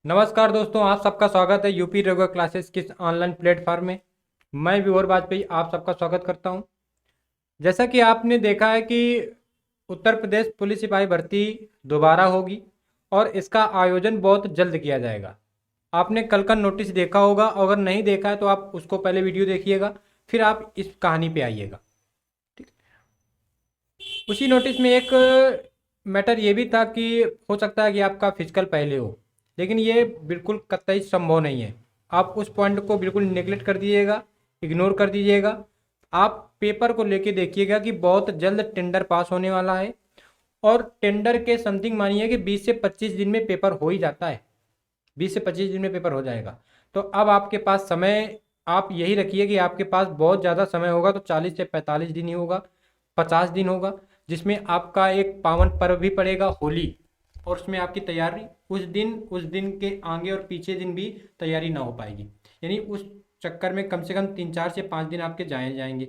नमस्कार दोस्तों, आप सबका स्वागत है यूपी रेगुलर क्लासेस के ऑनलाइन प्लेटफॉर्म में। मैं विभोर वाजपेयी आप सबका स्वागत करता हूं। जैसा कि आपने देखा है कि उत्तर प्रदेश पुलिस सिपाही भर्ती दोबारा होगी और इसका आयोजन बहुत जल्द किया जाएगा। आपने कल का नोटिस देखा होगा, अगर नहीं देखा है तो आप उसको पहले वीडियो देखिएगा, फिर आप इस कहानी पे आइएगा। ठीक। उसी नोटिस में एक मैटर ये भी था कि हो सकता है कि आपका फिजिकल पहले हो, लेकिन ये बिल्कुल कतई संभव नहीं है। आप उस पॉइंट को बिल्कुल नेगलेक्ट कर दीजिएगा, इग्नोर कर दीजिएगा। आप पेपर को लेके देखिएगा कि बहुत जल्द टेंडर पास होने वाला है और टेंडर के समथिंग मानिए कि 20 से 25 दिन में पेपर हो ही जाता है। 20 से 25 दिन में पेपर हो जाएगा। तो अब आपके पास समय, आप यही रखिए कि आपके पास बहुत ज़्यादा समय होगा तो 40 से 45 दिन ही होगा, 50 दिन होगा, जिसमें आपका एक पावन पर्व भी पड़ेगा, होली। और उसमें आपकी तैयारी उस दिन के आगे और पीछे दिन भी तैयारी ना हो पाएगी। यानी उस चक्कर में कम से कम 3 4 से 5 दिन आपके जाए जाएंगे।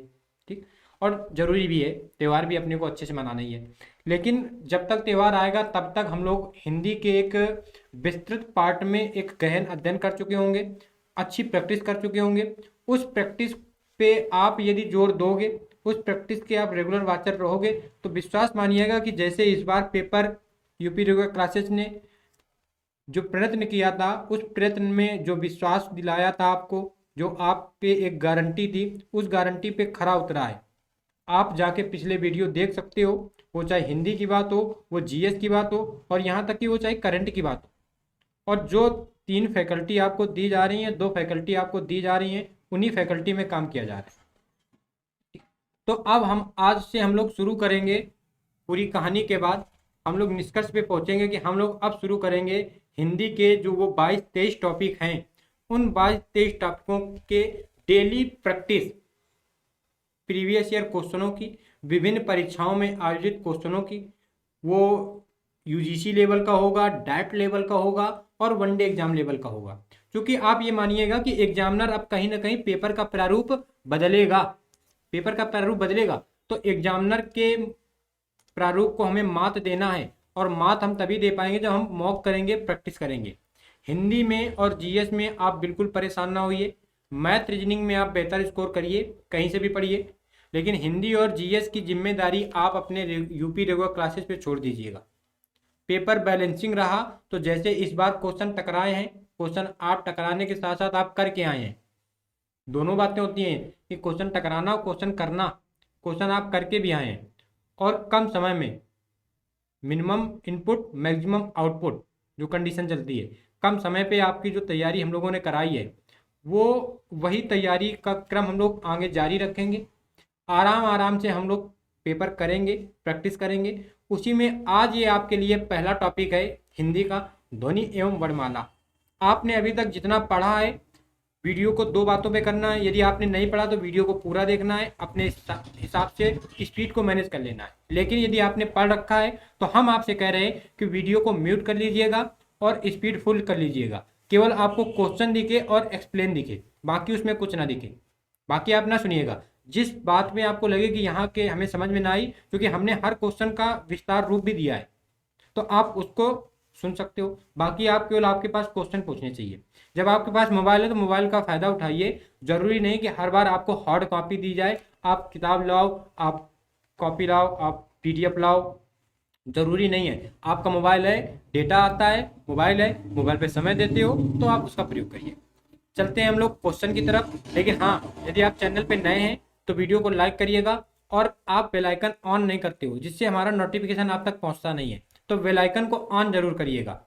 ठीक। और ज़रूरी भी है, त्यौहार भी अपने को अच्छे से मनाना ही है। लेकिन जब तक त्यौहार आएगा तब तक हम लोग हिंदी के एक विस्तृत पार्ट में एक गहन अध्ययन कर चुके होंगे, अच्छी प्रैक्टिस कर चुके होंगे। उस प्रैक्टिस पे आप यदि जोर दोगे, उस प्रैक्टिस के आप रेगुलर वाचर रहोगे, तो विश्वास मानिएगा कि जैसे इस बार पेपर यूपी रेगुलर क्लासेस ने जो प्रयत्न किया था, उस प्रयत्न में जो विश्वास दिलाया था आपको, जो आप पे एक गारंटी थी, उस गारंटी पे खरा उतरा है। आप जाके पिछले वीडियो देख सकते हो, वो चाहे हिंदी की बात हो, वो जीएस की बात हो, और यहाँ तक कि वो चाहे करंट की बात हो। और जो 3 फैकल्टी आपको दी जा रही हैं, 2 फैकल्टी आपको दी जा रही हैं, उन्हीं फैकल्टी में काम किया जा रहा है। तो अब हम आज से हम लोग शुरू करेंगे। पूरी कहानी के बाद हम लोग निष्कर्ष पे पहुंचेंगे कि हम लोग अब शुरू करेंगे हिंदी के जो वो 22-23 टॉपिक हैं, उन 22-23 टॉपिकों के डेली प्रैक्टिस, प्रीवियस ईयर क्वेश्चनों की, विभिन्न परीक्षाओं में आयोजित क्वेश्चनों की। वो यूजीसी लेवल का होगा, डैट लेवल का होगा और वनडे एग्जाम लेवल का होगा। क्योंकि आप ये मानिएगा कि एग्जामिनर अब कहीं ना कहीं पेपर का प्रारूप बदलेगा, पेपर का प्रारूप बदलेगा। तो एग्जामिनर के प्रारूप को हमें मात देना है, और मात हम तभी दे पाएंगे जब हम मॉक करेंगे, प्रैक्टिस करेंगे। हिंदी में और जीएस में आप बिल्कुल परेशान ना होइए। मैथ रीजनिंग में आप बेहतर स्कोर करिए, कहीं से भी पढ़िए, लेकिन हिंदी और जीएस की जिम्मेदारी आप अपने यूपी रेगुलर क्लासेस पे छोड़ दीजिएगा। पेपर बैलेंसिंग रहा तो जैसे इस बार क्वेश्चन टकराए हैं, क्वेश्चन आप टकराने के साथ साथ आप करके आए हैं। दोनों बातें होती हैं कि क्वेश्चन टकराना और क्वेश्चन करना। क्वेश्चन आप करके भी आए हैं, और कम समय में मिनिमम इनपुट मैक्सिमम आउटपुट जो कंडीशन चलती है, कम समय पे आपकी जो तैयारी हम लोगों ने कराई है, वो वही तैयारी का क्रम हम लोग आगे जारी रखेंगे। आराम आराम से हम लोग पेपर करेंगे, प्रैक्टिस करेंगे। उसी में आज ये आपके लिए पहला टॉपिक है हिंदी का, ध्वनि एवं वर्णमाला। आपने अभी तक जितना पढ़ा है, वीडियो को 2 बातों पे करना है। यदि आपने नहीं पढ़ा तो वीडियो को पूरा देखना है, अपने हिसाब से स्पीड को मैनेज कर लेना है। लेकिन यदि आपने पढ़ रखा है तो हम आपसे कह रहे हैं कि वीडियो को म्यूट कर लीजिएगा और स्पीड फुल कर लीजिएगा। केवल आपको क्वेश्चन दिखे और एक्सप्लेन दिखे, बाकी उसमें कुछ ना दिखे। बाकी आप ना सुनिएगा। जिस बात में आपको लगे कि यहाँ के हमें समझ में ना आई, क्योंकि हमने हर क्वेश्चन का विस्तार रूप भी दिया है, तो आप उसको सुन सकते हो। बाकी आप केवल आपके पास क्वेश्चन पूछने चाहिए। जब आपके पास मोबाइल है तो मोबाइल का फायदा उठाइए। जरूरी नहीं कि हर बार आपको हार्ड कॉपी दी जाए। आप किताब लाओ, आप कॉपी लाओ, आप पीडीएफ लाओ, जरूरी नहीं है। आपका मोबाइल है, डेटा आता है, मोबाइल है, मोबाइल पे समय देते हो तो आप उसका प्रयोग करिए। चलते हैं हम लोग क्वेश्चन की तरफ। लेकिन हाँ, यदि आप चैनल पे नए हैं तो वीडियो को लाइक करिएगा, और आप बेल आइकन ऑन नहीं करते हो जिससे हमारा नोटिफिकेशन आप तक पहुंचता नहीं है, तो बेल आइकन को ऑन जरूर करिएगा।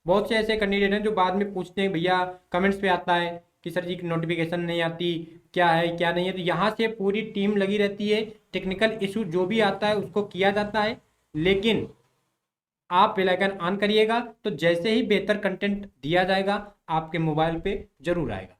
बहुत से ऐसे कैंडिडेट हैं जो बाद में पूछते हैं, भैया कमेंट्स पे आता है कि सर जी नोटिफिकेशन नहीं आती, क्या है क्या नहीं है। तो यहाँ से पूरी टीम लगी रहती है, टेक्निकल इशू जो भी आता है उसको किया जाता है। लेकिन आप बेल आइकन ऑन करिएगा तो जैसे ही बेहतर कंटेंट दिया जाएगा आपके मोबाइल पे जरूर आएगा।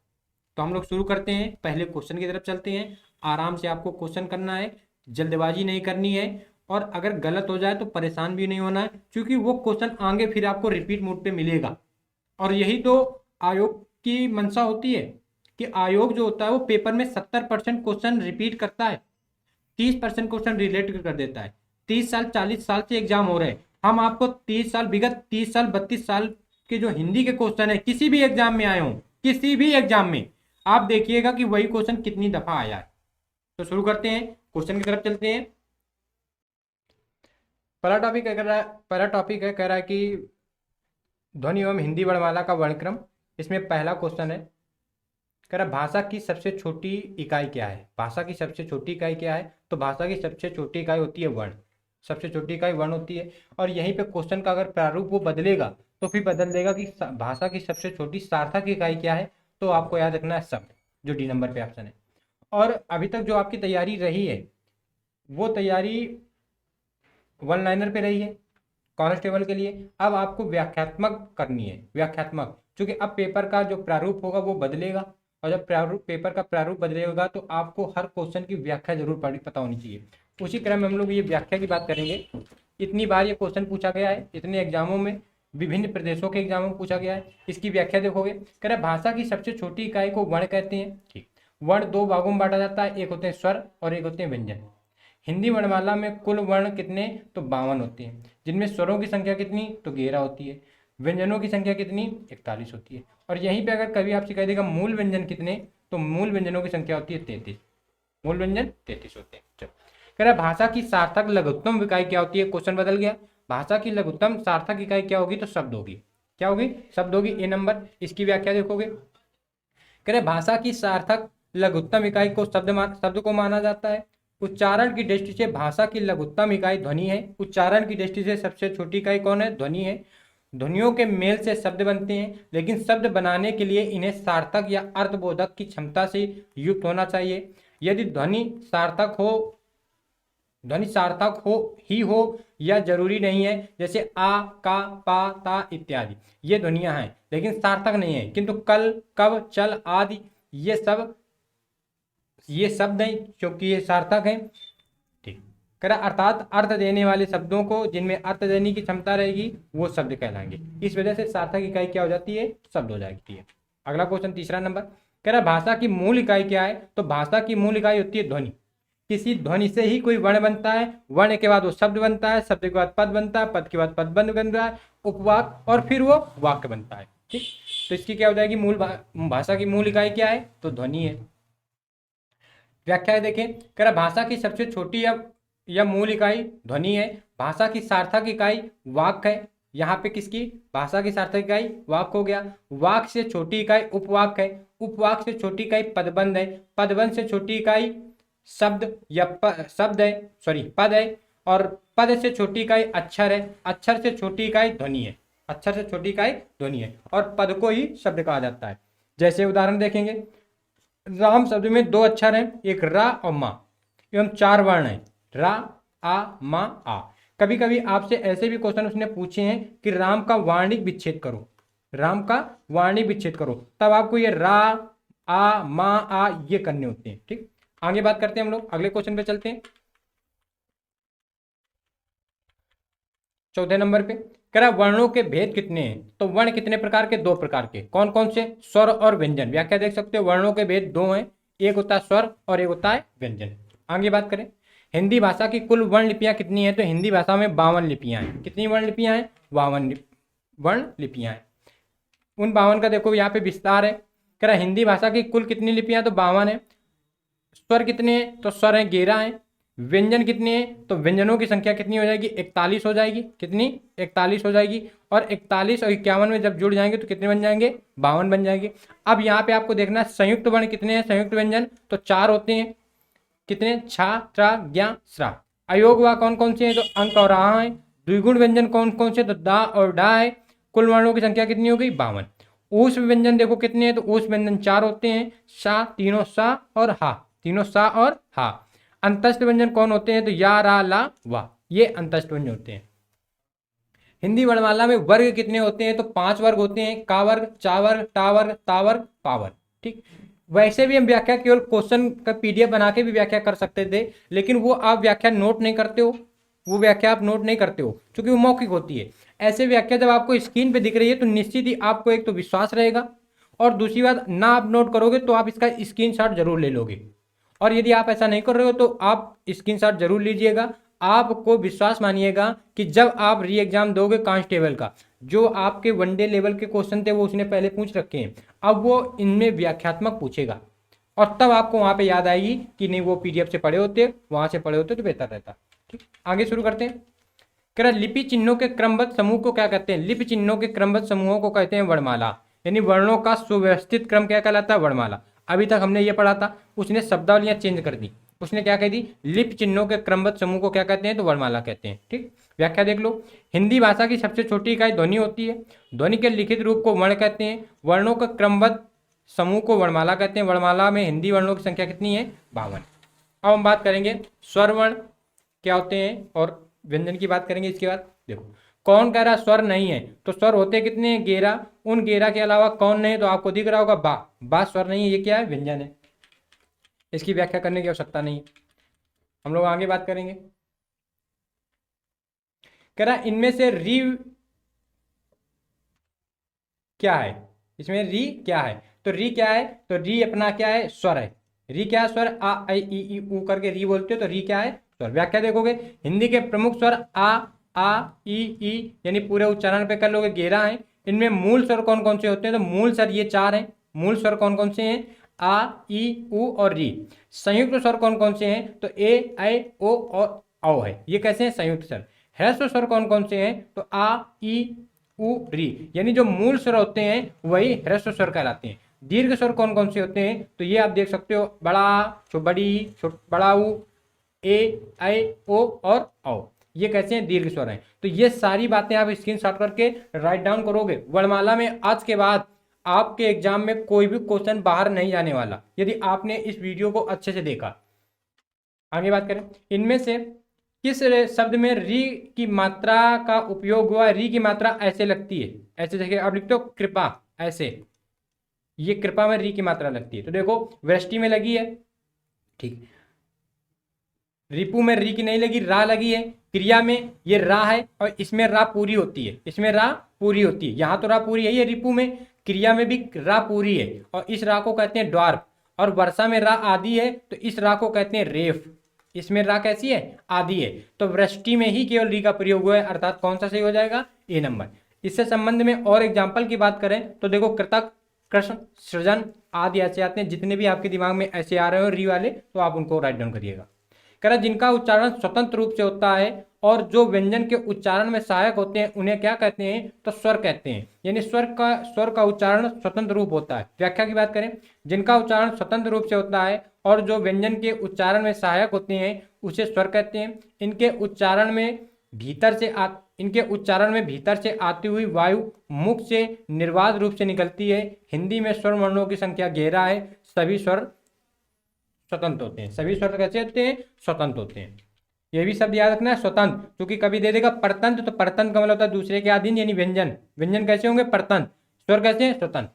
तो हम लोग शुरू करते हैं, पहले क्वेश्चन की तरफ चलते हैं। आराम से आपको क्वेश्चन करना है, जल्दबाजी नहीं करनी है, और अगर गलत हो जाए तो परेशान भी नहीं होना है, क्योंकि वो क्वेश्चन आगे फिर आपको रिपीट मोड पे मिलेगा। और यही तो आयोग की मंशा होती है कि आयोग जो होता है वो पेपर में 70% क्वेश्चन रिपीट करता है, 30% क्वेश्चन रिलेट कर देता है। 30 साल 40 साल से एग्जाम हो रहे हैं, हम आपको 30 साल, विगत 30 साल 32 साल आपके जो हिंदी के क्वेश्चन है किसी भी एग्जाम में आए हों, किसी भी एग्जाम में, आप देखिएगा कि वही क्वेश्चन कितनी दफा आया है। तो शुरू करते हैं, क्वेश्चन की तरफ चलते हैं। पहला टॉपिक है, कह रहा है कि ध्वनि एवं हिंदी वर्णमाला का वर्णक्रम। इसमें पहला क्वेश्चन है, कह रहा भाषा की सबसे छोटी इकाई क्या है। भाषा की सबसे छोटी इकाई क्या है? तो भाषा की सबसे छोटी इकाई होती है वर्ण। सबसे छोटी इकाई वर्ण होती है। और यहीं पे क्वेश्चन का अगर प्रारूप वो बदलेगा तो फिर बदल देगा कि भाषा की सबसे छोटी सार्थक इकाई क्या है। तो आपको याद रखना है शब्द, जो डी नंबर पे ऑप्शन है। और अभी तक जो आपकी तैयारी रही है वो तैयारी वन लाइनर पे रही है कांस्टेबल के लिए। अब आपको व्याख्यात्मक करनी है, व्याख्यात्मक, क्योंकि अब पेपर का जो प्रारूप होगा वो बदलेगा। और जब पेपर का प्रारूप बदलेगा तो आपको हर क्वेश्चन की व्याख्या जरूर पता होनी चाहिए। उसी क्रम में हम लोग ये व्याख्या की बात करेंगे। इतनी बार ये क्वेश्चन पूछा गया है, इतने एग्जामों में, विभिन्न प्रदेशों के एग्जामों में पूछा गया है। इसकी व्याख्या देखोगे, कह रहा भाषा की सबसे छोटी इकाई को वर्ण कहते हैं। ठीक, वर्ण दो भागों में बांटा जाता है, एक होते हैं स्वर और एक होते हैं व्यंजन। हिंदी वर्णमाला में कुल वर्ण कितने? तो 52 होते हैं, जिनमें स्वरों की संख्या कितनी? तो 11 होती है। व्यंजनों की संख्या कितनी? 41 होती है। और यहीं पे अगर कभी आपसे कह देगा मूल व्यंजन कितने, तो मूल व्यंजनों की संख्या होती है 33। मूल व्यंजन 33 होते हैं। चलो, कह रहा भाषा की सार्थक लघुत्तम इकाई क्या होती है? क्वेश्चन बदल गया। भाषा की लघुत्तम सार्थक इकाई क्या होगी? तो शब्द होगी। क्या होगी? शब्द होगी। ए नंबर। इसकी व्याख्या देखोगे, कह रहे भाषा की सार्थक लघुत्तम इकाई को शब्द को माना जाता है। उच्चारण की दृष्टि से भाषा की लघुत्तम इकाई ध्वनि है। उच्चारण की दृष्टि से सबसे छोटी इकाई कौन है? ध्वनि है। ध्वनियों के मेल से शब्द बनते हैं, लेकिन शब्द बनाने के लिए इन्हें सार्थक या अर्थबोधक की क्षमता से युक्त होना चाहिए। यदि ध्वनि सार्थक हो या जरूरी नहीं है, जैसे आ, का, पा, ता इत्यादि, ये ध्वनियां हैं लेकिन सार्थक नहीं है। किंतु कल, कब, चल आदि ये शब्द हैं क्योंकि ये सार्थक हैं। ठीक, करा अर्थात अर्थ देने वाले शब्दों को, जिनमें अर्थ देने की क्षमता रहेगी, वो शब्द कहलाएंगे। इस वजह से सार्थक इकाई क्या हो जाती है? शब्द हो जाती है। अगला क्वेश्चन, तीसरा नंबर, कह रहा भाषा की मूल इकाई क्या है? तो भाषा की मूल इकाई होती है ध्वनि। किसी ध्वनि से ही कोई वर्ण बनता है, वर्ण के बाद वो शब्द बनता है, शब्द के बाद पद बनता है, पद के बाद पद बनता है, उपवाक, और फिर वो वाक्य बनता है। ठीक, तो इसकी क्या हो जाएगी? भाषा की मूल इकाई क्या है? तो ध्वनि है। व्याख्या देखें, कह रहा भाषा की सबसे छोटी या मूल इकाई ध्वनि है। भाषा की सार्थक इकाई वाक्य है। यहाँ पे किसकी? भाषा की सार्थक इकाई वाक्य हो गया। वाक्य से छोटी इकाई उपवाक्य है। उपवाक्य से छोटी इकाई पदबंध है। पदबंध से छोटी इकाई पद है। और पद से छोटी इकाई अक्षर है। अक्षर से छोटी इकाई ध्वनि है। अक्षर से छोटी इकाई ध्वनि है, और पद को ही शब्द कहा जाता है। जैसे उदाहरण देखेंगे, राम शब्द में 2 अक्षर हैं, एक रा और मा, एवं 4 वर्ण हैं, रा, आ, मा, आ। कभी कभी आपसे ऐसे भी क्वेश्चन उसने पूछे हैं कि राम का वार्णिक विच्छेद करो, राम का वार्णिक विच्छेद करो, तब आपको ये रा, आ, मा, आ ये करने होते हैं। ठीक, आगे बात करते हैं हम लोग, अगले क्वेश्चन पे चलते हैं। चौथे नंबर पे कह रहा वर्णों के भेद कितने हैं? तो वर्ण कितने प्रकार के? 2 प्रकार के। कौन कौन से? स्वर और व्यंजन। व्याख्या देख सकते हो, वर्णों के भेद 2 हैं, एक होता है स्वर और एक होता है व्यंजन। आगे बात करें, हिंदी भाषा की कुल वर्ण लिपियां कितनी है? तो हिंदी भाषा में 52 लिपियां हैं। कितनी वर्ण लिपियां हैं? 52 वर्ण लिपियां हैं। उन 52 का देखो यहाँ पे विस्तार है। कह रहा हिंदी भाषा की कुल कितनी लिपियां? तो 52 है। स्वर कितने हैं? तो स्वर हैं 11 हैं। व्यंजन कितने हैं? तो व्यंजनों की संख्या कितनी हो जाएगी? 41 हो जाएगी। कितनी? 41 हो जाएगी। और 41 और 51 में जब जुड़ जाएंगे तो कितने बन जाएंगे? 52 बन जाएंगे। अब यहाँ पे आपको देखना है संयुक्त वर्ण कितने हैं, संयुक्त व्यंजन तो 4 होते हैं। कितने? छा, त्रा, ज्ञा, स्रा। अयोग वा कौन कौन से हैं? तो अंक और आ है। द्विगुण व्यंजन कौन कौन से? तो दा और डा है। कुल वर्णों की संख्या कितनी हो गई? 52। ऊष्म व्यंजन देखो कितने हैं? तो ऊष्म व्यंजन 4 होते हैं, सा, तीनों सा और हा, तीनों सा और हा। अंतस्थ व्यंजन कौन होते हैं? तो या, रा, ला, वा, ये अंतस्थ व्यंजन होते हैं। हिंदी वर्णमाला में वर्ग कितने होते हैं? तो 5 वर्ग होते हैं, का वर्ग, चा वर्ग, टा वर्ग, ता वर्ग, पा वर्ग। ठीक, वैसे भी हम व्याख्या केवल क्वेश्चन का पीडीएफ बना के भी व्याख्या कर सकते थे, लेकिन वो आप व्याख्या नोट नहीं करते हो, वो व्याख्या आप नोट नहीं करते हो क्योंकि वो मौखिक होती है। ऐसे व्याख्या जब आपको स्क्रीन पे दिख रही है तो निश्चित ही आपको एक तो विश्वास रहेगा, और दूसरी बात, ना आप नोट करोगे तो आप इसका स्क्रीनशॉट जरूर ले लोगे। और यदि आप ऐसा नहीं कर रहे हो तो आप स्क्रीनशॉट जरूर लीजिएगा, आपको विश्वास मानिएगा कि जब आप री एग्जाम दोगे कांस्टेबल का, जो आपके वनडे लेवल के क्वेश्चन थे वो उसने पहले पूछ रखे हैं, अब वो इनमें व्याख्यात्मक पूछेगा और तब आपको वहां पे याद आएगी कि नहीं वो पीडीएफ से पढ़े होते, वहां से पढ़े होते तो बेहतर रहता। ठीक, आगे शुरू करते हैं। कह रहा लिपि चिन्हों के क्रमबद्ध समूह को क्या कहते हैं? लिपि चिन्हों के क्रमबद्ध समूहों को कहते हैं वर्णमाला, यानी वर्णों का सुव्यवस्थित क्रम क्या कहलाता है? वर्णमाला। अभी तक हमने ये पढ़ा था, उसने शब्दावलियां चेंज कर दी, उसने क्या कह दी? लिपि चिन्हों के क्रमबद्ध समूह को क्या कहते हैं? तो वर्णमाला कहते हैं। ठीक, व्याख्या देख लो। हिंदी भाषा की सबसे छोटी इकाई ध्वनि होती है। ध्वनि के लिखित रूप को वर्ण कहते हैं। वर्णों का क्रमबद्ध समूह को वर्णमाला कहते हैं। वर्णमाला में हिंदी वर्णों की संख्या कितनी है? 52। अब हम बात करेंगे स्वर वर्ण क्या होते हैं और व्यंजन की बात करेंगे इसके बाद। देखो, कौन कह रहा स्वर नहीं है? तो स्वर होते कितने हैं? 11। उन 11 के अलावा कौन नहीं? तो आपको दिख रहा होगा बा स्वर नहीं है। ये क्या है? व्यंजन है। इसकी व्याख्या करने की आवश्यकता नहीं है, हम लोग आगे बात करेंगे। कह रहा इनमें से री क्या है? इसमें री क्या है? तो री क्या है? तो री अपना क्या है? स्वर है। री क्या है? स्वर। आ आई ई ऊ करके री बोलते हो, तो री क्या है? स्वर। व्याख्या देखोगे, हिंदी के प्रमुख स्वर आ ई यानी पूरे उच्चारण पे कर लोगे 11 हैं। इनमें मूल स्वर कौन कौन से होते हैं? तो मूल स्वर ये 4 हैं। मूल स्वर कौन कौन से हैं? आ ई उ और री। संयुक्त स्वर कौन कौन से हैं? तो ए ऐ ओ और औ है। ये कैसे हैं? संयुक्त स्वर। ह्रस्व स्वर कौन कौन से हैं? तो आ ई उ री, यानी जो मूल स्वर होते हैं वही ह्रस्व स्वर कहलाते हैं। दीर्घ स्वर कौन कौन से होते हैं? तो ये आप देख सकते हो, बड़ा, बड़ी, बड़ा ऊ, ए ऐ ओ और औ। ये कैसे हैं? दीर्घ स्वर हैं। तो ये सारी बातें आप स्क्रीनशॉट करके राइट डाउन करोगे। वर्णमाला में आज के बाद आपके एग्जाम में कोई भी क्वेश्चन बाहर नहीं जाने वाला, यदि आपने इस वीडियो को अच्छे से देखा। आगे बात करें, इनमें से किस शब्द में री की मात्रा का उपयोग हुआ? री की मात्रा ऐसे लगती है, ऐसे देखिए, अब लिखते हो कृपा, ऐसे, ये कृपा में री की मात्रा लगती है। तो देखो, वृष्टि में लगी है, ठीक। रिपु में री की नहीं लगी, रा लगी है। क्रिया में ये रा है और इसमें रा पूरी होती है, इसमें रा पूरी होती है। यहाँ तो रा पूरी है, ये रिपु में, क्रिया में भी रा पूरी है और इस रा को कहते हैं ड्वार्फ। और वर्षा में रा आदि है तो इस रा को कहते हैं रेफ। इसमें रा कैसी है? आदि है। तो वृष्टि में ही केवल री का प्रयोग हुआ है, अर्थात कौन सा सही हो जाएगा? ए नंबर। इससे संबंध में और एग्जाम्पल की बात करें तो देखो, कृतक, कृष्ण, सृजन आदि ऐसे आते हैं। जितने भी आपके दिमाग में ऐसे आ रहे हो री वाले, तो आप उनको राइट डाउन करिएगा। कह रहा जिनका उच्चारण स्वतंत्र रूप से होता है और जो व्यंजन के उच्चारण में सहायक होते हैं उन्हें क्या कहते हैं? तो स्वर कहते हैं। यानी स्वर का उच्चारण स्वतंत्र रूप होता है। व्याख्या की बात करें, जिनका उच्चारण स्वतंत्र रूप से होता है और जो व्यंजन के उच्चारण में सहायक होते हैं उसे स्वर कहते हैं। इनके उच्चारण में भीतर से आती हुई वायु मुख से निर्बाध रूप से निकलती है। हिंदी में स्वर वर्णों की संख्या 11 है। सभी स्वर स्वतंत्र होते हैं। सभी स्वर कैसे होते हैं? स्वतंत्र होते हैं। ये भी शब्द याद रखना है, स्वतंत्र, क्योंकि कभी दे देगा परतंत्र, तो परतंत्र का मतलब होता है दूसरे के अधीन, यानी व्यंजन। व्यंजन कैसे होंगे? परतंत्र। स्वर कैसे हैं? स्वतंत्र।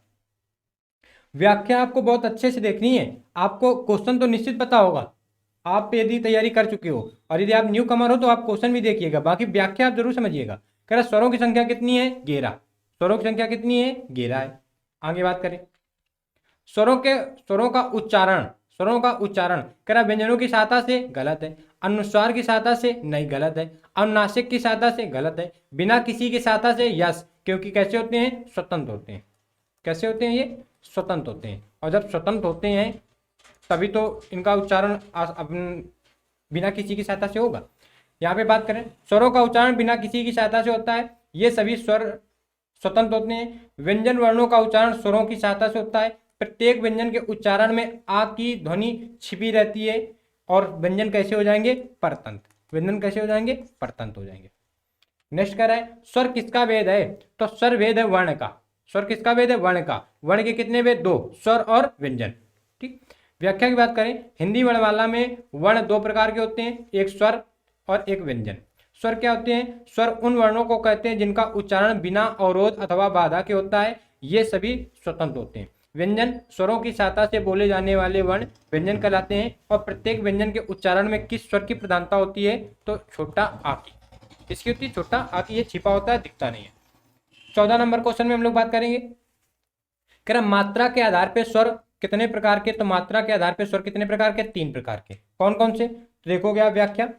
व्याख्या आपको बहुत अच्छे से देखनी है। आपको क्वेश्चन तो निश्चित पता होगा, आप यदि तैयारी कर चुके हो, और यदि आप न्यू कमर हो तो आप क्वेश्चन भी देखिएगा, बाकी व्याख्या आप जरूर समझिएगा। कह रहा स्वरों की संख्या कितनी है? 11। स्वरों की संख्या कितनी है? 11 है। आगे बात करें, स्वरों का उच्चारण कह रहा व्यंजनों की सहायता से गलत है, अनुस्वार की सहायता से नहीं, गलत है, अनुनासिक की सहायता से गलत है, बिना किसी की सहायता से यस, क्योंकि कैसे होते हैं? स्वतंत्र होते हैं। कैसे होते हैं? ये स्वतंत्र होते हैं। और जब स्वतंत्र होते हैं तभी तो इनका उच्चारण बिना किसी की सहायता से होगा। यहाँ पे बात करें, स्वरों का उच्चारण बिना किसी की सहायता से होता है। ये सभी स्वर स्वतंत्र होते हैं। व्यंजन वर्णों का उच्चारण स्वरों की सहायता से होता है। प्रत्येक व्यंजन के उच्चारण में आ की ध्वनि छिपी रहती है और व्यंजन कैसे हो जाएंगे? परतंत्र। व्यंजन कैसे हो जाएंगे? परतंत्र हो जाएंगे। नेक्स्ट कह रहा है, स्वर किसका भेद है? तो स्वर भेद है वर्ण का। स्वर किसका भेद है? वर्ण का। वर्ण के कितने भेद? 2, स्वर और व्यंजन। ठीक। व्याख्या की बात करें, हिंदी वर्णमाला में वर्ण 2 प्रकार के होते हैं, एक स्वर और एक व्यंजन। स्वर क्या होते हैं? स्वर उन वर्णों को कहते हैं जिनका उच्चारण बिना अवरोध अथवा बाधा के होता है। ये सभी स्वतंत्र होते हैं। व्यंजन स्वरों की सहायता से बोले जाने वाले वर्ण व्यंजन कहलाते हैं। और प्रत्येक व्यंजन के उच्चारण में किस स्वर की प्रधानता होती है? तो छोटा आ की। इसकी होती है छोटा आ की, ये छिपा होता है, दिखता नहीं है। 14 नंबर क्वेश्चन में हम लोग बात करेंगे। कह रहा मात्रा के आधार पर स्वर कितने प्रकार के? तो मात्रा के आधार पर स्वर कितने प्रकार के? 3 प्रकार के। कौन कौन से? तो देखोगे आप व्याख्या,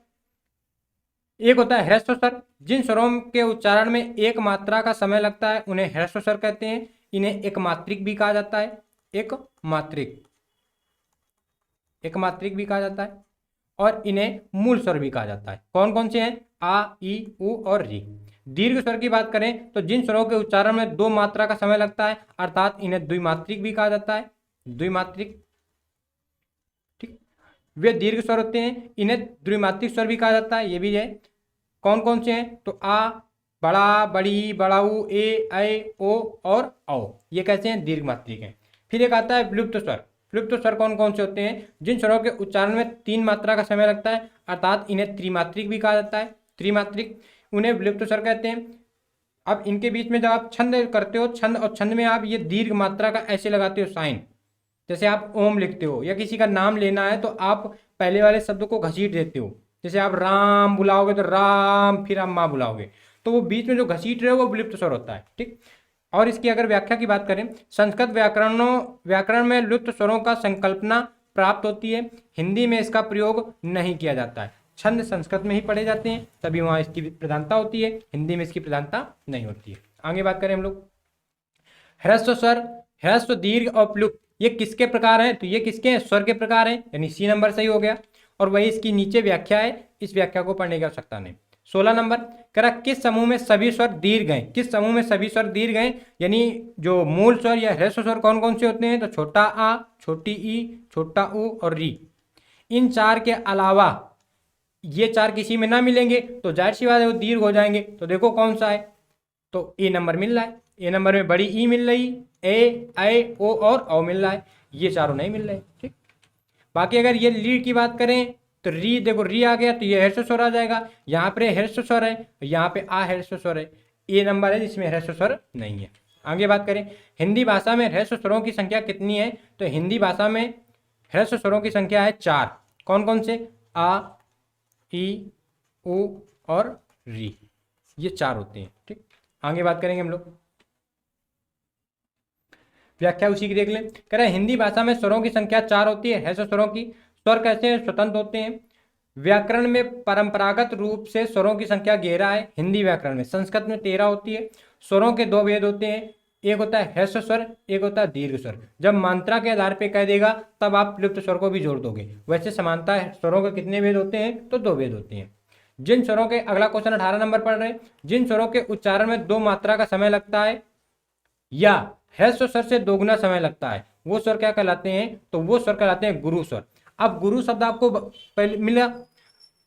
एक होता है ह्रस्व स्वर, जिन स्वरों के उच्चारण में एक मात्रा का समय लगता है उन्हें ह्रस्व स्वर कहते हैं। इन्हें एक मात्रिक भी कहा जाता है, एक मात्रिक, एक मात्रिक भी कहा जाता है, और इन्हें मूल स्वर भी कहा जाता है। कौन कौन से हैं? आ, ई, उ और री। दीर्घ स्वर की बात करें तो जिन स्वरों के उच्चारण में दो मात्रा का समय लगता है अर्थात इन्हें द्विमात्रिक भी कहा जाता है, द्विमात्रिक। ठीक, वे दीर्घ स्वर होते हैं, इन्हें द्विमात्रिक स्वर भी कहा जाता है। ये भी है। कौन कौन से हैं? तो आ, बड़ा, बड़ी, बड़ाऊ, ए, ओ और औ, ये कैसे हैं? दीर्घ मात्रिक हैं। फिर एक आता है विलुप्त स्वर। विलुप्त स्वर कौन कौन से होते हैं? जिन स्वरों के उच्चारण में तीन मात्रा का समय लगता है अर्थात इन्हें त्रिमात्रिक भी कहा जाता है, त्रिमात्रिक, उन्हें विलुप्त स्वर कहते हैं। अब इनके बीच में जब आप छंद करते हो, छंद और छंद में आप ये दीर्घ मात्रा का ऐसे लगाते हो साइन, जैसे आप ओम लिखते हो या किसी का नाम लेना है तो आप पहले वाले शब्द को घसीट देते हो। जैसे आप राम बुलाओगे तो राम, फिर आप माँ बुलाओगे, तो वो बीच में जो घसीट रहे हो वो विलुप्त स्वर होता है। ठीक, और इसकी अगर व्याख्या की बात करें, संस्कृत व्याकरण में लुप्त स्वरों का संकल्पना प्राप्त होती है, हिंदी में इसका प्रयोग नहीं किया जाता है। छंद संस्कृत में ही पढ़े जाते हैं, तभी वहाँ इसकी प्रधानता होती है, हिंदी में इसकी प्रधानता नहीं होती है। आगे बात करें हम लोग, ह्रस्व स्वर, ह्रस्व, दीर्घ और प्लुप्त, ये किसके प्रकार हैं? तो ये किसके हैं? स्वर के प्रकार हैं, यानी सी नंबर सही हो गया। और वही इसकी नीचे व्याख्या है, इस व्याख्या को पढ़ने की आवश्यकता नहीं। 16 नंबर कह रहा किस समूह में सभी स्वर दीर्घ हैं? किस समूह में सभी स्वर दीर्घ हैं? यानी जो मूल स्वर या ह्रस्व स्वर कौन कौन से होते हैं? तो छोटा आ, छोटी ई, छोटा ऊ और री। इन चार के अलावा ये चार किसी में ना मिलेंगे तो जाहिर सी बात है वो दीर्घ हो जाएंगे। तो देखो कौन सा है? तो ए नंबर मिल रहा है, ए नंबर में बड़ी ई मिल रही, ए, ऐ, ओ और औ मिल रहा है, ये चारों नहीं मिल रहे। ठीक, बाकी अगर ये ली की बात करें तो री, देखो री आ गया तो ये ह्रस्व स्वर आ जाएगा, यहाँ पर ह्रस्व स्वर है, यहाँ पे आ ह्रस्व स्वर है, ए नंबर है जिसमें ह्रस्व स्वर नहीं है। आगे बात करें, हिंदी भाषा में ह्रस्व स्वरों की संख्या कितनी है? तो हिंदी भाषा में ह्रस्व स्वरों की संख्या है 4। कौन कौन से? आ, ई, उ और री, ये 4 होते हैं। ठीक, आगे बात करेंगे हम लोग, व्याख्या उसी की देख लें। कह रहे हैं हिंदी भाषा में स्वरों की संख्या 4 होती है, ह्रस्व स्वरों की। स्वर कैसे स्वतंत्र होते हैं? व्याकरण में परंपरागत रूप से स्वरों की संख्या 11 है हिंदी व्याकरण में, संस्कृत में 13 होती है। स्वरों के दो भेद होते हैं, एक होता है ह्रस्व स्वर, एक होता है दीर्घ स्वर। जब मात्रा के आधार पर कह देगा तब आप विलुप्त स्वर को भी जोड़ दोगे। वैसे समानता स्वरों के कितने भेद होते हैं? तो 2 भेद होते हैं। जिन स्वरों के, अगला क्वेश्चन 18 नंबर पढ़ रहे हैं, जिन स्वरों के उच्चारण में 2 मात्रा का समय लगता है या ह्रस्व स्वर से दोगुना समय लगता है वो स्वर क्या कहलाते हैं? तो वो स्वर कहलाते हैं गुरु स्वर। अब गुरु शब्द आपको पहले मिला,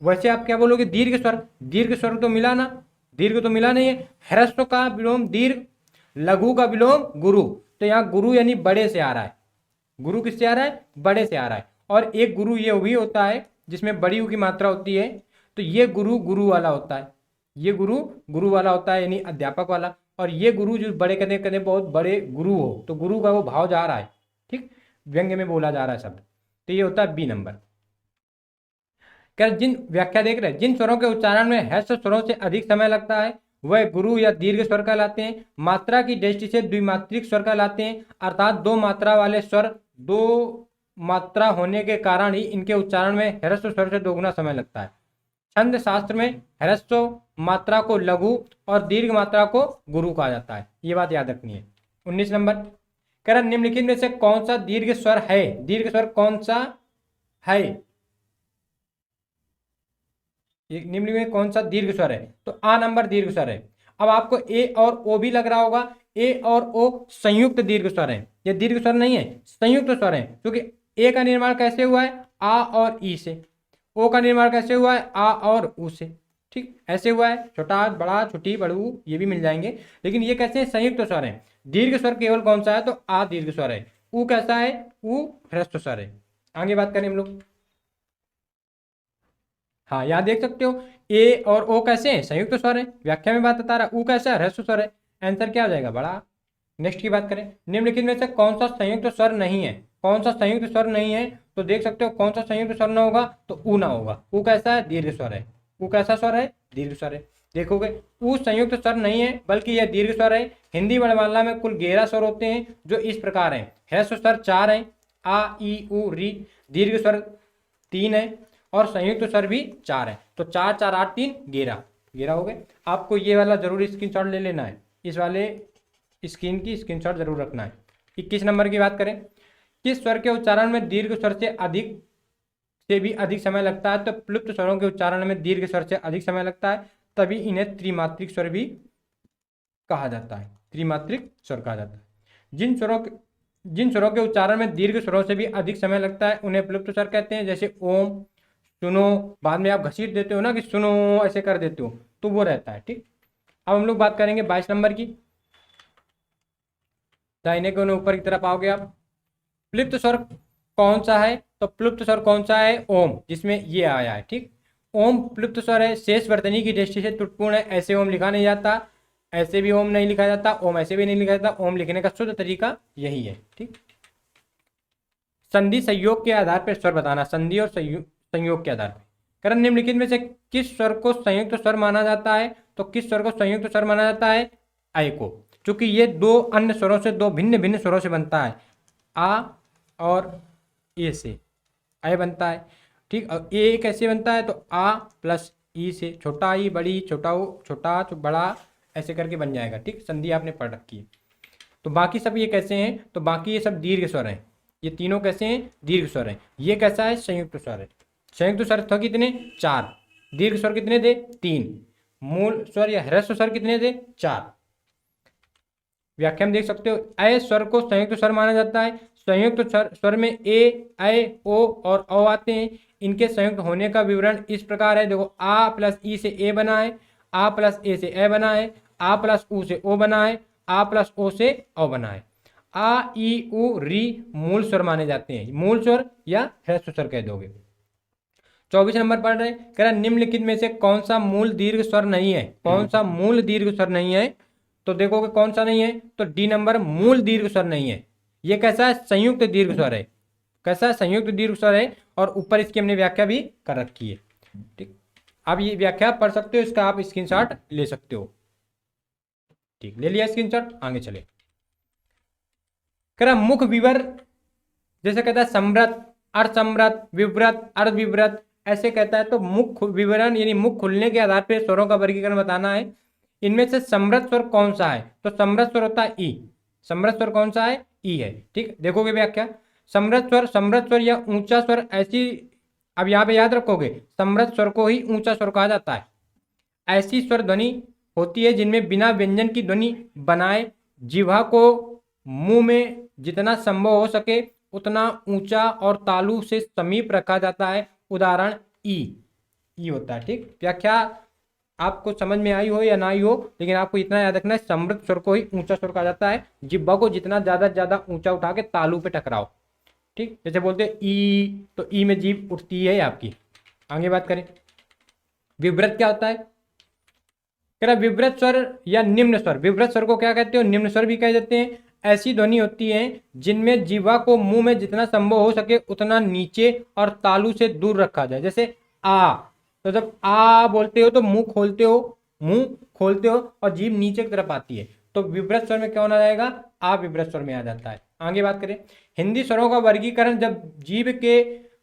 वैसे आप क्या बोलोगे? दीर्घ स्वर। दीर्घ स्वर तो मिला ना, दीर्घ तो मिला नहीं है। ह्रस्व का विलोम दीर्घ, लघु का विलोम गुरु, तो यहाँ गुरु यानी बड़े से आ रहा है। गुरु किससे आ रहा है? बड़े से आ रहा है। और एक गुरु ये भी होता है जिसमें बड़ी यू की मात्रा होती है, तो ये गुरु गुरु वाला होता है, ये गुरु गुरु वाला होता है यानी अध्यापक वाला। और ये गुरु जो बड़े कहते बहुत बड़े गुरु हो, तो गुरु का वो भाव जा रहा है। ठीक, व्यंग्य में बोला जा रहा है शब्द, तो ये होता है बी नंबर। क्या जिन व्याख्या देख रहे हैं, जिन स्वरों के उच्चारण में ह्रस्व स्वरों से अधिक समय लगता है वह गुरु या दीर्घ स्वर कहलाते हैं। मात्रा की दृष्टि से द्विमात्रिक स्वर कहलाते हैं, अर्थात 2 मात्रा वाले स्वर, 2 मात्रा होने के कारण ही इनके उच्चारण में ह्रस्व स्वर से दोगुना समय लगता है। छंद शास्त्र में ह्रस्व मात्रा को लघु और दीर्घ मात्रा को गुरु कहा जाता है, ये बात याद रखनी है। 19 नंबर कह रहा निम्नलिखित में से कौन सा दीर्घ स्वर है? दीर्घ स्वर कौन सा है? निम्नलिखित में कौन सा दीर्घ स्वर है? तो आ नंबर दीर्घ स्वर है। अब आपको ए और ओ भी लग रहा होगा, ए और ओ संयुक्त दीर्घ स्वर है, ये दीर्घ स्वर नहीं है, संयुक्त स्वर है। क्योंकि ए का निर्माण कैसे हुआ है? आ और ई से। ओ का निर्माण कैसे हुआ है? आ और उ से। ठीक, ऐसे हुआ है, छोटा बड़ा छोटी बड़ू ये भी मिल जाएंगे, लेकिन ये कैसे संयुक्त स्वर है। दीर्घ स्वर केवल कौन सा है? तो आ दीर्घ स्वर है। उ कैसा है? उ ह्रस्व स्वर है। आगे बात करें हम लोग, हाँ यहाँ देख सकते हो ए और ओ कैसे हैं? संयुक्त स्वर है। व्याख्या में बात बता रहा, उ कैसा है? ह्रस्व स्वर है। आंसर क्या हो जाएगा? बड़ा। नेक्स्ट की बात करें, निम्नलिखित में से कौन सा संयुक्त स्वर नहीं है? कौन सा संयुक्त स्वर नहीं है? तो देख सकते हो कौन सा संयुक्त स्वर ना होगा, तो उ ना होगा। उ कैसा है? दीर्घ स्वर है। उ कैसा स्वर है? दीर्घ स्वर है। देखोगे उ संयुक्त स्वर नहीं है बल्कि यह दीर्घ स्वर है। हिंदी वर्णमाला में कुल 11 स्वर होते हैं जो इस प्रकार हैं। ह्रस्व स्वर 4 है, आ ई उ री। दीर्घ स्वर 3 है और संयुक्त स्वर भी 4 है। तो 4 4 8 3 11 11 हो गए। आपको ये वाला जरूर स्क्रीनशॉट ले लेना है, इस वाले स्क्रीन की स्क्रीनशॉट जरूर रखना है। 21 नंबर की बात करें, किस स्वर के उच्चारण में दीर्घ स्वर से भी अधिक समय लगता है? तो प्लुप्त स्वरों के उच्चारण में दीर्घ स्वर से अधिक समय लगता है, तभी इन्हें त्रिमात्रिक स्वर भी कहा जाता है। त्रिमात्रिक स्वर कहा जाता है। जिन स्वरों के उच्चारण में दीर्घ स्वरों से भी अधिक समय लगता है उन्हें प्लुप्त स्वर कहते हैं। जैसे ओम, सुनो, बाद में आप घसीट देते हो ना कि सुनो ऐसे कर देते हो, तो वो रहता है। ठीक, अब हम लोग बात करेंगे 22 नंबर की। दाहिने कोने ऊपर की तरफ आओगे आप। प्लुप्त स्वर कौन सा है? तो प्लुप्त स्वर कौन सा है? ओम, जिसमें ये आया है। ठीक, ओम प्लुप्त स्वर है, शेष वर्तनी की दृष्टि से त्रुटिपूर्ण है। ऐसे ओम लिखा नहीं जाता, ऐसे भी ओम नहीं लिखा जाता, ओम ऐसे भी नहीं लिखा जाता। ओम लिखने का शुद्ध तरीका यही है। ठीक, संधि संयोग के आधार पर स्वर बताना। संधि और संयोग के आधार पर करण निम्नलिखित में से किस स्वर को संयुक्त स्वर माना जाता है? तो किस स्वर को संयुक्त स्वर माना जाता है? आय को, क्योंकि ये दो अन्य स्वरों से, दो भिन्न भिन्न स्वरों से बनता है। आ और ए से आय बनता है। ठीक, और ए कैसे बनता है? तो आ प्लस ई से, छोटा ई बड़ी, छोटा ओ छोटा बड़ा, ऐसे करके बन जाएगा। ठीक, संधि आपने पढ़ रखी है। तो बाकी सब ये कैसे हैं? तो बाकी ये सब दीर्घ स्वर हैं। ये तीनों कैसे हैं? दीर्घ स्वर हैं। ये कैसा है? संयुक्त स्वर है। संयुक्त स्वर था कितने? 4। दीर्घ स्वर कितने थे? 3। मूल स्वर या ह्रस्व स्वर कितने थे? 4। व्याख्या में देख सकते हो, अ स्वर को संयुक्त स्वर माना जाता है। संयुक्त स्वर में ए, ऐ, ओ और औ आते हैं। इनके संयुक्त होने का विवरण इस प्रकार है। देखो, आ प्लस ई से ए बना है, आ प्लस ए से ए बना है, आ प्लस उ से ओ बना है, आ प्लस ओ से औ बना है। आ, ई, उ, री मूल स्वर माने जाते हैं। मूल स्वर या ह्रस्व स्वर कह दोगे। 24 नंबर पढ़ रहे, कह रहा निम्नलिखित में से कौन सा मूल दीर्घ स्वर नहीं है? कौन सा मूल दीर्घ स्वर नहीं है? तो देखोगे कौन सा नहीं है? तो डी नंबर, मूल दीर्घ स्वर नहीं है। ये कैसा है? संयुक्त दीर्घ स्वर है। कैसा? संयुक्त दीर्घ स्वर है। और ऊपर इसकी हमने व्याख्या भी कर रखी है। ठीक, अब ये व्याख्या पढ़ सकते हो, इसका आप स्क्रीनशॉट ले सकते हो। ठीक, ले लिया स्क्रीनशॉट, आगे चले। कह रहा मुख विवर, जैसे कहता है समृत, अर्धसमृत, विव्रत, अर्धविव्रत, ऐसे कहता है। तो मुख विवरण यानी मुख खुलने के आधार पर स्वरों का वर्गीकरण बताना है। इनमें से समृत स्वर कौन सा है? तो समृत स्वर होता है ई। समृत स्वर कौन सा है? ई है। ठीक, देखोगे व्याख्या, समृत स्वर या ऊंचा स्वर, ऐसी, अब यहाँ पे याद रखोगे, समृत स्वर को ही ऊंचा स्वर कहा जाता है। ऐसी स्वर ध्वनि होती है जिनमें बिना व्यंजन की ध्वनि बनाए जिह्वा को मुंह में जितना संभव हो सके उतना ऊंचा और तालु से समीप रखा जाता है। उदाहरण ई होता है। ठीक, व्याख्या आपको समझ में आई हो या ना आई हो, लेकिन आपको इतना याद रखना है, समृत स्वर को ही ऊंचा स्वर कहा जाता है। जिह्वा को जितना ज्यादा ऊंचा उठा के तालु पे टकराओ। ठीक, जैसे बोलते हैं ई, तो ई में जीभ उठती है आपकी। आगे बात करें, विव्रत क्या होता है? कह रहा विव्रत स्वर या निम्न स्वर। विव्रत स्वर को क्या कहते हो? निम्न स्वर भी कह देते हैं। ऐसी ध्वनि होती है जिनमें जीवा को मुंह में जितना संभव हो सके उतना नीचे और तालु से दूर रखा जाए। जैसे आ, तो जब आ बोलते हो तो मुंह खोलते हो और जीभ नीचे की तरफ आती है, तो विव्रत स्वर में क्या होना जाएगा? आ विव्रत स्वर में आ जाता है। आगे बात करें, हिंदी स्वरों का वर्गीकरण जब जीभ के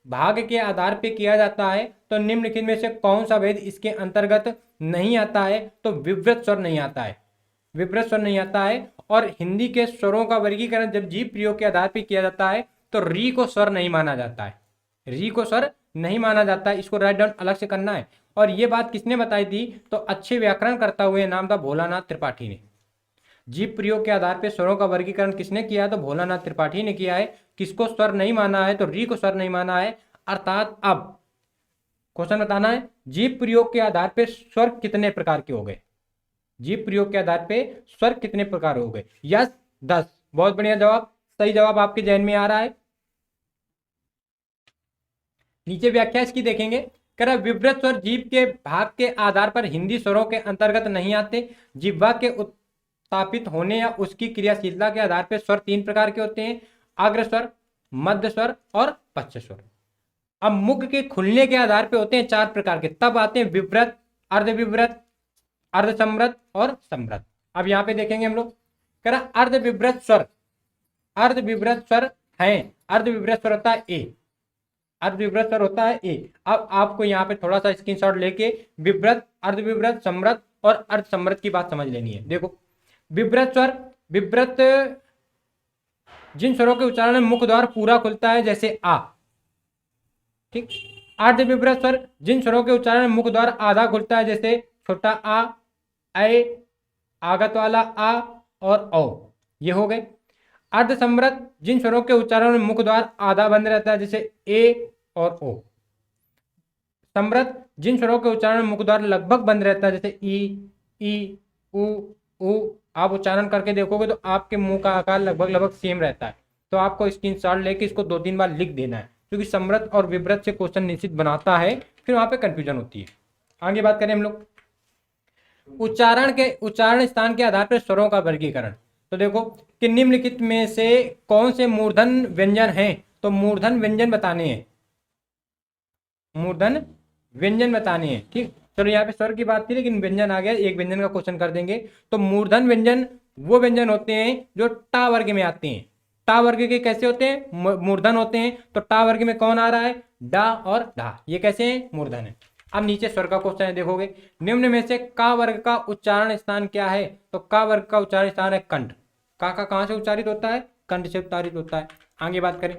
भाग के आधार पर किया जाता है तो निम्नलिखित में से कौन सा भेद इसके अंतर्गत नहीं आता है? तो विव्रत स्वर नहीं आता है। विव्रत स्वर नहीं आता है। और हिंदी के स्वरों का वर्गीकरण जब जीभ प्रयोग के आधार पर किया जाता है तो री को स्वर नहीं माना जाता है। री को स्वर नहीं माना जाता है। इसको राइट डाउन अलग से करना है। और ये बात किसने बताई थी? तो अच्छे व्याकरण करता हुए नाम था भोलानाथ त्रिपाठी ने। जीभ प्रयोग के आधार पर स्वरों का वर्गीकरण किसने किया है? तो भोलानाथ त्रिपाठी ने किया है। किसको स्वर नहीं माना है? तो री को स्वर नहीं माना है। अर्थात अब क्वेश्चन बताना है, जीभ प्रयोग के आधार पर स्वर कितने प्रकार के हो गए? जीभ प्रयोग के आधार पे स्वर कितने प्रकार हो गए? यस, 10। बहुत बढ़िया जवाब, सही जवाब आपके जहन में आ रहा है। नीचे व्याख्या इसकी देखेंगे। कह रहा विव्रत स्वर जीभ के भाग के आधार पर हिंदी स्वरों के अंतर्गत नहीं आते। जिह्वा के उत्तापित होने या उसकी क्रियाशीलता के आधार पर स्वर 3 प्रकार के होते हैं, अग्र स्वर, मध्य स्वर और पश्च स्वर। अब मुख के खुलने के आधार पर होते हैं 4 प्रकार के, तब आते हैं विव्रत, अर्धविव्रत, अर्धसमृत और समृत। अब यहां पे देखेंगे हम लोग, कह रहा अर्धविव्रत स्वर है। अर्धविव्रत स्वर होता है ए। अर्धविभ्रत स्वर होता है ए। अब आपको यहाँ पे थोड़ा सा स्क्रीनशॉट लेके विभ्रत, अर्धविभ्रत, समृत और अर्धसमृत की बात समझ लेनी है। देखो विभ्रत स्वर, विभ्रत जिन स्वरों के उच्चारण में मुख द्वार पूरा खुलता है जैसे आ, ठीक। अर्धविभ्रत स्वर जिन स्वरों के उच्चारण में मुख द्वार आधा खुलता है जैसे छोटा आ, ऐ, आगत वाला आ और औ, ये हो गए। अर्धसमृत जिन स्वरों के उच्चारण में मुख द्वार आधा बंद रहता है जैसे ए और ओ। समृत जिन स्वरों के उच्चारण में मुख द्वार लगभग बंद रहता है जैसे ई, उ। आप उच्चारण करके देखोगे तो आपके मुंह का आकार लगभग सेम रहता है। तो आपको स्क्रीनशॉट लेके इसको 2-3 बार लिख देना है, क्योंकि समृत और विभ्रत से क्वेश्चन निश्चित बनाता है, फिर वहां पे कंफ्यूजन होती है। आगे बात करें हम लोग उच्चारण स्थान के आधार पर स्वरों का वर्गीकरण। तो देखो कि निम्नलिखित में से कौन से मूर्धन व्यंजन हैं, तो मूर्धन व्यंजन बताने हैं, मूर्धन व्यंजन बताने हैं, ठीक। चलो यहाँ पे स्वर की बात थी लेकिन व्यंजन आ गया, एक व्यंजन का क्वेश्चन कर देंगे। तो मूर्धन व्यंजन वो व्यंजन होते हैं जो टा वर्ग में आते हैं। टा वर्ग के कैसे होते हैं, मूर्धन होते हैं। तो टा वर्ग में कौन आ रहा है, डा और ढा, ये कैसे हैं, मूर्धन है। अब नीचे स्वर का क्वेश्चन है, देखोगे निम्न में से का वर्ग का उच्चारण स्थान क्या है, तो का वर्ग का उच्चारण स्थान है कंठ। का कहां से उच्चारित होता है, कंठ से उच्चारित होता है। आगे बात करें,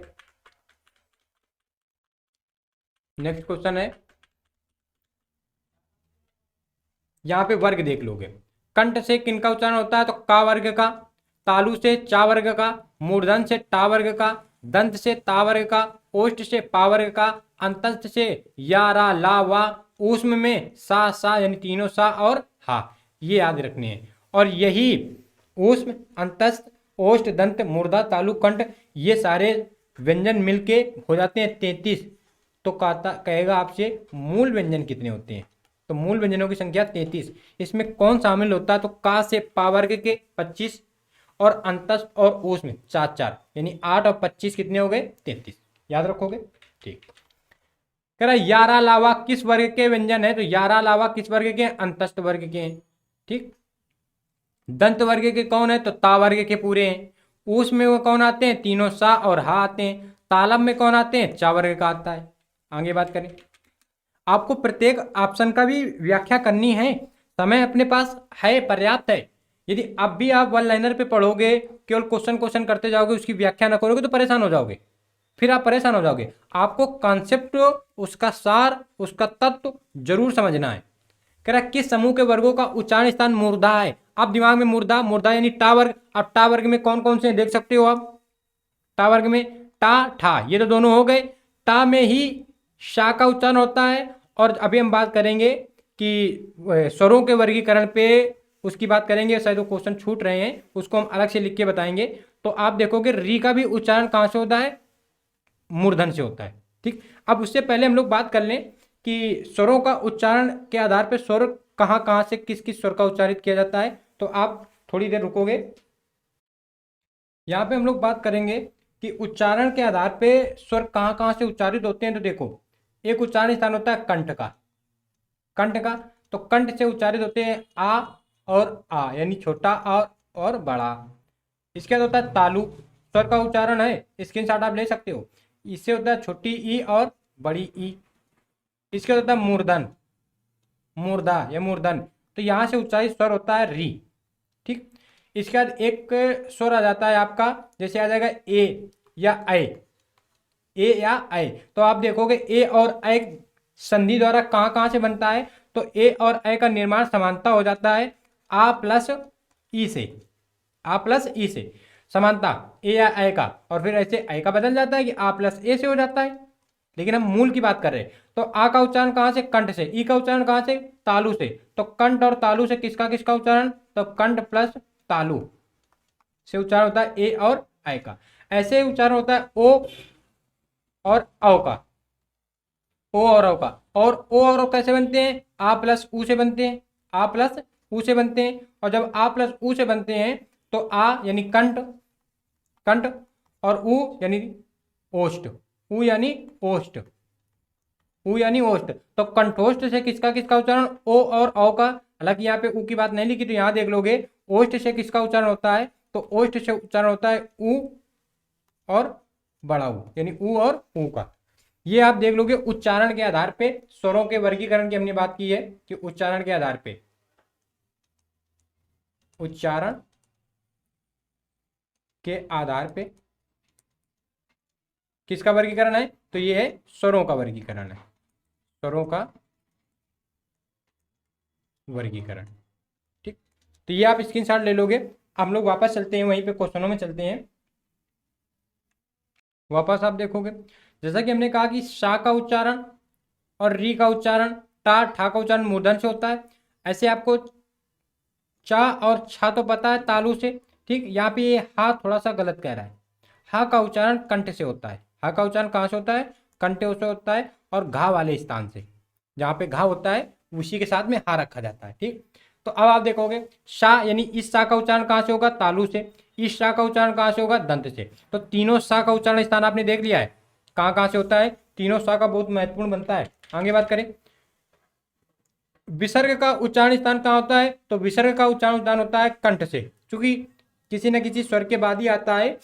नेक्स्ट क्वेश्चन है, यहाँ पे वर्ग देख लोगे। कंठ से किनका उच्चारण होता है, तो का वर्ग का, तालु से चा वर्ग का, मूर्धन से टा वर्ग का, दंत से ता वर्ग का, ओष्ठ से पा वर्ग का, अंतस्थ से या रा ला वा, ऊष्म में सा यानी तीनों सा और हा, ये याद रखने हैं। और यही ऊष्म, अंतस्थ, ओष्ठ, दंत, मूर्धा, तालु, कंठ, ये सारे व्यंजन मिलके हो जाते हैं 33। तो कहेगा आपसे मूल व्यंजन कितने होते हैं, तो मूल व्यंजनों की संख्या 33। इसमें कौन शामिल होता है, तो का से पा वर्ग के 25 और अंतस्थ और ऊष्म 4 यानी 8 और 25 कितने हो गए, 33। याद रखोगे, ठीक। कह रहा यारा लावा किस वर्ग के व्यंजन है, तो यारा लावा किस वर्ग के, अंतस्थ वर्ग के हैं, ठीक। दंत वर्ग के कौन है, तो ता वर्ग के पूरे हैं। ऊष्म में वो कौन आते हैं, तीनों सा और हा आते हैं। तालब में कौन आते हैं, चा वर्ग का आता है। आगे बात करें, आपको प्रत्येक ऑप्शन का भी व्याख्या करनी है, समय अपने पास है, पर्याप्त है। यदि अब भी आप वन लाइनर पे पढ़ोगे, केवल क्वेश्चन करते जाओगे, उसकी व्याख्या ना करोगे तो परेशान हो जाओगे, फिर आप परेशान हो जाओगे। आपको कॉन्सेप्ट, उसका सार, उसका तत्व जरूर समझना है। कह रहा किस समूह के वर्गों का उच्चारण स्थान मूर्धा है। अब दिमाग में मूर्धा यानी टा वर्ग। अब टा वर्ग में कौन कौन से देख सकते हो आप, टा वर्ग में टा ठा, ये तो दोनों हो गए। टा में ही शा का उच्चारण होता है। और अभी हम बात करेंगे कि स्वरों के वर्गीकरण पे, उसकी बात करेंगे, शायद वो क्वेश्चन छूट रहे हैं, उसको हम अलग से लिख के बताएंगे। तो आप देखोगे री का भी उच्चारण कहाँ से होता है, मूर्धन से होता है, ठीक। अब उससे पहले हम लोग बात कर लें कि स्वरों का उच्चारण के आधार पर स्वर कहाँ कहाँ से किस किस स्वर का उच्चारित किया जाता है। तो आप थोड़ी देर रुकोगे, यहाँ पे हम लोग बात करेंगे कि उच्चारण के आधार पे स्वर कहाँ कहाँ से उच्चारित होते हैं। तो देखो एक उच्चारण स्थान होता है कंठ का, कंठ का, तो कंठ से उच्चारित होते हैं आ और आ, यानी छोटा आ और बड़ा। इसके बाद होता है तालु, स्वर का उच्चारण है, स्क्रीनशॉट आप ले सकते हो। इससे होता है छोटी ई और बड़ी ई। इसके बाद होता है मूर्धन, मूर्धा या मूर्धन, तो यहाँ से उच्चारित स्वर होता है री, ठीक। इसके बाद एक स्वर आ जाता है आपका, जैसे आ जाएगा ए या ऐ, ए या ऐ। तो आप देखोगे ए और ऐ संधि द्वारा कहाँ कहाँ से बनता है, तो ए और ऐ का निर्माण समानता हो जाता है आ प्लस ई से, आ प्लस ई से समानता ए या ऐ का, और फिर ऐसे ऐ का बदल जाता है कि आ प्लस ए से हो जाता है। लेकिन हम मूल की बात कर रहे हैं, तो आ का उच्चारण कहाँ से, कंठ से। ई का उच्चारण कहाँ से, तालु से। तो कंठ और तालु से किसका किसका उच्चारण, तो कंठ प्लस तालु से उच्चारण होता है ए और ऐ का। ऐसे उच्चारण होता है ओ और औ का, ओ और औ का। और ओ और औ कैसे बनते हैं, आ प्लस ऊ से बनते हैं, आ प्लस ऊ से बनते हैं। और जब आ प्लस ऊ से बनते हैं तो आ यानी कंठ, कंठ, और ऊ यानी ओष्ठ, ऊ यानी ओष्ठ, ऊ यानी ओष्ठ। तो कंठोष्ठ से किसका किसका उच्चारण, ओ और औ का। हालांकि यहाँ पे ऊ की बात नहीं लिखी, तो यहाँ देख लोगे ओष्ठ से किसका उच्चारण होता है, तो ओष्ठ से उच्चारण होता है ऊ और बड़ा ऊ, यानी ऊ और ऊ का। ये आप देख लोगे उच्चारण के आधार पे। स्वरों के वर्गीकरण की हमने बात की है कि उच्चारण के आधार पे, उच्चारण के आधार पे किसका वर्गीकरण है, तो ये है स्वरों का वर्गीकरण है, स्वरों का वर्गीकरण। ठीक, तो ये आप स्क्रीनशॉट ले लोगे। हम लोग वापस चलते हैं, वहीं पे क्वेश्चनों में चलते हैं। वापस आप देखोगे जैसा कि हमने कहा कि शा का उच्चारण और री का उच्चारण, टा ठा का उच्चारण मूर्धन से होता है। ऐसे आपको चा और छा तो पता है तालु से। ठीक, यहाँ पे ये हा थोड़ा सा गलत कह रहा है। हा का उच्चारण कंठ से होता है। हा का उच्चारण कहाँ से होता है, कंठ से होता है, और घा वाले स्थान से, जहाँ पे घा होता है उसी के साथ में हा रखा जाता है। ठीक, तो अब आप देखोगे शा यानी इस शा का उच्चारण कहाँ से होगा, तालु से। इस शा का उच्चारण कहाँ से होगा, दंत से। तो तीनों शा का उच्चारण स्थान आपने देख लिया है कहाँ कहाँ से होता है, तीनों शा का बहुत महत्वपूर्ण बनता है। आगे बात करें, विसर्ग का उच्चारण स्थान कहाँ होता है, तो विसर्ग का उच्चारण स्थान होता है कंठ से, क्योंकि किसी न किसी स्वर के बाद ही आता है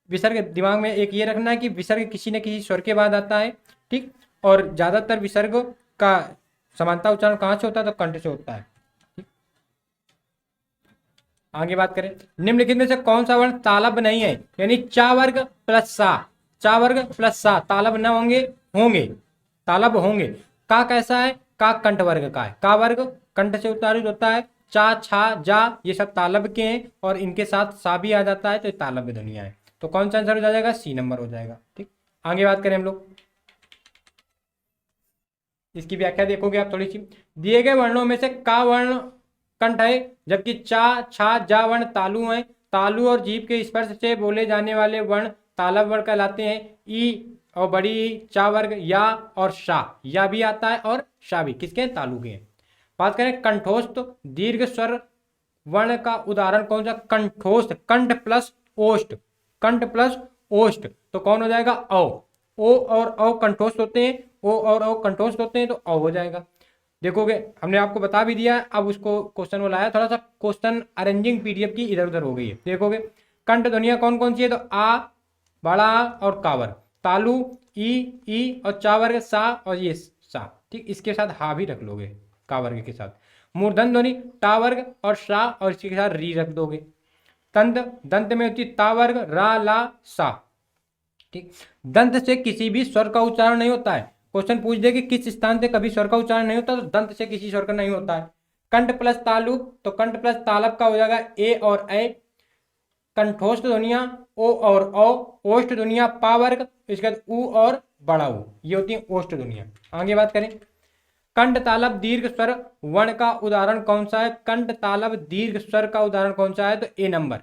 विसर्ग। दिमाग में एक ये रखना है कि विसर्ग किसी न किसी स्वर के बाद आता है। ठीक, और ज्यादातर विसर्ग का समानता उच्चारण कहाँ से होता है, तो कंठ से होता है। ठीक? आगे बात करें, निम्नलिखित में से कौन सा वर्ण तालब नहीं है, यानी चा वर्ग प्लस सा, चा वर्ग प्लस सा तालब न होंगे, होंगे, तालब होंगे। का कैसा है, का कंठ वर्ग का है, का वर्ग कंठ से उच्चारित होता है। चा छा जा ये सब तालब के हैं, और इनके साथ सा भी आ जाता है, तो ये तालब ध्वनियां है। तो कौन सा आंसर हो जाएगा, सी नंबर हो जाएगा। ठीक, आगे बात करें हम लोग, इसकी व्याख्या देखोगे आप थोड़ी सी। दिए गए वर्णों में से का वर्ण कंठ है, जबकि चा छा जा वर्ण तालु है। तालु और जीभ के स्पर्श से बोले जाने वाले वर्ण तालब वर्ण कहलाते हैं। ई और बड़ी ई, चा वर्ग, या और शा, या भी आता है और शा भी किसके हैं, तालु के हैं। बात करें कंठोस्त दीर्घ स्वर वर्ण का उदाहरण कौन सा, कंठोस्त, कंठ प्लस ओष्ठ, कंठ प्लस ओष्ठ, तो कौन हो जाएगा, औ। ओ और औ कंठोस्त होते हैं, ओ और औ कंठोस्त होते हैं, तो औ हो जाएगा। देखोगे हमने आपको बता भी दिया है, अब उसको क्वेश्चन वो लाया, थोड़ा सा क्वेश्चन अरेंजिंग पीडीएफ की इधर उधर हो गई है। देखोगे कंठ ध्वनिया कौन कौन सी है, तो आ, बड़ा आ और कावर, तालु ई और चा वर्ग सा और ये सा। ठीक, इसके साथ हा भी रख लोगे का वर्ग के साथ। मूर्धन ध्वनि टा वर्ग और शा, और इसके साथ री रख दोगे। तंत दंत में होती ता वर्ग रा ला सा। ठीक, दंत से किसी भी स्वर का उच्चारण नहीं होता है। क्वेश्चन पूछ दे कि किस स्थान से कभी स्वर का उच्चारण नहीं होता, तो दंत से किसी स्वर का नहीं होता है। कंठ प्लस तालु, तो कंठ प्लस तालब का हो जाएगा ए और ए। कंठोष्ठ ध्वनिया ओ और औ, ओष्ठ ध्वनिया पा वर्ग, इसके बाद ऊ और बड़ा ऊ, ये होती है ओष्ठ ध्वनिया। आगे बात करें, कंठ तालब दीर्घ स्वर वर्ण का उदाहरण कौन सा है, कंठ तालब दीर्घ स्वर का उदाहरण कौन सा है, तो ए नंबर।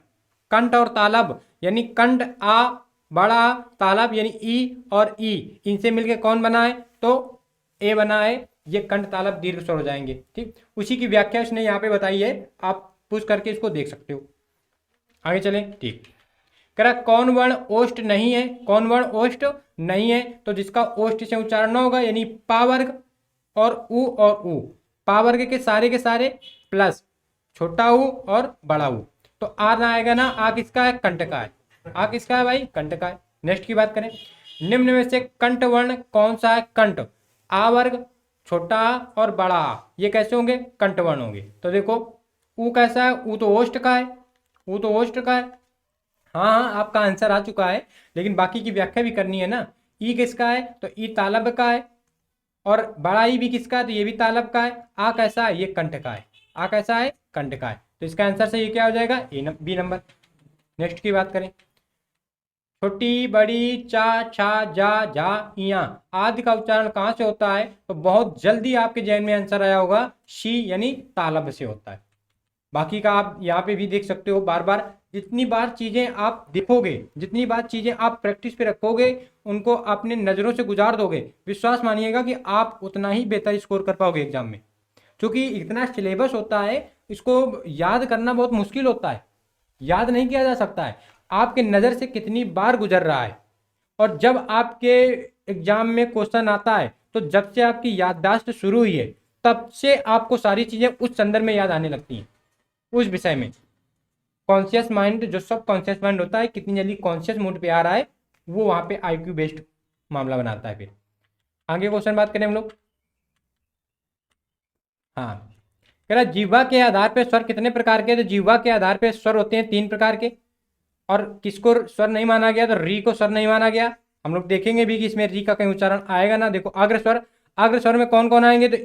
कंठ और तालब यानी कंठ आ बड़ा, तालब यानी ई और ई, इनसे मिलके कौन बना है, तो ए बना है। ये कंठ तालब दीर्घ स्वर हो जाएंगे। ठीक, उसी की व्याख्या उसने यहाँ पे बताई है, आप पूछ करके इसको देख सकते हो। आगे चलें। ठीक, कह रहा कौन वर्ण ओष्ठ नहीं है, कौन वर्ण ओष्ठ नहीं है, तो जिसका ओष्ठ से उच्चारण न होगा, यानी पा वर्ग और ऊ, पा वर्ग के सारे प्लस छोटा ऊ और बड़ा ऊ, तो आ ना आएगा ना, आ किसका है, कंठ का है। आ किसका है भाई, कंठ का है। नेक्स्ट की बात करें, निम्न में से कंठ वर्ण कौन सा है, कंठ आ वर्ग छोटा आ और बड़ा आ, ये कैसे होंगे, कंठ वर्ण होंगे। तो देखो ऊ कैसा है, ऊ तो ओष्ठ का है, ऊ तो ओष्ठ का है। हाँ हाँ, आपका आंसर आ चुका है, लेकिन बाकी की व्याख्या भी करनी है ना। ई किसका है, तो ई तालब का है, और बड़ा ई भी किसका है, तो ये भी तालब का है। आ कैसा है, ये कंठ का है। आ कैसा है, कंठ का है। तो इसका आंसर सही क्या हो जाएगा, बी नंबर। नेक्स्ट की बात करें, छोटी बड़ी चा छा जा झा इया आदि का उच्चारण कहाँ से होता है, तो बहुत जल्दी आपके जहन में आंसर आया होगा, शी यानी तालब से होता है। बाकी का आप यहाँ पे भी देख सकते हो। बार बार जितनी बार चीजें आप देखोगे, जितनी बार चीजें आप प्रैक्टिस पे रखोगे, उनको अपने नजरों से गुजार दोगे, विश्वास मानिएगा कि आप उतना ही बेहतर स्कोर कर पाओगे एग्जाम में। क्योंकि इतना सिलेबस होता है, इसको याद करना बहुत मुश्किल होता है, याद नहीं किया जा सकता है। आपके नज़र से कितनी बार गुजर रहा है, और जब आपके एग्जाम में क्वेश्चन आता है, तो जब से आपकी याददाश्त शुरू हुई है, तब से आपको सारी चीज़ें उस संदर्भ में याद आने लगती हैं, उस विषय में। कॉन्शियस माइंड, जो सब कॉन्शियस माइंड होता है, कितनी जल्दी कॉन्शियस मूड पे आ रहा है, वो वहाँ पे आईक्यू बेस्ड मामला बनाता है फिर। आगे क्वेश्चन बात करें हम लोग। हाँ, कह रहा जीवा के आधार पे स्वर कितने प्रकार के, तो जीवा के आधार पे स्वर होते हैं 3 प्रकार के। और किसको स्वर नहीं माना गया, तो री को स्वर नहीं माना गया। हम लोग देखेंगे भी कि इसमें री का कहीं उच्चारण आएगा ना। देखो अग्र स्वर में कौन कौन आएंगे, तो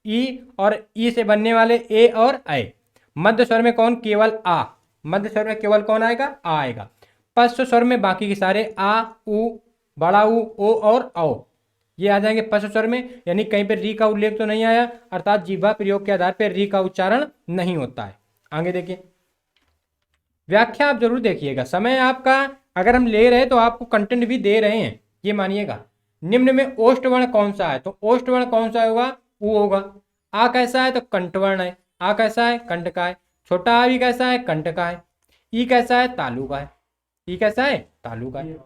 ई और ई से बनने वाले ए और ऐ। मध्य स्वर में कौन, केवल आ। मध्य स्वर में केवल कौन आएगा, आ आएगा। पश्च स्वर में बाकी के सारे आ, उ, बड़ा उ, ओ और औ, ये आ जाएंगे पश्च स्वर में। यानी कहीं पर री का उल्लेख तो नहीं आया, अर्थात जीवा प्रयोग के आधार पर री का उच्चारण नहीं होता है। आगे देखिए, व्याख्या आप जरूर देखिएगा। समय आपका अगर हम ले रहे हैं तो आपको कंटेंट भी दे रहे हैं, ये मानिएगा। निम्न में ओष्ठ वर्ण कौन सा है, तो ओष्ठ वर्ण कौन सा होगा, उ होगा। आ कैसा है, तो कंठ वर्ण है। आ कैसा है, कंठ का है। छोटा आ भी कैसा है, कंठ का है। ई कैसा है, तालु का है। ई कैसा है, तालु का है।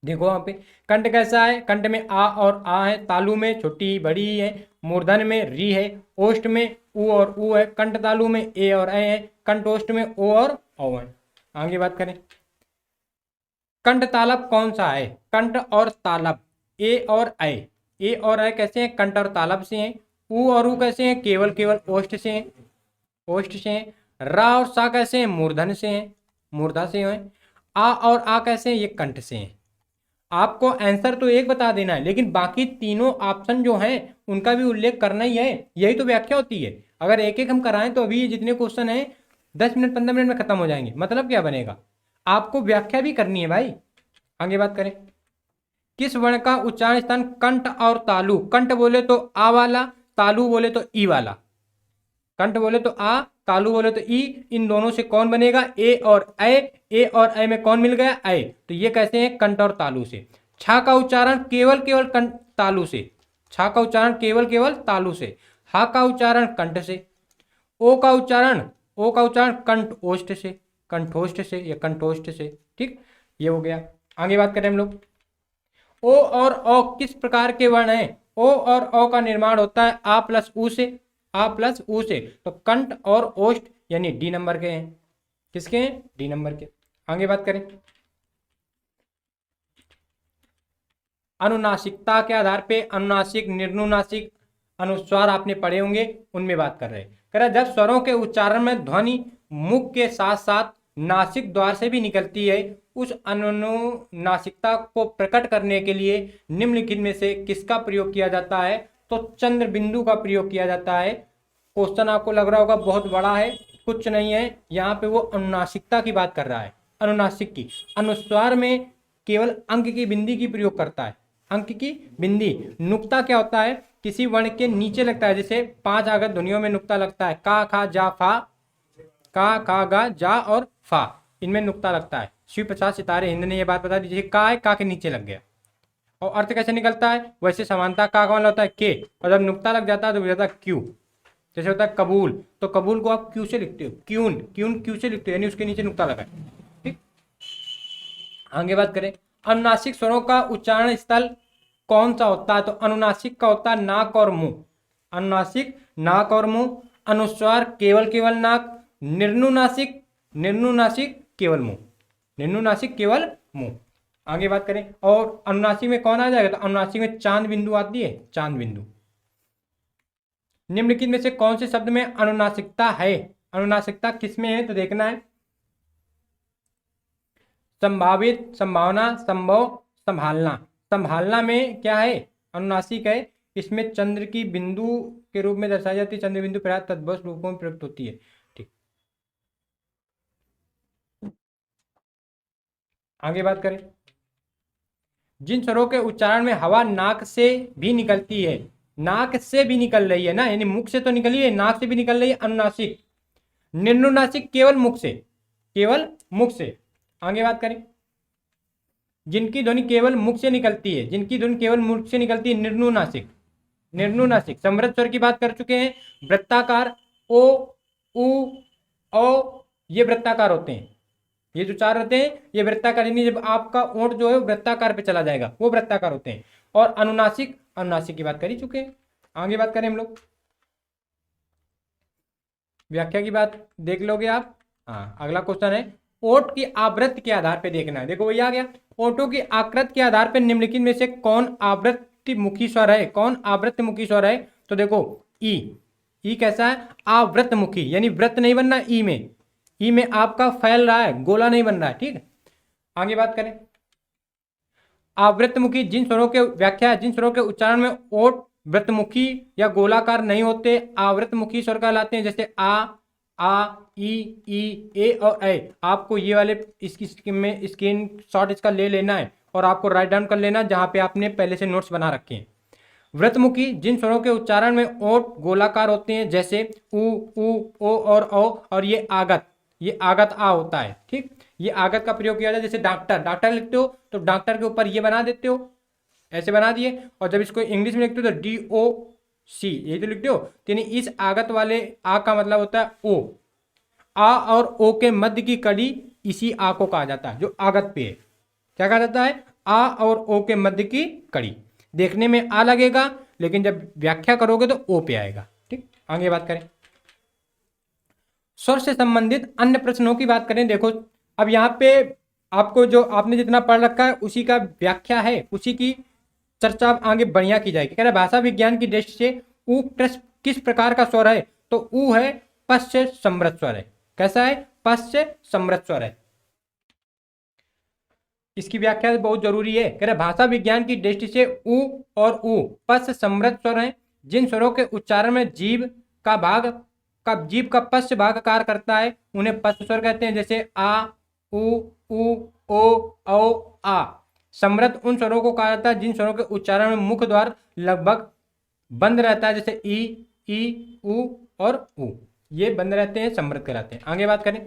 देखो वहां पे कंठ कैसा है, कंठ में आ और आ है, तालु में छोटी बड़ी है, मूर्धन में री है, ओष्ठ में उ और उ है, कंठ तालु में ए और ए है, कंठोष्ठ में ओ और औ है। आगे बात करें, कंठ तालब कौन सा है, कंठ और तालब ए और ऐ। ए और ऐ कैसे हैं, कंठ और तालब से हैं। उ और उ कैसे हैं, केवल केवल ओष्ठ से हैं, ओष्ठ से हैं। रा और सा कैसे हैं, मूर्धन से हैं, मूर्धा से हैं। आ और आ कैसे हैं, ये कंठ से हैं। आपको आंसर तो एक बता देना है, लेकिन बाकी तीनों ऑप्शन जो हैं उनका भी उल्लेख करना ही है। यही तो व्याख्या होती है। अगर एक एक हम कराएं तो अभी ये जितने क्वेश्चन हैं 10 मिनट 15 मिनट में खत्म हो जाएंगे। मतलब क्या बनेगा, आपको व्याख्या भी करनी है भाई। आगे बात करें, किस वर्ण का उच्चारण स्थान कंठ और तालु, कंठ बोले तो आ वाला, तालु बोले तो ई वाला। कंठ बोले तो आ, तालु बोले तो ई, इन दोनों से कौन बनेगा, ए और ऐ। ए और ऐ में कौन मिल गया, ऐ। तो ये कैसे हैं, कंठ और तालु से। छा का उच्चारण केवल केवल कंठ तालु से, छा का उच्चारण केवल केवल तालु से। हा का उच्चारण कंठ से। ओ का उच्चारण, ओ का उच्चारण कंठ ओष्ठ से, कंठोष्ठ से या कंठोष्ठ से। ठीक, ये हो गया। आगे बात करें हम लोग, ओ और औ किस प्रकार के वर्ण हैं, ओ और औ का निर्माण होता है आ प्लस उ से, आ प्लस उ से। तो कंठ और ओष्ठ यानी डी नंबर के हैं। किसके हैं, डी नंबर के। आगे बात करें, अनुनासिकता के आधार पे अनुनासिक, निर्नुनासिक, अनुस्वार आपने पढ़े होंगे, उनमें बात कर रहे हैं। कह रहा जब स्वरों के उच्चारण में ध्वनि मुख के साथ साथ नासिक द्वार से भी निकलती है, उस अनुनासिकता को प्रकट करने के लिए निम्नलिखित में से किसका प्रयोग किया जाता है, तो चंद्र बिंदु का प्रयोग किया जाता है। क्वेश्चन आपको लग रहा होगा बहुत बड़ा है, कुछ नहीं है। यहाँ पे वो अनुनासिकता की बात कर रहा है, अनुनासिक की। अनुस्वार में केवल अंक की बिंदी की प्रयोग करता है, अंक की बिंदी। नुक्ता क्या होता है, किसी वर्ण के नीचे लगता है, जैसे 5 आगत ध्वनियों में नुक्ता लगता है, का खा जा फा, का खा गा जा और फा, इनमें नुक्ता लगता है। शिव प्रसाद सितारे हिंद ने यह बात बता दी, जैसे का है, का के नीचे लग गया। और अर्थ कैसे निकलता है, वैसे समानता का कौन होता है, के, और जब नुक्ता लग जाता है तो हो जाता है क्यू। जैसे होता है कबूल, तो कबूल को आप क्यू से लिखते हो, क्यून, क्यून क्यू से लिखते हो, यानी उसके नीचे नुक्ता लगा है। ठीक, आगे बात करें, अनुनासिक स्वरों का उच्चारण स्थल कौन सा होता है, तो अनुनासिक का होता है नाक और मुंह। अनुनासिक नाक और मुंह, अनुस्वार केवल केवल नाक, निर्नुनासिक, निर्नुनासिक केवल मुंह, निर्नुनासिक केवल मुंह। आगे बात करें, और अनुनासिक में कौन आ जाएगा, तो अनुनासिक में चांद बिंदु आती है, चांद बिंदु। निम्नलिखित में से कौन से शब्द में अनुनासिकता है, अनुनासिकता किसमें है, तो देखना है संभावित, संभावना, संभव, संभालना। संभालना में क्या है, अनुनासिक है। इसमें चंद्र की बिंदु के रूप में दर्शाई जाती है, चंद्र बिंदु प्रायः तद्भव रूपों में प्रयुक्त होती है। ठीक, आगे बात करें, जिन स्वरों के उच्चारण में हवा नाक से भी निकलती है, नाक से भी निकल रही है ना, यानी मुख से तो निकली है, नाक से भी निकल रही है, अनुनासिक। निर्नुनासिक केवल मुख से, केवल मुख से। आगे बात करें, जिनकी ध्वनि केवल मुख से निकलती है, जिनकी ध्वनि केवल मुख से निकलती है, निर्नुनासिक, निर्नुनासिक। समृद्ध स्वर की बात कर चुके हैं, वृत्ताकार, ओ, उ, औ, ये वृत्ताकार होते हैं। ये जो 4 होते हैं ये वृत्ताकार, यानी जब आपका ओंठ जो है वृत्ताकार पे चला जाएगा, वो वृत्ताकार होते हैं। और अनुनासिक, अनुनासिक की बात कर ही चुके हैं। आगे बात करें हम लोग, व्याख्या की बात देख लोगे आप। हाँ, अगला क्वेश्चन है, ओठ की आवृत्ति के आधार पे देखना है। देखो वही आ गया, ओठों की आकृति के आधार पर निम्नलिखित में से कौन आवृत्त आवृत्तिमुखी स्वर है। कौन आवृत्तिमुखी स्वर है? तो देखो ई कैसा है? आवृत्तमुखी, यानी वृत्त नहीं बनना ई में आपका फैल रहा है, गोला नहीं बन रहा है। ठीक है, आगे बात करें। आवृत्तमुखी जिन स्वरों के व्याख्या है, जिन स्वरों के उच्चारण में ओट वृत्तमुखी या गोलाकार नहीं होते आवृत्तमुखी स्वर कहलाते हैं। जैसे आ, ई, ए और ऐ। आपको ये वाले इसकी स्क्रीन शॉट इसका ले लेना है और आपको राइट डाउन कर लेना जहां पे आपने पहले से नोट्स बना रखे हैं। वृत्तमुखी जिन स्वरों के उच्चारण में ओट गोलाकार होते हैं, जैसे ओ और ये आगत आ होता है। ठीक, ये आगत का प्रयोग किया जाता है। जैसे डॉक्टर लिखते हो तो डॉक्टर के ऊपर ये बना देते हो, ऐसे बना दिए, और जब इसको इंग्लिश में लिखते हो तो DOC ये तो लिखते हो। यानी इस आगत वाले आ का मतलब होता है ओ। आ और ओ के मध्य की कड़ी इसी आ को कहा जाता है, जो आगत पे है। क्या कहा जाता है? आ और ओ के मध्य की कड़ी। देखने में आ लगेगा, लेकिन जब व्याख्या करोगे तो ओ पे आएगा। ठीक, आगे बात करें। स्वर से संबंधित अन्य प्रश्नों की बात करें। देखो, अब यहाँ पे आपको जो आपने जितना पढ़ रखा है उसी का व्याख्या है, उसी की चर्चा आगे बढ़िया की जाएगी। कह रहे भाषा विज्ञान की दृष्टि से ऊ किस प्रकार का स्वर है? तो ऊ है पश्च समृत स्वर है। कैसा है? पश्च समृत स्वर है। इसकी व्याख्या बहुत जरूरी है। कह रहे भाषा विज्ञान की दृष्टि से ऊ और ऊ पश्च समृत स्वर हैं। जिन स्वरों के उच्चारण में जीभ का पश्च भाग कार्य करता है उन्हें पश्च स्वर कहते हैं। जैसे आ, उ, ओ, औ, आ। समृत उन स्वरों को कहा जाता है जिन स्वरों के उच्चारण में मुख द्वार लगभग बंद रहता है। जैसे ई, उ और उ, ये बंद रहते हैं, समृत कहलाते हैं। आगे बात करें।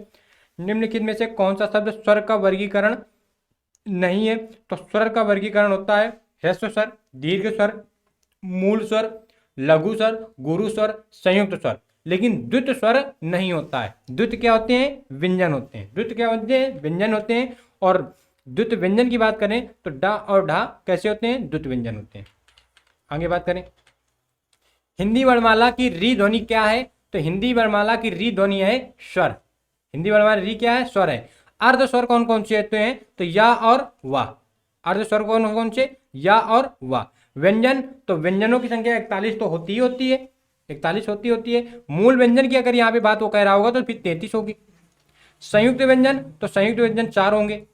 निम्नलिखित में से कौन सा शब्द स्वर का वर्गीकरण नहीं है? तो स्वर का वर्गीकरण होता है ह्रस्व स्वर, दीर्घ स्वर, मूल स्वर, लघु स्वर, गुरु स्वर, संयुक्त स्वर। लेकिन द्वित स्वर नहीं होता है। द्वित क्या होते हैं? व्यंजन होते हैं। द्वित क्या होते हैं? व्यंजन होते हैं। और द्वित व्यंजन की बात करें तो डा और ढा कैसे होते हैं? द्वित व्यंजन होते हैं। आगे बात करें। हिंदी वर्णमाला की री ध्वनि क्या है? तो हिंदी वर्णमाला की री ध्वनि है स्वर। हिंदी वर्णमाला री क्या है? स्वर है। अर्ध स्वर कौन कौन से होते हैं? तो या और वाह। अर्ध स्वर कौन कौन से? या और वाह। व्यंजन, तो व्यंजनों की संख्या 41 तो होती है, 41 होती है। मूल व्यंजन की अगर यहाँ पे बात वो कह रहा होगा तो फिर 33 होगी। संयुक्त व्यंजन, तो संयुक्त व्यंजन 4 होंगे।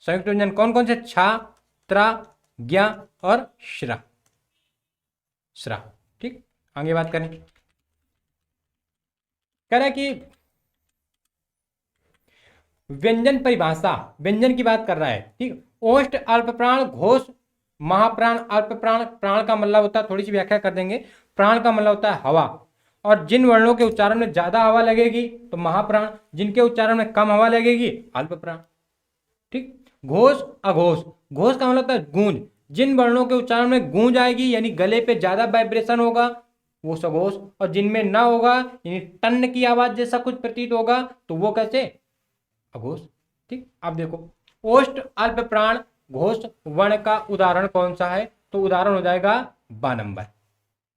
संयुक्त व्यंजन कौन कौन से? छा, त्रा, ज्ञा और श्रा। ठीक, आगे बात करें। कह रहा है कि व्यंजन परिभाषा, व्यंजन की बात कर रहा है। ठीक, ओष्ठ अल्प प्राण, घोष महाप्राण, अल्प प्राण। प्राण का मतलब होता है, थोड़ी सी व्याख्या कर देंगे। प्राण का मतलब होता है हवा, और जिन वर्णों के उच्चारण में ज्यादा हवा लगेगी तो महाप्राण, जिनके उच्चारण में कम हवा लगेगी अल्प प्राण। ठीक, घोष अघोष। घोष का मतलब होता है गूंज। जिन वर्णों के उच्चारण में गूंज आएगी यानी गले पे ज्यादा वाइब्रेशन होगा वो सघोष, और जिनमें ना होगा यानी टन की आवाज जैसा कुछ प्रतीत होगा तो वो कैसे? अघोष। ठीक, अब देखो ओष्ठ अल्प प्राण घोष वर्ण का उदाहरण कौन सा है? तो उदाहरण हो जाएगा बा नंबर।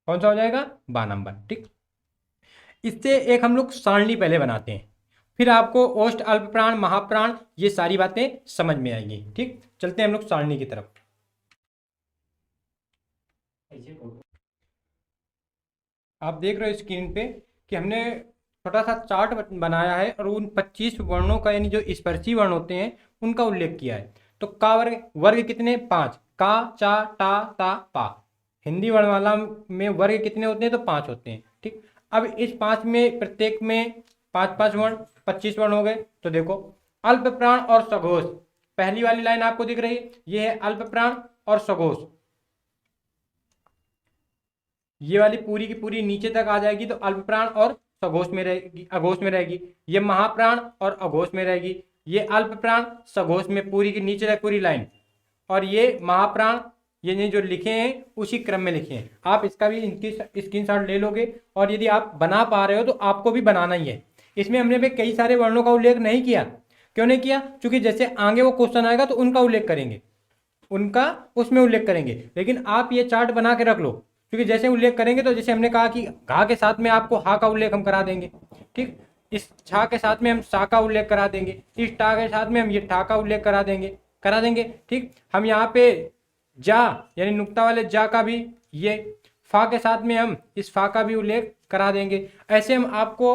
कौन सा हो जाएगा? बा नंबर। ठीक, इससे एक हम लोग सारणी पहले बनाते हैं, फिर आपको ओष्ठ अल्प प्राण महाप्राण ये सारी बातें समझ में आएंगी। ठीक, चलते हैं हम लोग सारणी की तरफ। आप देख रहे हो स्क्रीन पे कि हमने छोटा सा चार्ट बनाया है और उन 25 वर्णों का यानी जो स्पर्शी वर्ण होते हैं उनका उल्लेख किया है। तो का वर्ग कितने? 5। का, चा, टा, ता, पा। हिंदी वर्णमाला में वर्ग कितने होते हैं? तो 5 होते हैं। ठीक, अब इस 5 में प्रत्येक में 5-5 वर्ण, 25 वर्ण हो गए। तो देखो अल्प प्राण और सघोष, पहली वाली लाइन आपको दिख रही है, ये है अल्प प्राण और सघोष। ये वाली पूरी की पूरी नीचे तक आ जाएगी तो अल्प प्राण और सघोष में रहेगी, अघोष में रहेगी। ये महाप्राण और अघोष में रहेगी। ये अल्प प्राण सघोष में पूरी की नीचे तक पूरी लाइन, और ये महाप्राण ये जो लिखे हैं उसी क्रम में लिखे हैं। आप इसका भी इनकी स्क्रीनशॉट ले लोगे, और यदि आप बना पा रहे हो तो आपको भी बनाना ही है। इसमें हमने भी कई सारे वर्णों का उल्लेख नहीं किया। क्यों नहीं किया? क्योंकि जैसे आगे वो क्वेश्चन आएगा तो उनका उल्लेख करेंगे, उनका उसमें उल्लेख करेंगे। लेकिन आप ये चार्ट बना के रख लो, क्योंकि जैसे उल्लेख करेंगे तो जैसे हमने कहा कि घा के साथ में आपको हा का उल्लेख हम करा देंगे। ठीक, इस छा के साथ में हम सा का उल्लेख करा देंगे, इस टा के साथ में हम ये ठा का उल्लेख करा देंगे। ठीक, हम यहाँ पे जा यानी नुक्ता वाले जा का भी ये फा के साथ में हम इस फा का भी उल्लेख करा देंगे। ऐसे हम आपको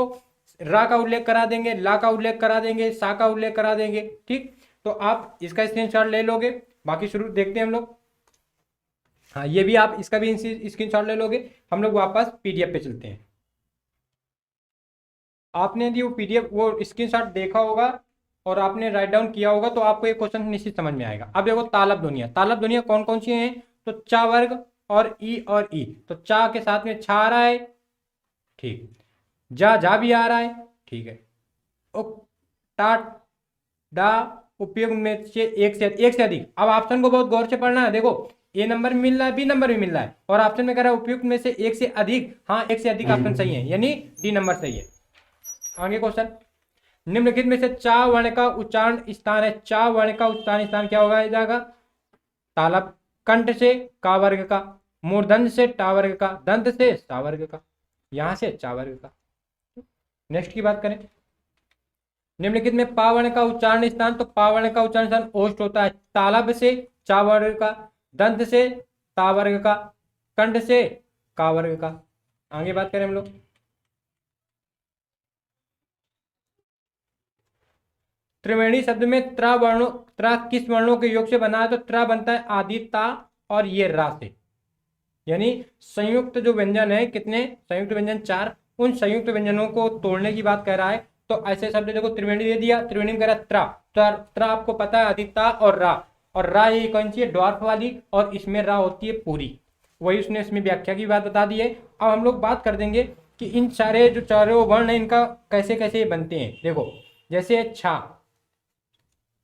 रा का उल्लेख करा देंगे, ला का उल्लेख करा देंगे, सा का उल्लेख करा देंगे। ठीक, तो आप इसका स्क्रीनशॉट ले लोगे। बाकी शुरू देखते हैं हम लोग। हाँ, ये भी आप इसका भी स्क्रीनशॉट ले लोगे। हम लोग वापस पीडीएफ पे चलते हैं। आपने यदि वो पीडीएफ वो स्क्रीनशॉट देखा होगा और आपने राइट डाउन किया होगा तो आपको ये क्वेश्चन निश्चित समझ में आएगा। अब देखो तालब दुनिया, तालब दुनिया कौन कौन सी हैं? तो चा वर्ग और ई, तो चा के साथ में छा आ रहा है, ठीक, जा भी आ रहा है, ठीक है, टा डा उपयोग में से एक से अधिक। अब ऑप्शन को बहुत गौर से पढ़ना है। देखो ए नंबर भी मिल रहा है, बी नंबर भी मिल रहा है, और ऑप्शन में कह रहा है उपयुक्त में से एक से अधिक। हाँ, एक से अधिक ऑप्शन सही है, यानी डी नंबर सही है। आगे क्वेश्चन, निम्नलिखित में से चा वर्ण का उच्चारण स्थान है। चा वर्ण का उच्चारण स्थान क्या होगा जाएगा? तालब, कंठ से का वर्ग का, मूर्धन्य से टा वर्ग का, दंत से सा वर्ग का, यहां से चा वर्ग का। नेक्स्ट की बात करें, निम्नलिखित में पावर्ण का उच्चारण स्थान, तो पावर्ण का उच्चारण स्थान ओष्ठ होता है। तालब से चा वर्ग का, दंत से ता वर्ग का, कंठ से का वर्ग का। आगे बात करें हम लोग, त्रिवेणी शब्द में त्रा वर्णों, त्रा किस वर्णों के योग से बना है? तो त्रा बनता है आदि ता और ये रा से, यानी संयुक्त जो व्यंजन है, कितने संयुक्त व्यंजन? 4। उन संयुक्त व्यंजनों को तोड़ने की बात कर रहा है। तो ऐसे शब्द देखो, त्रिवेणी दे दिया, त्रिवेणी में कह रहा त्रा, त्रा आपको पता है आदिता और रा ये कौन सी है? ड्वार्फ वाली, और इसमें रा होती है पूरी। वही उसने इसमें व्याख्या की बात बता दी है। अब हम लोग बात कर देंगे कि इन सारे जो चारों वर्ण है इनका कैसे कैसे बनते हैं। देखो जैसे छा,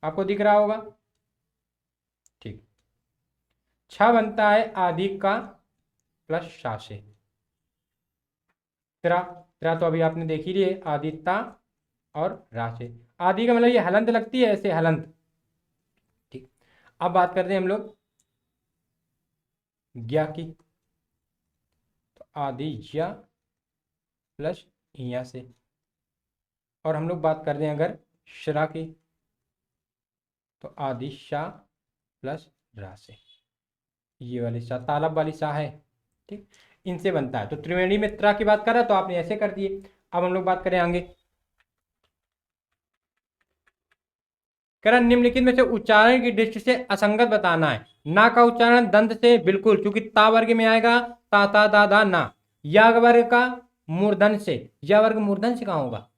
आपको दिख रहा होगा, ठीक, छा बनता है आदि का प्लस शा से। त्रा, त्रा तो अभी आपने देख ही लिए, आदिता और रा से। आदि का मतलब ये हलंत लगती है, ऐसे हलंत, ठीक। अब बात करते हैं हम लोग ज्ञा की, तो आदि ज्ञा प्लस इया से। और हम लोग बात करते हैं अगर श्रा की, तो आदि शा प्लस रा से। ये वाली सा तालब वाली सा है, ठीक, इनसे बनता है। तो त्रिवेणी में त्रा की बात कर रहा तो आपने ऐसे कर दिए। अब हम लोग बात करें आगे, कह रहा निम्नलिखित में से उच्चारण की दृष्टि से असंगत बताना है। ना का उच्चारण दंत से बिल्कुल, क्योंकि ता वर्ग में आएगा, ता दा दा ना। या वर्ग का मूर्धन से, या वर्ग मूर्धन से कहाँ होगा?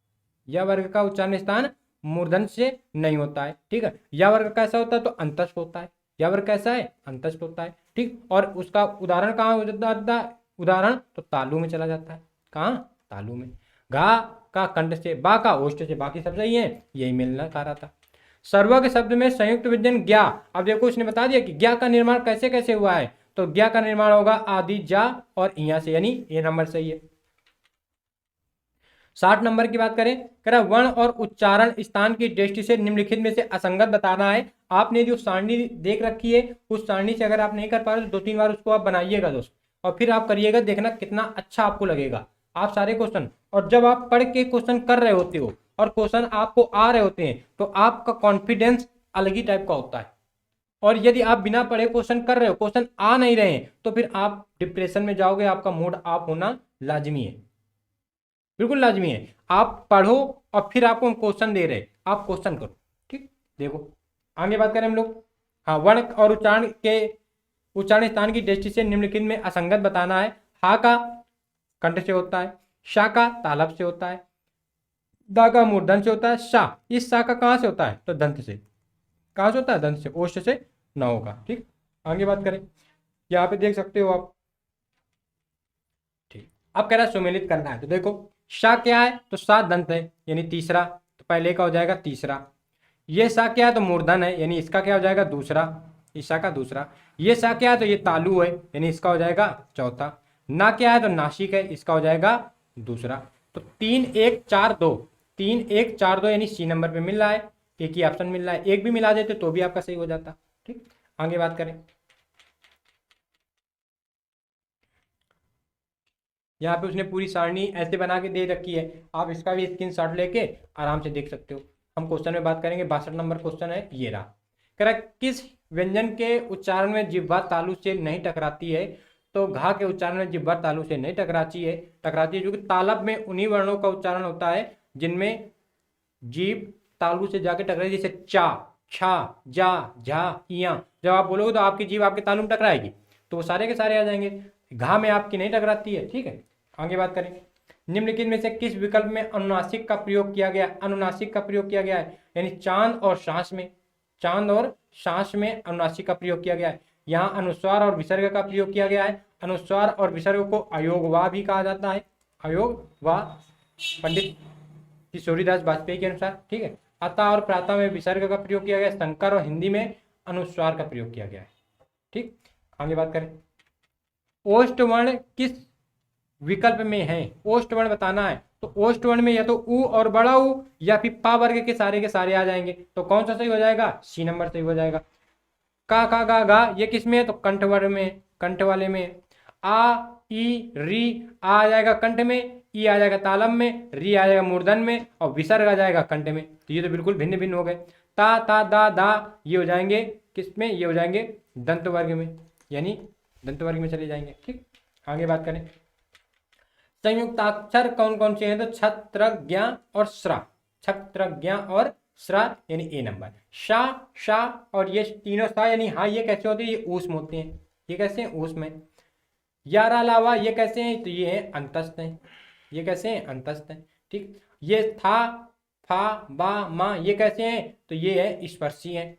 या वर्ग का उच्चारण स्थान मूर्धन से नहीं होता है, ठीक है। या वर्ग कैसा होता है? तो अंतस्थ होता है। या वर्ग कैसा है? अंतस्थ होता है, ठीक। और उसका उदाहरण कहाँ हो जाता? उदाहरण तो तालु में चला जाता है। कहाँ? तालु में। घा का कंठ से, बा का ओष्ठ से, बाकी सब सही है, यही मिलना कह रहा था। सर्वज्ञ शब्द में संयुक्त व्यंजन ज्ञा। अब देखो उसने बता दिया कि ज्ञा का निर्माण कैसे कैसे हुआ है। तो ज्ञा का निर्माण होगा आदि जा और इया से, यानी ये नंबर सही है। 60 नंबर की बात करें, कह रहा वर्ण और उच्चारण स्थान की दृष्टि से निम्नलिखित में से असंगत बताना है। आपने जो सारणी देख रखी है उस सारणी से अगर आप नहीं कर पा रहे तो 2-3 बार उसको आप बनाइएगा दोस्त, और फिर आप करिएगा, देखना कितना अच्छा आपको लगेगा। आप सारे क्वेश्चन, और जब आप पढ़ के क्वेश्चन कर रहे होते हो और क्वेश्चन आपको आ रहे होते हैं तो आपका कॉन्फिडेंस अलग ही टाइप का होता है। और यदि आप बिना पढ़े क्वेश्चन कर रहे हो, क्वेश्चन आ नहीं रहे हैं, तो फिर आप डिप्रेशन में जाओगे, आपका मूड ऑफ होना लाजमी है, बिल्कुल लाजमी है। आप पढ़ो और फिर आपको हम क्वेश्चन दे रहे, आप क्वेश्चन करो, ठीक। देखो आगे बात करें हम लोग, हाँ, वर्ण और उच्चारण स्थान की दृष्टि से निम्नलिखित में असंगत बताना है। हा का कंठ से होता है, शा का तालब से होता है, दा का मूर्धन से होता है, शा, इस शा का कहाँ से होता है? तो दंत से। कहाँ से होता है? दंत से, ओष्ठ से न होगा, ठीक। आगे बात करें, यहाँ पे देख सकते हो आप, ठीक। अब कह रहा है सुमेलित करना है, तो देखो शा क्या है? तो सा दंत है, यानी तीसरा, तो पहले का हो जाएगा तीसरा। ये सा क्या है? तो मूर्धन है, यानी इसका क्या हो जाएगा? दूसरा, इस सा का दूसरा। ये सा क्या है? तो ये तालु है, यानी इसका हो जाएगा चौथा। ना क्या है? तो नासिक है, इसका हो जाएगा दूसरा। तो 3 1 4 2, 3 1 4 2, यानी सी नंबर पे मिल रहा है, एक ही ऑप्शन मिल रहा है। एक भी मिला देते तो भी आपका सही हो जाता, ठीक। आगे बात करें, यहाँ पे उसने पूरी सारणी ऐसे बना के दे रखी है, आप इसका भी स्क्रीनशॉट लेके आराम से देख सकते हो। हम क्वेश्चन में बात करेंगे, 62 नंबर क्वेश्चन है ये रहा। कह रहा किस व्यंजन के उच्चारण में जिह्वा तालु से नहीं टकराती है, तो घा के उच्चारण में जिह्वा तालु से नहीं टकराती है क्योंकि तालब में उन्हीं वर्णों का उच्चारण होता है जिनमें जीभ तालु से जाके टकराई, जैसे चा, छा, जा, झा, इया। जब आप बोलोगे तो आपकी जीभ आपके तालु में टकराएगी, तो वो सारे के सारे आ जाएंगे। घा में आपकी नहीं टकराती है, ठीक है। आगे बात करें, निम्नलिखित में से किस विकल्प में अनुनासिक का प्रयोग किया गया? अनुनासिक का प्रयोग किया गया है, यानी चांद और सांस में, चांद और सांस में अनुनासिक का प्रयोग किया गया है। यहाँ अनुस्वार और विसर्ग का प्रयोग किया गया है। अनुस्वार और विसर्ग को अयोगवा भी कहा जाता है, अयोगवा, पंडित किशोरीदास वाजपेयी के अनुसार, ठीक है। अतः और प्रातः में विसर्ग का प्रयोग किया गया है। संकर और हिंदी में अनुस्वार का प्रयोग किया गया है, ठीक। आगे बात करें, ओष्ठ वर्ण किस विकल्प में है? ओष्ठ वर्ण बताना है, तो ओष्ठ वर्ण में या तो उ और बड़ा उ या फिर पा वर्ग के सारे आ जाएंगे, तो कौन सा सही हो जाएगा? सी नंबर सही हो जाएगा। का, गा, गा ये किस में है? तो कंठ वर्ण में, कंठ वाले में। आ, ई, री आ जाएगा कंठ में, ई आ जाएगा तालम में, री आ जाएगा मूर्धन में, और विसर्ग आ जाएगा कंठ में। तो ये तो बिल्कुल भिन्न भिन्न हो गए। ता, ता, दा, दा ये हो जाएंगे किस में? ये हो जाएंगे दंत वर्ग में, यानी दंत वर्ग में चले जाएंगे, ठीक। आगे बात करें, संयुक्ताक्षर कौन कौन से हैं? तो छत्रज्ञ और श्रा, छत्रज्ञ और श्रा यानी ए नंबर। शा, शा और ये तीनों सा यानी हाँ, ये कैसे होते हैं? ये ऊष्म होते हैं। ये कैसे हैं? ऊष्म है। यारा लावा ये कैसे हैं? तो ये हैं अंतस्थ हैं। ये कैसे हैं? अंतस्थ हैं, ठीक। ये था, फा, बा, मा ये कैसे हैं? तो ये है स्पर्शी हैं,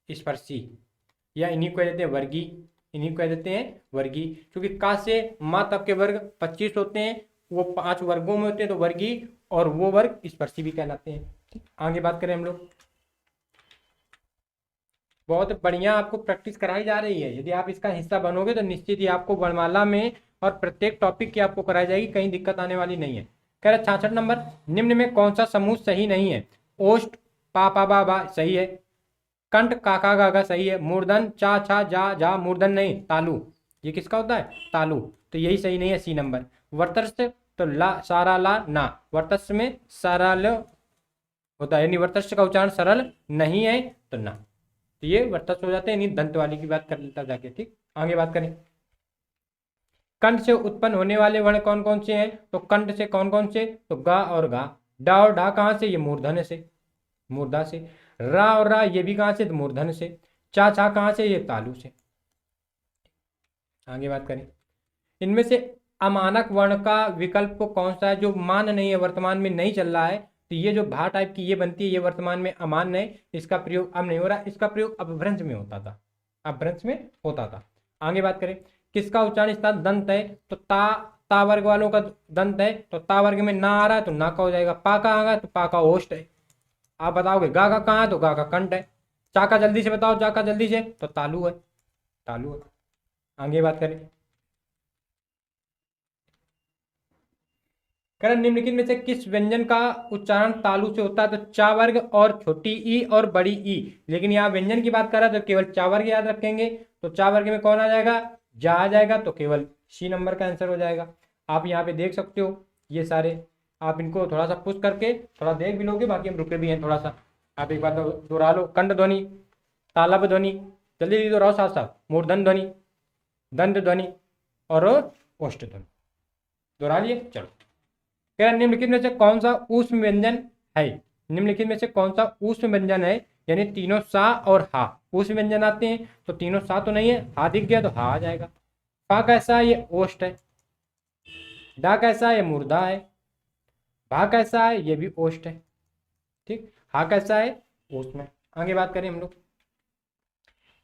स्पर्शी, या इन्हीं को कहते हैं वर्गी, इन्हीं को कह देते हैं वर्गी। क्योंकि का से मा तक के वर्ग 25 होते हैं, वो 5 वर्गों में होते हैं, तो वर्गी और वो वर्ग स्पर्शी भी कहलाते हैं, ठीक। आगे बात करें हम लोग, बहुत बढ़िया आपको प्रैक्टिस कराई जा रही है। यदि आप इसका हिस्सा बनोगे तो निश्चित ही आपको वर्णमाला में और प्रत्येक टॉपिक की आपको कराई जाएगी, कहीं दिक्कत आने वाली नहीं है। कह रहे 66 नंबर, निम्न में कौन सा समूह सही नहीं है? ओष्ठ पा, पा, बा सही है, कंठ काका गागा सही है, मूर्धन चा, छा, जा, जा मूर्धन नहीं, तालु ये किसका होता है? तालु, तो यही सही नहीं है, सी नंबर। वर्तस्थ तो ला, सारा ला ना, वर्तस्थ में सरल होता है, यानी वर्तस्थ का उच्चारण सरल नहीं है, तो ना, तो ये वर्तस्थ हो जाते हैं। यानी दंत वाली की बात कर लेता जाके, ठीक। आगे बात करें, कंठ से उत्पन्न होने वाले वर्ण कौन कौन से हैं? तो कंठ से कौन कौन से? तो गा और गा। डा और ढा कहाँ से? ये मूर्धन से, मूर्धा से। रा और रा ये भी कहाँ से? तो मूर्धन से। चा, छा कहाँ से? ये तालु से। आगे बात करें, इनमें से अमानक वर्ण का विकल्प कौन सा है जो मान नहीं है, वर्तमान में नहीं चल रहा है? तो ये जो भा टाइप की ये बनती है, ये वर्तमान में अमान्य है, इसका प्रयोग अब नहीं हो रहा, इसका प्रयोग अपभ्रंश में होता था, अपभ्रंश में होता था। आगे बात करें, किसका उच्चारण स्थान दंत है? तो ता वर्ग वालों का दंत है, तो ता वर्ग में ना आ रहा है तो ना का हो जाएगा। पा का आएगा तो पा का ओष्ठ है। आप बताओगे गा का कहाँ है? तो गा का कंठ है। चा का जल्दी से बताओ, चा का जल्दी से, तो तालु है, तालु है। आगे बात करें, करण निम्नलिखित में से किस व्यंजन का उच्चारण तालु से होता है? तो चा वर्ग और छोटी ई और बड़ी ई, लेकिन यहाँ व्यंजन की बात कर रहा है तो केवल चा वर्ग याद रखेंगे। तो चा वर्ग में कौन आ जाएगा? जा आ जाएगा, तो केवल सी नंबर का आंसर हो जाएगा। आप यहाँ पे देख सकते हो ये सारे, आप इनको थोड़ा सा पुश करके थोड़ा देख भी लोगे, बाकी हम रुके भी हैं थोड़ा सा। आप एक बार दोहरा लो, कंठ ध्वनि, तालब ध्वनि, जल्दी जल्दी दोहराओ साथ साथ, मूर्धन ध्वनि, दंत ध्वनि और ओष्ठ ध्वनि, दोहरा लिए। चलो, क्या निम्नलिखित में से कौन सा ऊष्म व्यंजन है? निम्नलिखित में से कौन सा ऊष्म व्यंजन है? यानी तीनों सा और हा ऊष्म व्यंजन आते हैं, तो तीनों सा तो नहीं है, हा दिख गया तो हा आ जाएगा। पा कैसा है? ये ओष्ठ है। डा कैसा है? ये मूर्धा है। भा कैसा है? ये भी ओष्ठ है, ठीक। हा कैसा है? ऊष्म है। आगे बात करें हम लोग,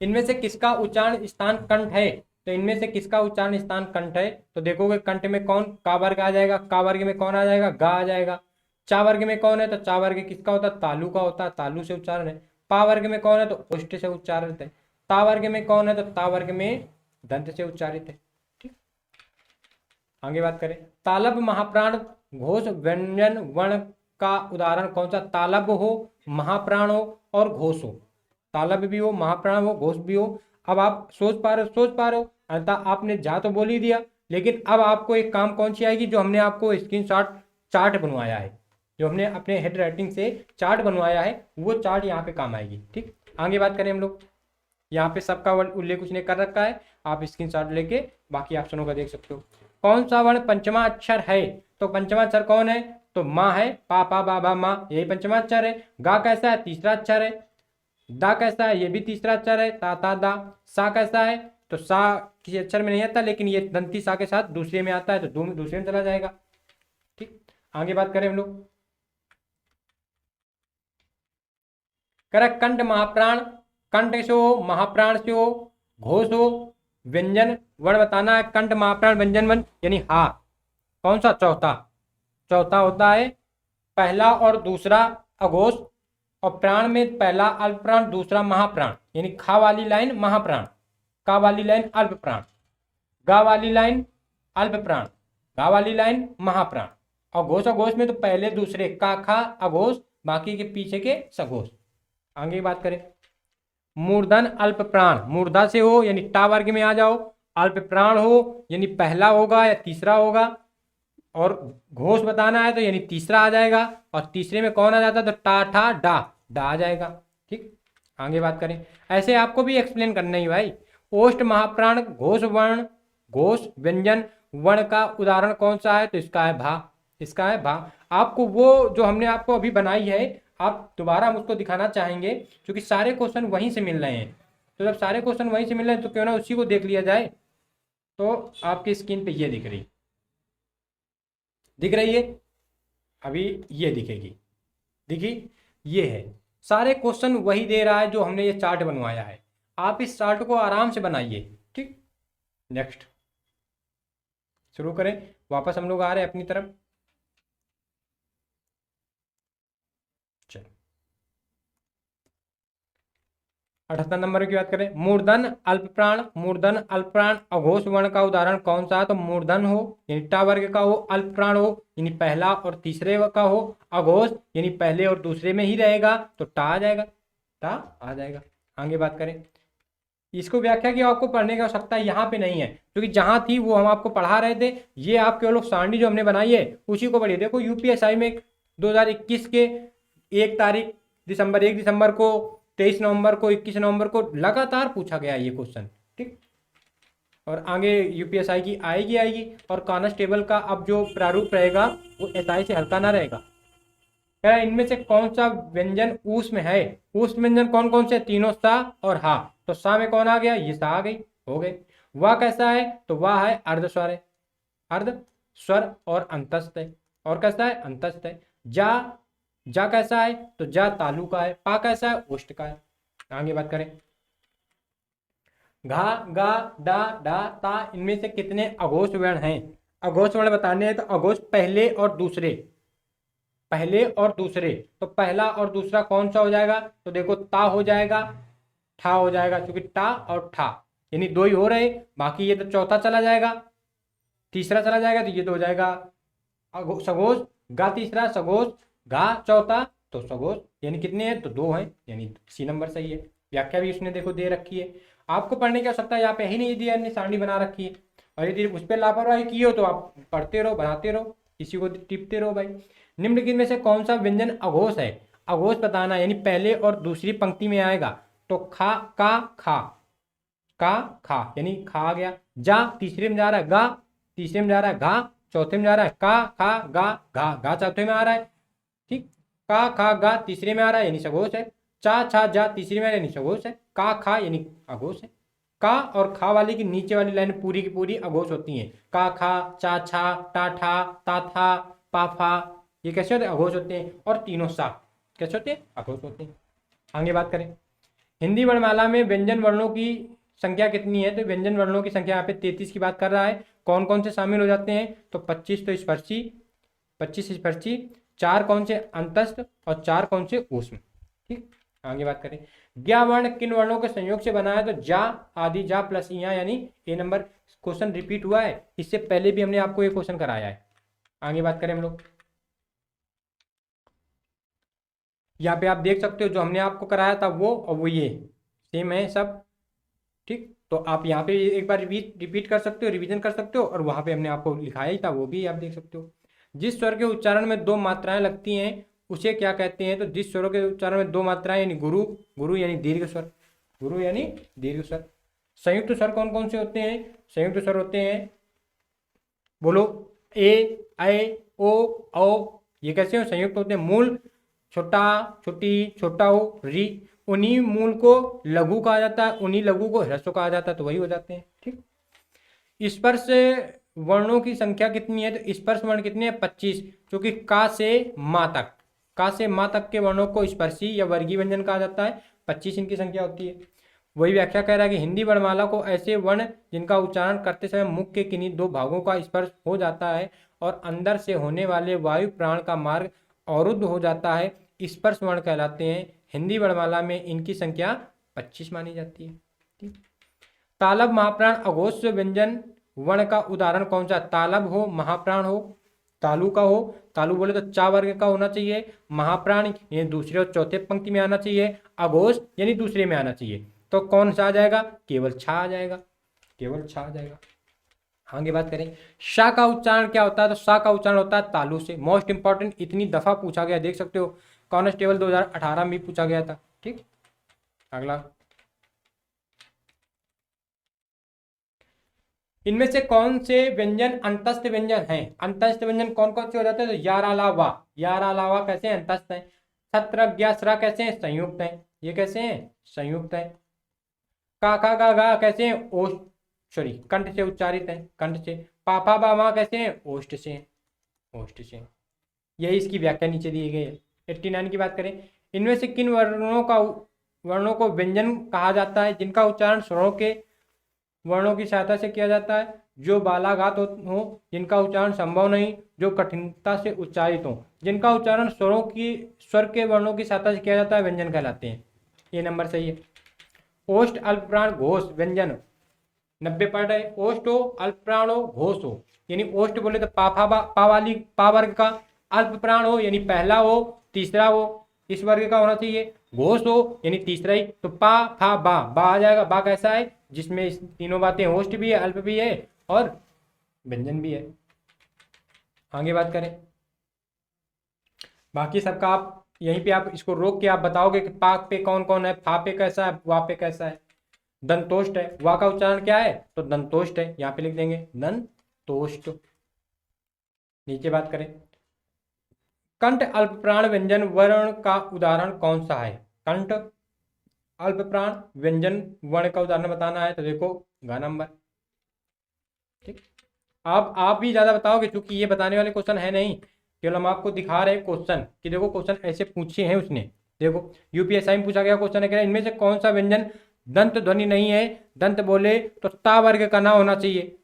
इनमें से किसका उच्चारण स्थान कंठ है? तो इनमें से किसका उच्चारण स्थान कंठ है? तो देखोगे कंठ में कौन? का वर्ग आ जाएगा। का वर्ग में कौन आ जाएगा? गा आ जाएगा। चा वर्ग में कौन है? तो चा वर्ग किसका होता है? तालु का होता है, तालु से उच्चारण है। पा वर्ग में कौन है? तो ओष्ठ से उच्चारित है। ता वर्ग में कौन है? तो ता वर्ग में दंत से उच्चारित है, ठीक। आगे बात करें, तालब महाप्राण घोष व्यंजन वर्ण का उदाहरण कौन सा? तालब हो, महाप्राण हो और घोष हो। तालब भी हो, महाप्राण हो, घोष भी हो। अब आप सोच पा रहे हो, अर्थात आपने जा तो बोल ही दिया, लेकिन अब आपको एक काम कौन सी आएगी? जो हमने आपको स्क्रीनशॉट चार्ट बनवाया है, जो हमने अपने हेड राइटिंग से चार्ट बनवाया है, वो चार्ट यहाँ पे काम आएगी, ठीक। आगे बात करें हम लोग, यहाँ पे सबका उल्लेख उसने कर रखा है, आप स्क्रीनशॉट लेके बाकी ऑप्शनों का देख सकते हो। कौन सा वर्ण पंचमा अक्षर है, तो पंचमा अक्षर कौन है, तो माँ है, पा पा बा बा माँ, यही पंचमा अक्षर है। गा कैसा है, तीसरा अक्षर है। दा कैसा है, ये भी तीसरा अक्षर है, ता ता दा। सा कैसा है, तो सा किसी अक्षर में नहीं आता, लेकिन ये दंती सा के साथ दूसरे में आता है, तो दूसरे में चला जाएगा। ठीक, आगे बात करें हम लोग। करेक्ट, कंठ महाप्राण, कंठ से हो, महाप्राण से हो, घोष हो, व्यंजन वर्ण बताना है। कंठ महाप्राण व्यंजन वर्ण यानी हा, कौन सा, चौथा। चौथा होता है पहला और दूसरा अघोष, और प्राण में पहला अल्प प्राण, दूसरा महाप्राण, यानी खा वाली लाइन महाप्राण, का वाली लाइन अल्प प्राण, गा वाली लाइन अल्प प्राण, गा वाली लाइन महाप्राण। अघोष अघोष में तो पहले दूसरे का खा अघोष, बाकी के पीछे के सघोष। आगे बात करें, मूर्धन अल्प प्राण, मूर्धा से हो यानी टा वर्ग में आ जाओ, अल्प प्राण हो यानी पहला होगा या तीसरा होगा, और घोष बताना है तो यानी तीसरा आ जाएगा, और तीसरे में कौन आ जाता है, तो टा ठा डा, डा आ जाएगा। ठीक, आगे बात करें, ऐसे आपको भी एक्सप्लेन करना ही भाई। ओष्ठ महाप्राण घोष वर्ण, घोष व्यंजन वर्ण का उदाहरण कौन सा है, तो इसका है भा, इसका है भा। आपको वो जो हमने आपको अभी बनाई है, आप दोबारा हम उसको दिखाना चाहेंगे, क्योंकि सारे क्वेश्चन वहीं से मिल रहे हैं। तो जब सारे क्वेश्चन वहीं से मिल रहे हैं, तो क्यों ना उसी को देख लिया जाए। तो आपकी स्क्रीन पे ये दिख रही है, अभी ये दिखेगी, देखिए ये है, सारे क्वेश्चन वही दे रहा है जो हमने ये चार्ट बनवाया है। आप इस चार्ट को आराम से बनाइए। ठीक, नेक्स्ट शुरू करें, वापस हम लोग आ रहे हैं अपनी तरफ। चलो 78 नंबर की बात करें, मूर्धन अल्प प्राण, मूर्धन अल्प प्राण अघोष वर्ण का उदाहरण कौन सा है, तो मूर्धन हो यानी टा वर्ग का हो, अल्प प्राण हो यानी पहला और तीसरे का हो, अघोष यानी पहले और दूसरे में ही रहेगा, तो टा आ जाएगा, टा आ जाएगा। आगे बात करें, इसको व्याख्या की आपको पढ़ने की आवश्यकता यहाँ पे नहीं है, क्योंकि जहां थी वो हम आपको पढ़ा रहे थे। ये आप केवल सारणी जो हमने बनाई है उसी को पढ़िए। देखो यूपीएसआई में 2021 के 1 दिसंबर को, 23 नवंबर को, 21 नवंबर को लगातार पूछा गया ये क्वेश्चन। ठीक, और आगे यूपीएसआई की आएगी, और कांस्टेबल का अब जो प्रारूप रहेगा वो एसआई से हल्का ना रहेगा। इनमें से कौन सा व्यंजन ऊस में है, ऊस व्यंजन कौन कौन से, तीनों सा और हा, तो सा में कौन आ गया, ये सा आ गई, हो गई। वाह कैसा है, तो वाह है अर्ध स्वर है, अर्ध स्वर और अंतस्थ है, और कैसा है, अंतस्थ है। जा, जा कैसा है, तो जा तालु का है। पा कैसा है, ओष्ठ का है। आगे बात करें, घा, गा, डा, डा, ता, इनमें से कितने अघोष वर्ण हैं, अघोष वर्ण बताने हैं, तो अघोष पहले और दूसरे, पहले और दूसरे, तो पहला और दूसरा कौन सा हो जाएगा, तो देखो ता हो जाएगा, ठा हो जाएगा, क्योंकि टा और ठा यानी दो ही हो रहे, बाकी ये तो चौथा चला जाएगा, तीसरा चला जाएगा, तो ये तो हो जाएगा सघोष, गा तीसरा, सघोष, घा चौथा, तो सघोष, यानी कितने हैं, तो 2 हैं, यानी सी नंबर सही है। व्याख्या भी उसने देखो दे रखी है, आपको पढ़ने की आवश्यकता यहाँ पे ही नहीं दिया, सारणी बना रखी है, और यदि उस पर लापरवाही की हो तो आप पढ़ते रहो, बनाते रहो, इसी को टिपते रहो भाई। निम्नलिखित में से कौन सा व्यंजन अघोष है, अघोष बताना यानी पहले और दूसरी पंक्ति में आएगा, तो खा, का, खा, का, खा यानी खा आ गया। जा तीसरे में जा रहा है, गा तीसरे में जा रहा है, घा चौथे में जा रहा है, का, खा, गा, घा, घा चौथे में आ रहा है। ठीक, का, खा, गा तीसरे में आ रहा है यानी सघोष है। चा, छा, जा तीसरे में यानी सघोष है। का, खा यानी अघोष है। का और खा वाली की नीचे वाली लाइन पूरी की पूरी अघोष होती है। का, खा, चा, छा, टा, ठा, ता, था, पा, फा, ये कैसे होते हैं, अघोष होते हैं। और तीनों सा कैसे होते हैं, अघोष होते हैं। आगे बात करें, हिंदी वर्णमाला में व्यंजन वर्णों की संख्या कितनी है, तो व्यंजन वर्णों की संख्या यहाँ पे 33 की बात कर रहा है। कौन कौन से शामिल हो जाते हैं, तो 25 तो स्पर्शी, 25 स्पर्शी, 4 कौन से अंतस्थ, और 4 कौन से ऊष्म। ठीक, आगे बात करें, ज्ञा वर्ण किन वर्णों के संयोग से बना है, तो जा आदि, जा प्लस इया, यानी ए नंबर क्वेश्चन रिपीट हुआ है, इससे पहले भी हमने आपको ये क्वेश्चन कराया है। आगे बात करें हम लोग, यहाँ पे आप देख सकते हो जो हमने आपको कराया था वो और वो ये सेम है सब। ठीक, तो आप यहाँ पे एक बार रिपीट कर सकते हो, रिवीजन कर सकते हो, और वहाँ पे हमने आपको लिखाया ही था वो भी आप देख सकते हो। जिस स्वर के उच्चारण में 2 मात्राएं लगती हैं उसे क्या कहते हैं, तो जिस स्वरों के उच्चारण में 2 मात्राएं यानी गुरु, गुरु यानी दीर्घ स्वर। गुरु यानी दीर्घ स्वर। संयुक्त स्वर कौन कौन से होते हैं? संयुक्त स्वर होते हैं, बोलो, ए, ऐ, ओ, औ। ये कैसे हो? संयुक्त होते हैं। मूल छोटा, छोटी, छोटा हो, री, उन्हीं मूल को लघु कहा जाता है, उन्हीं लघु को ह्रस्व कहा जाता है, तो वही हो जाते हैं। ठीक। स्पर्श वर्णों की संख्या कितनी है? तो स्पर्श वर्ण कितने हैं? 25, क्योंकि का से मा तक, का से मा तक के वर्णों को स्पर्शी या वर्गीय व्यंजन कहा जाता है। 25 इनकी संख्या होती है। वही व्याख्या कह रहा है कि हिंदी वर्णमाला को ऐसे वर्ण जिनका उच्चारण करते समय मुख के किन्हीं दो भागों का स्पर्श हो जाता है और अंदर से होने वाले वायु प्राण का मार्ग अवरुद्ध हो जाता है, स्पर्श वर्ण कहलाते हैं। हिंदी वर्णमाला में इनकी संख्या 25 मानी जाती है। ठीक। तालब, महाप्राण, अघोष व्यंजन वर्ण का उदाहरण कौन सा? तालब हो, महाप्राण हो, तालु का हो। तालु बोले तो चा वर्ग का होना चाहिए। महाप्राण यानी दूसरे और चौथे पंक्ति में आना चाहिए। अघोष यानी दूसरे में आना चाहिए। तो कौन सा आ जाएगा? केवल छा आ जाएगा, केवल छा आ जाएगा। आगे बात करें, शा का उच्चारण क्या होता है? तो शा का उच्चारण होता है तालु से। मोस्ट इंपॉर्टेंट, इतनी दफा पूछा गया, देख सकते हो, कांस्टेबल 2018 में पूछा गया था। ठीक। अगला, इनमें से कौन से व्यंजन अंतस्थ व्यंजन हैं? अंतस्थ व्यंजन कौन कौन से हो जाते हैं? तो यारा लावा, यारा लावा कैसे हैं? अंतस्थ हैं। छत्र ज्ञासरा कैसे हैं? संयुक्त हैं। ये कैसे हैं? संयुक्त हैं। का खा गा गा कैसे हैं? ओष्ठ, सॉरी, कंठ से उच्चारित हैं, कंठ से। पापा बामा कैसे हैं? ओष्ठ से, ओष्ठ से। यही इसकी व्याख्या नीचे दी गई है। 89 की बात करें, इनमें से किन वर्णों को व्यंजन कहा जाता है जिनका उच्चारण स्वरों के वर्णों की सहायता से किया जाता है? जो बालाघात हो, जिनका उच्चारण संभव नहीं, जो कठिनता से उच्चारित हो, जिनका उच्चारण स्वर के वर्णों की सहायता से किया जाता है, व्यंजन कहलाते हैं। ये नंबर सही है। ओष्ठ, अल्पप्राण, घोष व्यंजन 90 पॉइंट है। ओष्ठ हो, अल्पप्राण हो, घोष हो, यानी ओष्ठ बोले तो पा वाली पा वर्ग का, अल्पप्राण हो यानी पहला हो, तीसरा हो, इस वर्ग का होना चाहिए। घोष हो यानी तीसरा ही, तो पा फा बा आ जाएगा। बा कैसा है? जिसमें तीनों बातें, ओष्ठ भी है, अल्प भी है और व्यंजन भी है। आगे बात करें, बाकी सबका आप यहीं पे आप इसको रोक के आप बताओगे कि पा पे कौन कौन है, फा पे कैसा है, वा पे कैसा है। दंतोष्ट है, वा का उच्चारण क्या है? तो दंतोष्ट है, यहाँ पे लिख देंगे दंतोष्ट। नीचे बात करें, कंठ अल्पप्राण व्यंजन वर्ण का उदाहरण कौन सा है? कंठ अल्पप्राण व्यंजन वर्ण का उदाहरण बताना है, तो देखो ग नंबर। ठीक। आप भी ज्यादा बताओगे, क्योंकि ये बताने वाले क्वेश्चन है नहीं, केवल हम आपको दिखा रहे हैं क्वेश्चन कि देखो क्वेश्चन ऐसे पूछे हैं उसने। देखो यूपीएसआई में पूछा गया क्वेश्चन है, इनमें से कौन सा व्यंजन दंत ध्वनि नहीं है? दंत बोले तो ता वर्ग का ना होना चाहिए,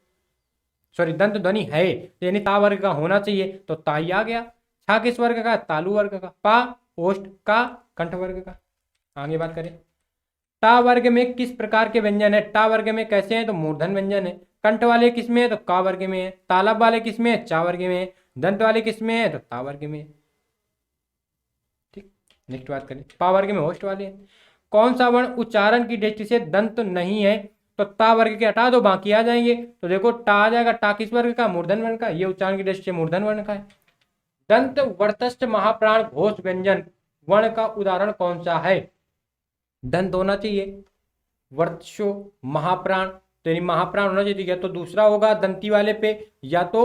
सॉरी, दंत ध्वनि है यानी ता वर्ग का होना चाहिए, तो ताई आ गया। छा किस वर्ग का? तालु वर्ग का। पा ओष्ठ का, कंठ वर्ग का। आगे बात करें, टा वर्ग में किस प्रकार के व्यंजन है? टा वर्ग में कैसे हैं? तो मूर्धन व्यंजन है। कंठ वाले किस में है? तो का वर्ग में है। तालब वाले किस में है? चा वर्ग में है। दंत वाले किस में है? तो ता वर्ग में है। ठीक। नेक्स्ट बात करें, पा वर्ग में होस्ट वाले हैं। कौन सा वर्ण उच्चारण की दृष्टि से दंत नहीं है? तो ता वर्ग के हटा दो, बाकी आ जाएंगे। तो देखो टा आ जाएगा, टा किस वर्ग का? मूर्धन वर्ण का। ये उच्चारण की दृष्टि से मूर्धन वर्ण का है। दंत वर्तस्थ महाप्राण घोष व्यंजन वर्ण का उदाहरण कौन सा है? दंत होना चाहिए, वर्तशो, महाप्राण, तो यानी महाप्राण होना चाहिए, या तो दूसरा होगा दंती वाले पे, या तो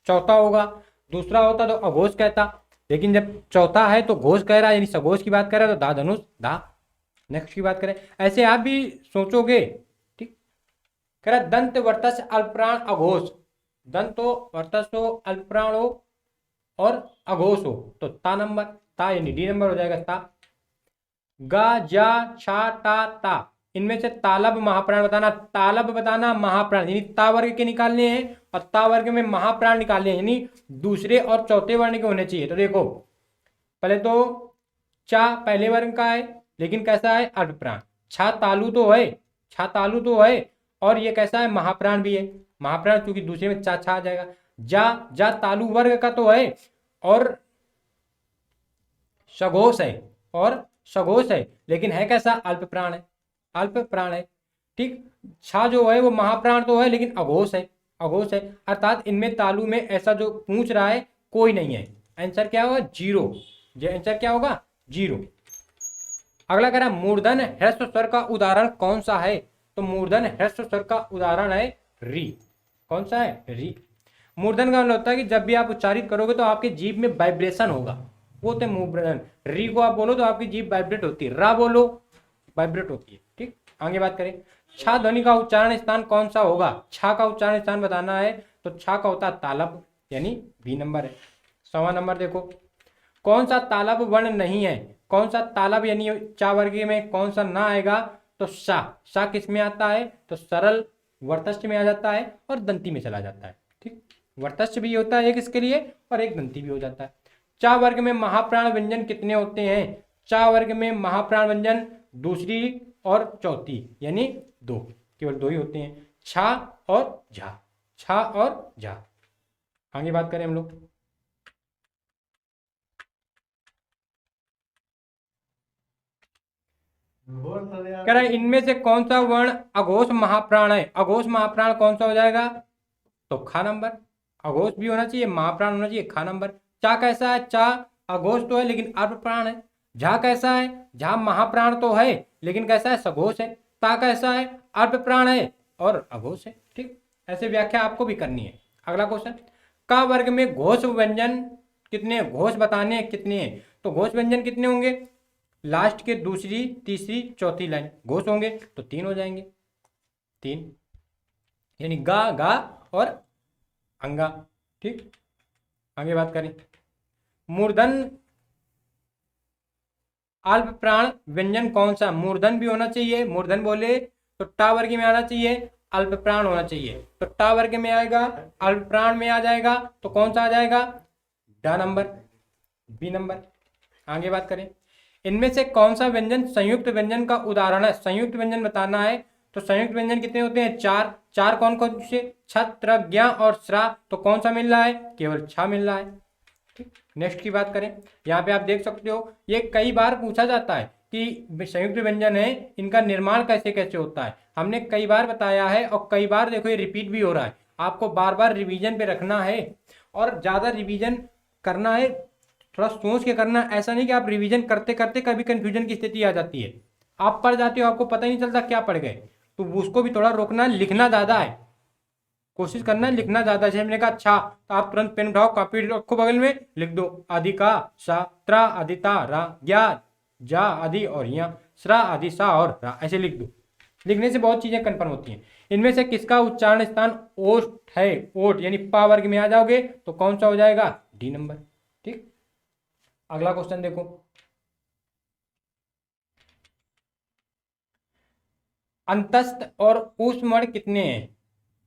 चौथा होगा। दूसरा होता तो अघोष कहता, लेकिन जब चौथा है तो घोष कह रहा है, यानी सघोष की बात कर रहा है, तो दा धनुष दा। नेक्स्ट की बात करें, ऐसे आप भी सोचोगे। ठीक। कह रहा दंत वर्तस अल्पप्राण अघोष, दंतो वर्तसो अल्पप्राण हो और अघोष हो, तो ता नंबर, ता यानी डी नंबर हो जाएगा। ता गा जा छा टा ता, इनमें से तालब महाप्राण बताना। तालब बताना, महाप्राण यानी ता वर्ग के निकालने हैं और ता वर्ग में महाप्राण निकालने हैं, यानी दूसरे और चौथे वर्ण के होने चाहिए। तो देखो पहले तो चा पहले वर्ग का है, लेकिन कैसा है? अल्पप्राण। छा तालु तो है, छा तालु तो है, और ये कैसा है? महाप्राण भी है। महाप्राण क्योंकि दूसरे में चा छा आ जाएगा। जा तालु वर्ग का तो है और सघोष है, और सघोष है, लेकिन है कैसा? अल्प प्राण है, अल्प प्राण है। ठीक। छा जो है वो महाप्राण तो है, लेकिन अघोष है, अघोष है, अर्थात इनमें तालु में ऐसा जो पूछ रहा है कोई नहीं है। आंसर क्या होगा? जीरो। जो आंसर क्या होगा? जीरो। अगला कह रहा है मूर्धन ह्रस्व स्वर का उदाहरण कौन सा है? तो मूर्धन ह्रस्व स्वर का उदाहरण है री। कौन सा है? री। मूर्धन का मतलब होता है कि जब भी आप उच्चारित करोगे तो आपकी जीभ में वाइब्रेशन होगा, वो होते हैं मूर्धन। री को आप बोलो तो आपकी जीभ वाइब्रेट होती है, रा बोलो वाइब्रेट होती है। ठीक, आगे बात करें, छा ध्वनि का उच्चारण स्थान कौन सा होगा? छा का उच्चारण स्थान बताना है तो छा का होता है तालब, यानी बी नंबर है। 100वां नंबर देखो, कौन सा तालब वर्ण नहीं है? कौन सा तालब यानी चा वर्ग में कौन सा ना आएगा? तो सा। सा किस में आता है? तो सरल वर्तस्थ में आ जाता है और दंती में चला जाता है। ठीक, वर्तस्थ भी होता है एक इसके लिए और एक दंती भी हो जाता है। चा वर्ग में महाप्राण व्यंजन कितने होते हैं? चा वर्ग में महाप्राण व्यंजन दूसरी और चौथी यानी दो, केवल दो ही होते हैं, छा और झा। छा और झा। आगे बात करें हम लोग, कह रहा है इनमें से कौन सा वर्ण अघोष महाप्राण है? अघोष महाप्राण कौन सा हो जाएगा? तो खा नंबर। अघोष भी होना चाहिए, महाप्राण होना चाहिए, खा नंबर। चा कैसा है? चा अघोष तो है लेकिन अल्प प्राण है। झा कैसा है? झा महाप्राण तो है लेकिन कैसा है? सघोष है। ता कैसा है? अल्प प्राण है और अघोष है। ठीक, ऐसे व्याख्या आपको भी करनी है। अगला क्वेश्चन, का वर्ग में घोष व्यंजन कितने? घोष बताने हैं कितने हैं? तो घोष व्यंजन कितने होंगे? लास्ट के दूसरी तीसरी चौथी लाइन घोष होंगे तो 3 हो जाएंगे, 3 यानी गा गा और अंगा। ठीक, आगे बात करें, मूर्धन अल्प प्राण व्यंजन कौन सा? मूर्धन भी होना चाहिए, मूर्धन बोले तो टा वर्ग में आना चाहिए, अल्प प्राण होना चाहिए तो टा वर्ग में आएगा, अल्प प्राण में आ जाएगा तो कौन सा आ जाएगा? डा नंबर, बी नंबर। आगे बात करें, इनमें से कौन सा व्यंजन संयुक्त व्यंजन का उदाहरण है? संयुक्त व्यंजन बताना है तो संयुक्त व्यंजन कितने होते हैं? 4। 4 कौन कौन से? छत्र, ज्ञ और श्रा। तो कौन सा मिल रहा है? केवल छा मिल रहा है। ठीक, नेक्स्ट की बात करें, यहाँ पे आप देख सकते हो ये कई बार पूछा जाता है कि संयुक्त व्यंजन है इनका निर्माण कैसे कैसे होता है। हमने कई बार बताया है और कई बार देखो ये रिपीट भी हो रहा है, आपको बार बार रिवीजन पे रखना है और ज़्यादा रिवीजन करना है, थोड़ा सोच के करना। ऐसा नहीं कि आप रिवीजन करते करते कभी कंफ्यूजन की स्थिति आ जाती है, आप पढ़ जाते हो आपको पता ही नहीं चलता क्या पढ़ गए, तो उसको भी थोड़ा रोकना। लिखना ज़्यादा है, कोशिश करना है लिखना ज़्यादा। जैसे मैंने कहा अच्छा तो आप तुरंत पेन उठाओ, कॉपी रखो बगल में, लिख दो आदि का सा, त्रा आदि ता रा, ज्ञा जा आदि और यहाँ श्रा आदि सा और रा, ऐसे लिख दो। लिखने से बहुत चीज़ें कन्फर्म होती हैं। इनमें से किसका उच्चारण स्थान ओष्ठ है? ओट यानी पा वर्ग में आ जाओगे तो कौन सा हो जाएगा? D number. ठीक, अगला क्वेश्चन देखो, अंतस्थ और ऊष्मण कितने हैं?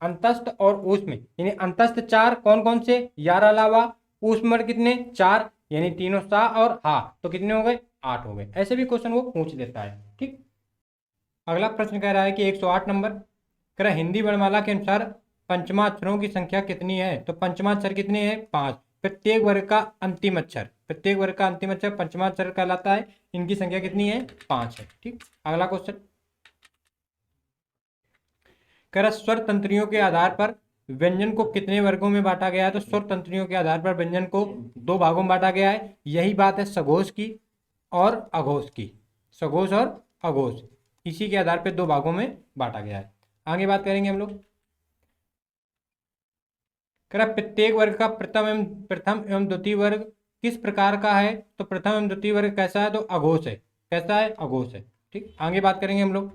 अंतस्थ और ऊष्म यानी अंतस्थ 4 कौन कौन से? यार अलावा। ऊष्मण कितने? 4 यानी तीनों सा और हा, तो कितने हो गए? 8 हो गए। ऐसे भी क्वेश्चन वो पूछ देता है। ठीक, अगला प्रश्न कह रहा है कि 108 नंबर, कह रहा है हिंदी वर्णमाला के अनुसार पंचमाक्षरों की संख्या कितनी है? तो पंचमाक्षर कितने हैं? 5। प्रत्येक वर्ग का अंतिम अक्षर, प्रत्येक वर्ग का अंतिम अक्षर पंचमाक्षर कहलाता है। इनकी संख्या कितनी है? 5 है। ठीक, अगला क्वेश्चन, कह रहा स्वर तंत्रियों के आधार पर व्यंजन को कितने वर्गों में बांटा गया है? तो स्वर तंत्रियों के आधार पर व्यंजन को 2 भागों में बांटा गया है। यही बात है सघोष की और अघोष की, सघोष और अघोष, इसी के आधार पर 2 भागों में बांटा गया है। आगे बात करेंगे हम लोग, कह रहा प्रत्येक वर्ग का प्रथम एवं द्वितीय वर्ग किस प्रकार का है? तो प्रथम एवं द्वितीय वर्ग कैसा है? तो अघोष है। कैसा है? अघोष है। ठीक, आगे बात करेंगे हम लोग,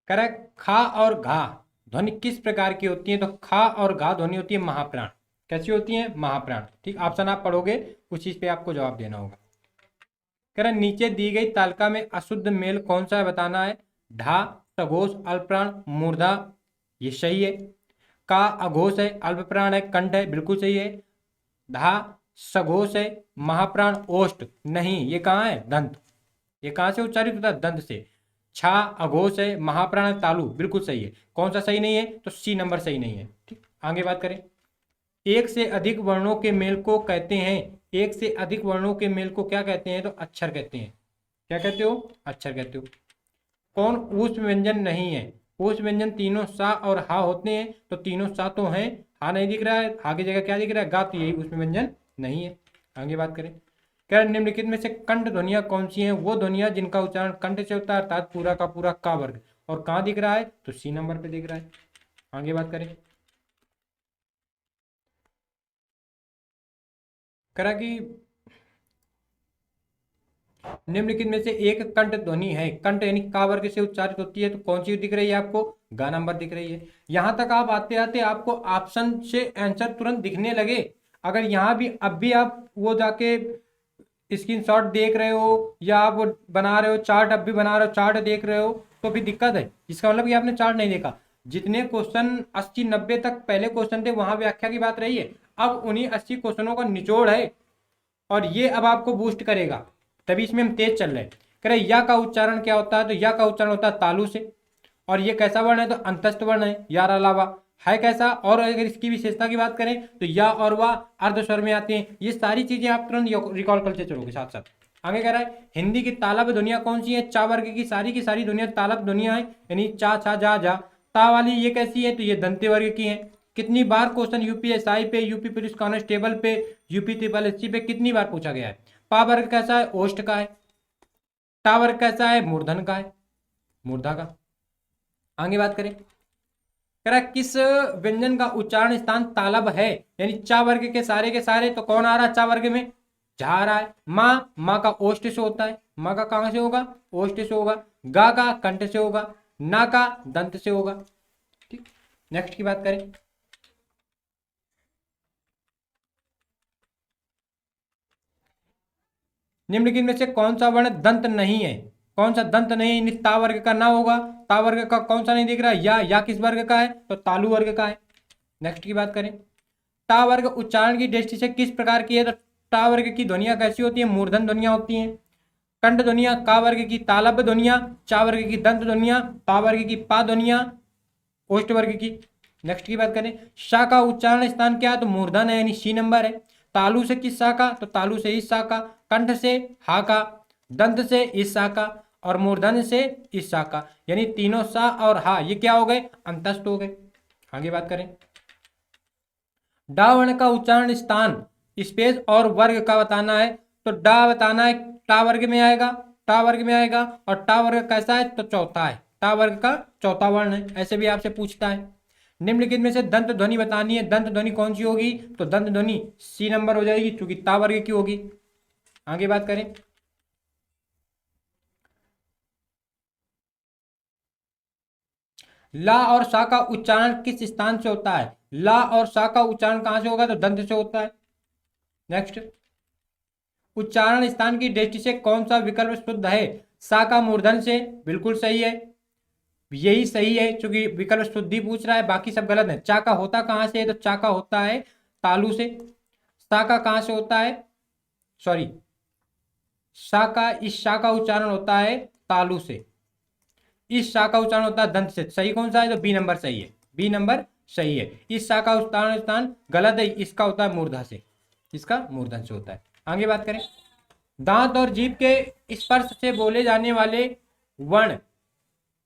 कह रहा है खा और घा ध्वनि किस प्रकार की होती है? तो खा और घा ध्वनि होती है महाप्राण। कैसी होती है? महाप्राण। ठीक, ऑप्शन आप पढ़ोगे उस चीज पे आपको जवाब देना होगा। कह रहा है नीचे दी गई तालिका में अशुद्ध मेल कौन सा है बताना है। ढा सघोष अल्पप्राण मूर्धा, ये सही है। का अघोष है, अल्पप्राण है, कंठ है, बिल्कुल सही है। धा सघोष है, महाप्राण ओष्ठ नहीं, ये कहाँ है? दंत। ये कहाँ से उच्चारित होता है? दंत से। छा अघोष है, महाप्राण तालु, बिल्कुल सही है। कौन सा सही नहीं है? तो सी नंबर सही नहीं है। ठीक, आगे बात करें, एक से अधिक वर्णों के मेल को कहते हैं, एक से अधिक वर्णों के मेल को क्या कहते हैं? तो अक्षर कहते हैं। क्या कहते हो? अक्षर कहते हो। कौन ऊष्म व्यंजन नहीं है? ऊष्म व्यंजन तीनों सा और हा होते हैं, तो तीनों सा तो हैं, हा नहीं दिख रहा है, हा की जगह क्या दिख रहा है, गा, तो यही उसमें व्यंजन नहीं है। आगे बात करें, क्या निम्नलिखित में से कंठ ध्वनियां कौन सी हैं? वो ध्वनियां जिनका उच्चारण कंठ से होता है, अर्थात पूरा का पूरा का वर्ग। और कहाँ दिख रहा है? तो सी नंबर पे दिख रहा है। आगे बात करें, करा कि निम्नलिखित में से एक कंठ ध्वनि है, कंठ यानी का वर्ग से उच्चारित होती है, तो कौन सी दिख रही है आपको? गा नंबर दिख रही है। यहां तक आप आते आते आपको ऑप्शन से आंसर तुरंत दिखने लगे, अगर यहाँ भी अब भी आप वो जाके स्क्रीनशॉट देख रहे हो या आप वो बना रहे हो चार्ट, अब भी बना रहे हो चार्ट देख रहे हो, तो भी दिक्कत है। इसका मतलब कि आपने चार्ट नहीं देखा। जितने क्वेश्चन 80-90 तक पहले क्वेश्चन थे वहां व्याख्या की बात रही है, अब उन्हीं 80 क्वेश्चनों का निचोड़ है, और ये अब आपको बूस्ट करेगा, तभी इसमें हम तेज चल रहे हैं। कह रहे या का उच्चारण क्या होता है? तो या का उच्चारण होता है तालु से, और ये कैसा वर्ण है? तो अंतस्थ वर्ण है, यार अलावा है कैसा। और अगर इसकी विशेषता की बात करें तो या और वाह अर्ध स्वर में आते हैं। ये सारी चीजें आप तुरंत रिकॉल करते चलोगे साथ साथ। आगे कह रहा है हिंदी की तालब ध्वनियां कौन सी है? चा वर्ग की सारी ध्वनियां तालब ध्वनियां है, यानी चा छा जा जा। ता वाली ये कैसी है? तो ये दंते वर्ग की है। कितनी बार क्वेश्चन यूपीएसआई पे, यूपी पुलिस कांस्टेबल पे, यूपी ट्रिपल एससी पे कितनी बार पूछा गया है? पा वर्ग कैसा है? ओष्ठ का है। टा वर्ग कैसा है? मूर्धन का है, मूर्धा का। आगे बात करें, कह रहा है किस व्यंजन का उच्चारण स्थान तालब है? यानी चा वर्ग के सारे, तो कौन आ रहा है चा वर्ग में? झा आ रहा है। माँ, माँ का ओष्ठ से होता है, माँ का कहां से होगा? ओष्ठ से होगा। गा का कंठ से होगा, ना का दंत से होगा। ठीक, नेक्स्ट की बात करें, निम्नलिखित में से कौन सा वर्ण दंत नहीं है? कौन सा दंत नहीं है? यानी ता वर्ग का ना होगा। ता वर्ग का कौन सा नहीं दिख रहा? या किस वर्ग का है? तो तालु वर्ग का है। नेक्स्ट की बात करें, टा वर्ग उच्चारण की दृष्टि से किस प्रकार की है? तो टा वर्ग की ध्वनियां कैसी होती है? मूर्धन ध्वनियां होती हैं। कंठ ध्वनियां का वर्ग की तालब ध्वनियां, चा वर्ग की दंत ध्वनियां, पा वर्ग की पा ध्वनियां, ओष्ठ वर्ग की। नेक्स्ट की बात करें, शा का उच्चारण स्थान क्या है? तो मूर्धन है, यानी सी नंबर है। तालु से किस शा का? तो तालु से इस शा का। कंठ से हा का, दंत से इस शा का, और मूर्धन से इस शा का, यानी तीनों शा और हा ये क्या हो गए? अंतस्थ हो गए। आगे बात करें, डा वर्ण का उच्चारण स्थान स्पेस और वर्ग का बताना है, तो डा बताना है टा वर्ग में आएगा, टा वर्ग में आएगा। और टा वर्ग कैसा है? तो चौथा है, टा वर्ग का चौथा वर्ण है, ऐसे भी आपसे पूछता है। निम्नलिखित में से दंत ध्वनि बतानी है, दंत ध्वनि कौन सी होगी? तो दंत ध्वनि सी नंबर हो जाएगी, क्योंकि ता वर्ग की होगी। आगे बात करें, ला और सा का उच्चारण किस स्थान से होता है? ला और सा का उच्चारण कहां से होगा? तो दंत से होता है। नेक्स्ट, उच्चारण स्थान की दृष्टि से कौन सा विकल्प शुद्ध है? सा का मूर्धन से, बिल्कुल सही है, यही सही है, क्योंकि विकल्प शुद्धि पूछ रहा है, बाकी सब गलत है। चा का होता कहां से है? तो चा का होता है तालु से। सा का कहां से होता है? सॉरी, सा का, इस सा का उच्चारण होता है तालु से, इस सा का उच्चारण होता है दंत से। सही कौन सा है? तो बी नंबर सही है, बी नंबर सही है। इस सा का उच्चारण स्थान गलत है, इसका होता है मूर्धा से, इसका मूर्धन से होता है। आगे बात करें, दांत और जीभ के स्पर्श से बोले जाने वाले वर्ण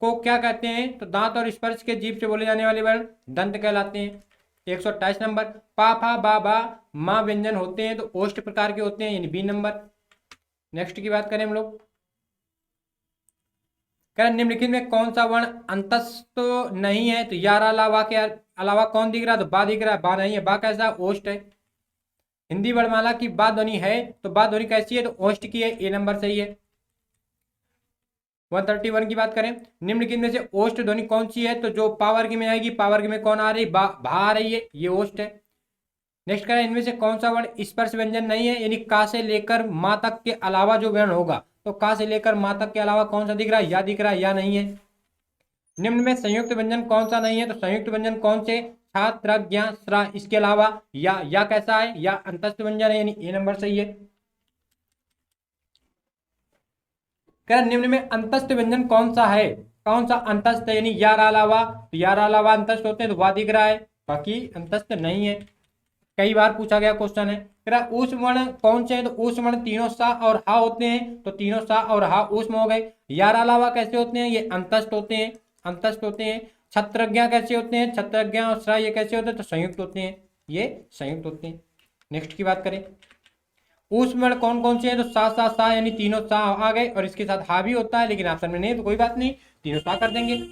को क्या कहते हैं? तो दांत और स्पर्श के जीभ से बोले जाने वाले वर्ण दंत कहलाते हैं। 128 नंबर, पा फा बा बा मा व्यंजन होते हैं, तो ओष्ठ प्रकार के होते हैं, यानी बी नंबर। नेक्स्ट की बात करें हम लोग, कह निम्नलिखित में कौन सा वर्ण अंतस्थ नहीं है? तो यार अलावा के अलावा कौन दिख रहा है? तो बा दिख रहा है, बा नहीं है। बा कैसा? ओष्ठ है। हिंदी वर्णमाला की बा ध्वनि है, तो बा ध्वनि कैसी है? तो ओष्ठ की है, ए नंबर सही है। 131 की बात करें, निम्नलिखित में से ओष्ठ ध्वनि कौन सी है? तो जो पा वर्ग में आएगी, पा वर्ग में कौन आ रही? बा, भा आ रही है, ये ओष्ठ है। नेक्स्ट करें, इनमें से कौन सा वर्ण स्पर्श व्यंजन नहीं है? यानी का से लेकर माँ तक के अलावा जो वर्ण होगा, तो का से लेकर माँ तक के अलावा कौन सा दिख रहा है? या दिख रहा है, या नहीं है। निम्न में संयुक्त व्यंजन कौन सा नहीं है? तो संयुक्त व्यंजन कौन से? छात्र ज्ञा स्रा, इसके अलावा या कैसा है? या अंतस्थ व्यंजन है, यानी ए नंबर सही है। कह निम्न में अंतस्थ व्यंजन कौन सा है? कौन सा अंतस्थ है? यानी यार अलावा, तो यार अलावा अंतस्थ होते हैं, तो वह दिख रहा है, बाकी अंतस्थ नहीं है। कई बार पूछा गया क्वेश्चन है। कह रहा ऊष्म वर्ण कौन से हैं? तो ऊष्म वर्ण तीनों सा और हा होते हैं, तो तीनों सा और हा ऊष्म हो गए। यार अलावा कैसे होते हैं? ये अंतस्थ होते हैं, अंतस्थ होते हैं। छत्रज्ञा कैसे होते हैं, छत्रज्ञा और स्रा ये कैसे होते हैं, तो संयुक्त होते हैं, ये संयुक्त होते हैं। नेक्स्ट की बात करें, ऊष्मण कौन कौन से हैं, तो सा सा सा यानी तीनों सा आ गए, और इसके साथ हा भी होता है, लेकिन ऑप्शन में नहीं तो कोई बात नहीं, तीनों सा कर देंगे।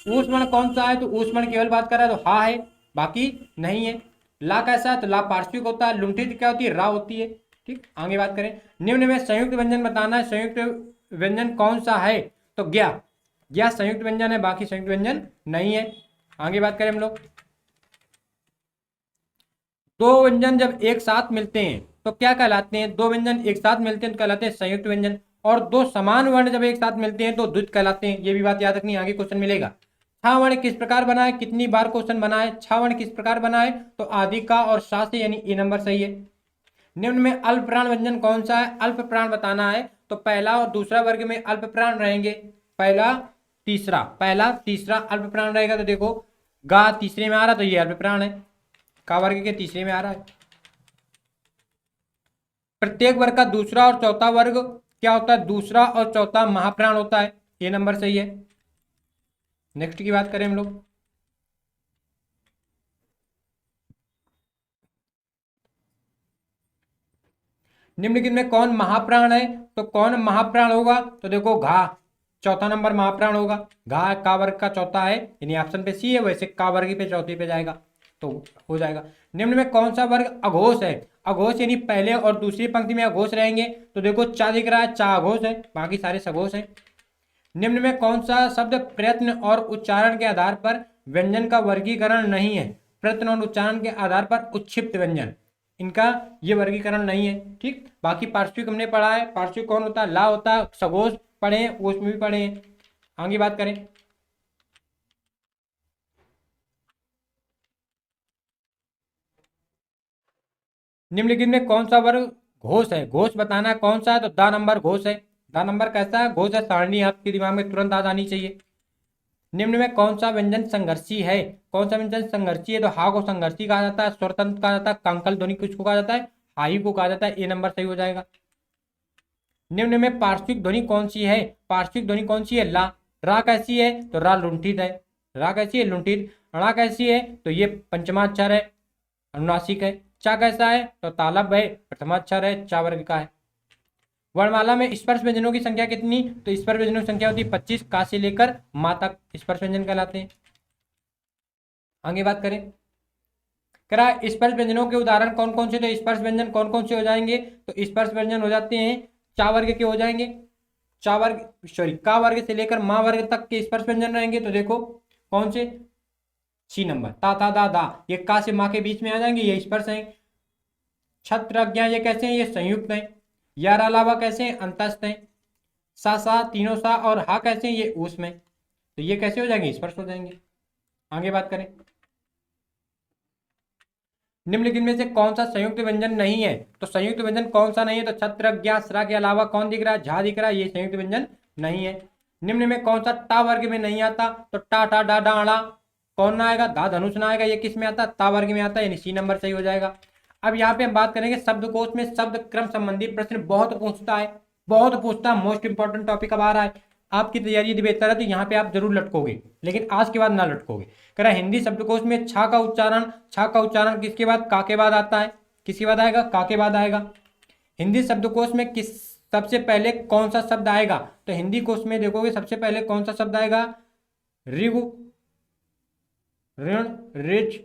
ऊष्मण कौन सा है, तो ऊष्मण केवल बात कर रहा है तो हा है, बाकी नहीं है। ला कैसा है, तो ला पार्श्विक होता है। लुंठित क्या होती है, रा होती है। ठीक, आगे बात करें, निम्न में संयुक्त व्यंजन बताना है, संयुक्त व्यंजन कौन सा है, तो ज्ञा, ज्ञा संयुक्त व्यंजन है, बाकी संयुक्त व्यंजन नहीं है। आगे बात करें हम लोग, दो व्यंजन जब एक साथ मिलते हैं तो क्या कहलाते हैं, दो व्यंजन एक साथ मिलते हैं तो कहलाते हैं संयुक्त व्यंजन, और दो समान वर्ण जब एक साथ मिलते हैं तो द्वित कहलाते हैं। ये भी बात याद रखनी, आगे क्वेश्चन मिलेगा। छा वर्ण किस प्रकार बना है, कितनी बार क्वेश्चन बना है, छा वर्ण किस प्रकार बना है, तो आदि का और सा से, यानी ए नंबर सही है। निम्न में अल्प प्राण व्यंजन कौन सा है, अल्प प्राण बताना है, तो पहला और दूसरा वर्ग में अल्प प्राण रहेंगे, पहला तीसरा अल्प प्राण रहेगा। तो देखो गा तीसरे में आ रहा, तो ये अल्प प्राण है, का वर्ग के तीसरे में आ रहा है। प्रत्येक वर्ग का दूसरा और चौथा वर्ग क्या होता है, दूसरा और चौथा महाप्राण होता है, ये नंबर सही है। नेक्स्ट की बात करें हम लोग, निम्नलिखित में कौन महाप्राण है, तो कौन महाप्राण होगा, तो देखो घा चौथा नंबर महाप्राण होगा, घा का वर्ग का चौथा है, यानी ऑप्शन पे सी है, वैसे का वर्ग पे चौथे पे जाएगा तो हो जाएगा। निम्न में कौन सा वर्ग अघोष है, अघोष यानी पहले और दूसरी पंक्ति में अघोष रहेंगे, तो देखो चा दिख रहा है, चा अघोष है, बाकी सारे सघोष हैं। निम्न में कौन सा शब्द प्रयत्न और उच्चारण के आधार पर व्यंजन का वर्गीकरण नहीं है, प्रयत्न और उच्चारण के आधार पर उच्छिप्त व्यंजन, इनका ये वर्गीकरण नहीं है। ठीक, बाकी पार्श्विक हमने पढ़ा है, पार्श्विक कौन होता है, ला होता है, सघोष पढ़े हैं, ओष में भी पढ़े हैं। आगे बात करें, निम्नलिखित में कौन सा वर्ग घोष है, घोष बताना है कौन सा है, तो दा नंबर घोष है। दा नंबर कैसा है, घोष है, सारणी आपके दिमाग में तुरंत आ जानी चाहिए। निम्न में कौन सा व्यंजन संघर्षी है, कौन सा व्यंजन संघर्षी है, तो हा को संघर्षी कहा जाता है, स्वरतंत्र कहा जाता है, कंकल ध्वनि किसको कहा जाता है, हाई को कहा जाता है, ए नंबर सही हो जाएगा। निम्न में पार्श्विक ध्वनि कौन सी है, पार्श्विक ध्वनि कौन सी है, ला, रा कैसी है, तो रा लुंठित है, रा कैसी है, लुंठित। णा कैसी है, तो ये पंचमाक्षर है, अनुनासिक है। चा कैसा है, तो तालब है, प्रथमाक्षर है, चा वर्ग का है। वर्णमाला में स्पर्श व्यंजनों की संख्या कितनी, तो स्पर्श व्यंजनों की संख्या होती है 25, का से लेकर माँ तक स्पर्श व्यंजन कहलाते हैं। आगे बात करें, करा स्पर्श व्यंजनों के उदाहरण कौन कौन से, तो स्पर्श व्यंजन कौन कौन से हो जाएंगे, तो स्पर्श व्यंजन हो जाते हैं चा वर्ग के हो जाएंगे, चा वर्ग सॉरी का वर्ग से लेकर माँ वर्ग तक के स्पर्श व्यंजन रहेंगे। तो देखो कौन से, सी नंबर ता ता दा दा, ये का से माँ के बीच में आ जाएंगे, ये स्पर्श हैं। छत्रज्ञा ये कैसे हैं, ये संयुक्त हैं। यार अलावा कैसे हैं, अंतस्थ हैं। सा सा तीनों सा और हा कैसे हैं, ये ऊष्म में, तो ये कैसे हो जाएंगे, स्पर्श हो जाएंगे। आगे बात करें, निम्नलिखित में से कौन सा संयुक्त व्यंजन नहीं है, तो संयुक्त व्यंजन कौन सा नहीं है, तो छत्रज्ञा स्रा के अलावा कौन दिख रहा है, झा दिख रहा है, ये संयुक्त व्यंजन नहीं है। निम्न में कौन सा टा वर्ग में नहीं आता, तो टा टा डा डा अड़ा कौन ना आएगा, धा धनुष ना आएगा, ये किस में आता है, ता वर्ग में आता है, यानी सी नंबर सही हो जाएगा। अब यहाँ पे हम बात करेंगे शब्दकोश में शब्द क्रम संबंधी प्रश्न बहुत पूछता है, बहुत पूछता है, मोस्ट इंपॉर्टेंट टॉपिक अब आ रहा है। आपकी तैयारी यदि बेहतर है तो यहाँ पे आप जरूर लटकोगे, लेकिन आज के बाद ना लटकोगे। कह रहा है हिंदी शब्दकोश में छा का उच्चारण, छा का उच्चारण किसके बाद, का के बाद आता है, किसके बाद आएगा, का के बाद आएगा। हिंदी शब्दकोश में किस सबसे पहले कौन सा शब्द आएगा, तो हिंदी कोश में देखोगे सबसे पहले कौन सा शब्द आएगा, ऋगु, ऋण, ऋच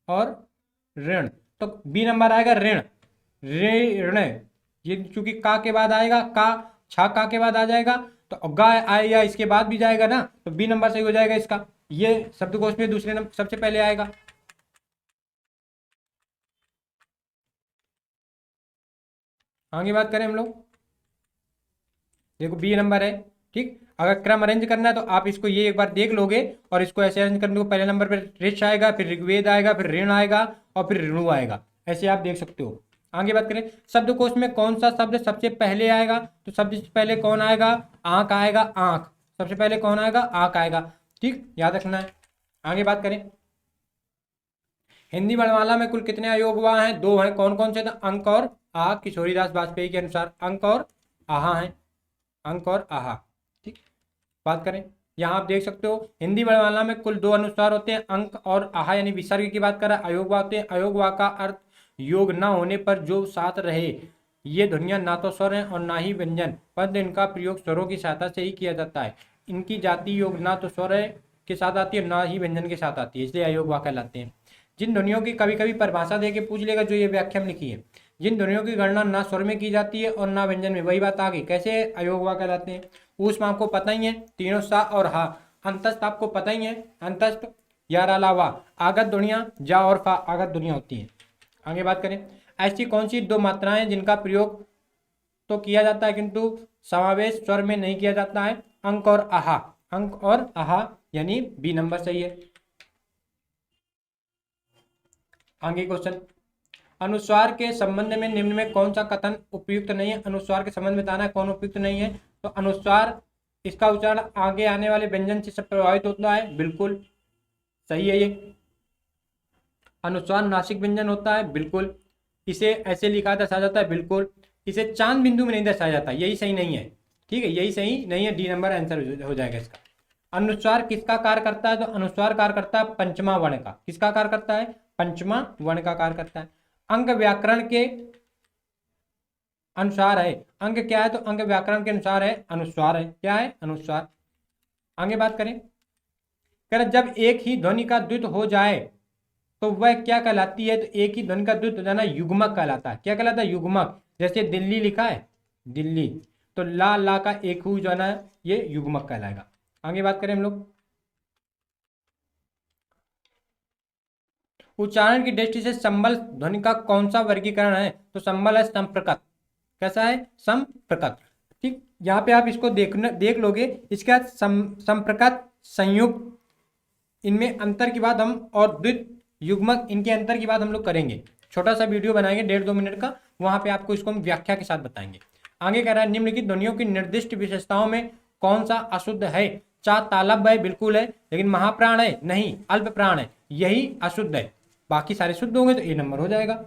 और ऋण, तो बी नंबर आएगा ऋण, ऋण। ये चूंकि का के बाद आएगा, का छा का के बाद आ जाएगा, तो गा आएगा इसके बाद भी जाएगा ना, तो बी नंबर सही हो जाएगा इसका, ये शब्दकोश में दूसरे नंबर सबसे पहले आएगा। आगे बात करें हम लोग, देखो बी नंबर है। ठीक, अगर क्रम अरेंज करना है तो आप इसको ये एक बार देख लोगे, और इसको ऐसे अरेंज करने को पहले नंबर पर ऋष आएगा, फिर ऋग्वेद आएगा, फिर ऋण आएगा, और फिर ऋणु आएगा, ऐसे आप देख सकते हो। आगे बात करें, शब्दकोश में कौन सा शब्द सबसे पहले आएगा, तो सबसे पहले कौन आएगा, आंख आएगा, आंख सबसे पहले कौन आएगा, आंख आएगा। ठीक, याद रखना है। आगे बात करें, हिंदी वर्णमाला में कुल कितने अयोग हुआ हैं, दो हैं, कौन कौन से, तो अंक और आ, किशोरीदास वाजपेयी के अनुसार अंक और आहा हैं, अंक और आहा। ठीक, बात करें यहाँ आप देख सकते हो हिंदी वर्णमाला में कुल 2 अनुस्वार होते हैं, अंक और आहा यानी विसर्ग की बात कर रहा है। अयोगवा होते हैं, अयोगवा का अर्थ योग न होने पर जो साथ रहे। ये ध्वनियां ना तो स्वर हैं और ना ही व्यंजन, परंतु इनका प्रयोग स्वरों की सहायता से ही किया जाता है। इनकी जाति योग ना तो स्वर है के साथ आती है ना ही व्यंजन के साथ आती है, इसलिए अयोगवा कहलाते हैं। जिन ध्वनियों की कभी कभी परिभाषा दे के पूछ लेगा, जो ये व्याख्या में लिखी है, जिन ध्वनियों की गणना ना स्वर में की जाती है और ना व्यंजन में, वही बात आ गई, कैसे अयोगवा कहलाते हैं। ऊष्म आपको पता ही है, तीनों सा और हा। अंतस्थ आपको पता ही है, अंतस्थ यार अलावा। आगत ध्वनियां जा और फा आगत ध्वनियां होती हैं। आगे बात करें, ऐसी कौन सी 2 मात्राएं हैं जिनका प्रयोग तो किया जाता है किंतु समावेश स्वर में नहीं किया जाता है। अंक और आहा, अंक और आहा यानी बी नंबर सही है। आगे क्वेश्चन, अनुस्वार के संबंध में निम्न में कौन सा कथन उपयुक्त नहीं है। अनुस्वार के संबंध में बताना है कौन उपयुक्त नहीं है। तो अनुस्वार, इसका उच्चारण आगे आने वाले व्यंजन से प्रभावित होता है, बिल्कुल सही है ये। अनुस्वार नासिक व्यंजन होता है, बिल्कुल। इसे ऐसे लिखा दर्शाया जाता है, बिल्कुल। इसे चांद बिंदु में नहीं दर्शाया जाता, यही सही नहीं है। ठीक है, यही सही नहीं है, डी नंबर आंसर हो जाएगा इसका। अनुस्वार किसका कार्य करता है। तो अनुस्वार कार्य करता है पंचमा वर्ण का। किसका कार्य करता है, पंचमा वर्ण का कार्य करता है। अंग व्याकरण के अनुसार है। अंग क्या है, तो अंग व्याकरण के अनुसार है, अनुस्वार है। क्या है, अनुस्वार। आगे बात करें, जब एक ही ध्वनि का द्वित हो जाए तो वह क्या कहलाती है। तो एक ही ध्वनि का द्वित हो जाना युग्मक कहलाता है। क्या कहलाता है, युग्मक। जैसे दिल्ली लिखा है, दिल्ली, तो ला ला का एक हो जाना है, ये युग्मक कहलाएगा। आगे बात करें हम लोग, उच्चारण की दृष्टि से संबल ध्वनि का कौन सा वर्गीकरण है। तो संबल है संप्रकट। कैसा है, संप्रकट। ठीक, यहाँ पे आप इसको देख लोगे। इसके बाद संप्रकट, संयुक्त, इनमें अंतर की बात हम, और द्वित, युग्मक, इनके अंतर की बात हम लोग करेंगे। छोटा सा वीडियो बनाएंगे 1.5-2 मिनट का, वहां पे आपको इसको हम व्याख्या के साथ बताएंगे। आगे कह रहा है, निम्नलिखित ध्वनियों की निर्दिष्ट विशेषताओं में कौन सा अशुद्ध है। चा तालब है, बिल्कुल है, लेकिन महाप्राण है नहीं, अल्प प्राण है, यही अशुद्ध है। बाकी सारे शुद्ध होंगे तो ए नंबर हो जाएगा।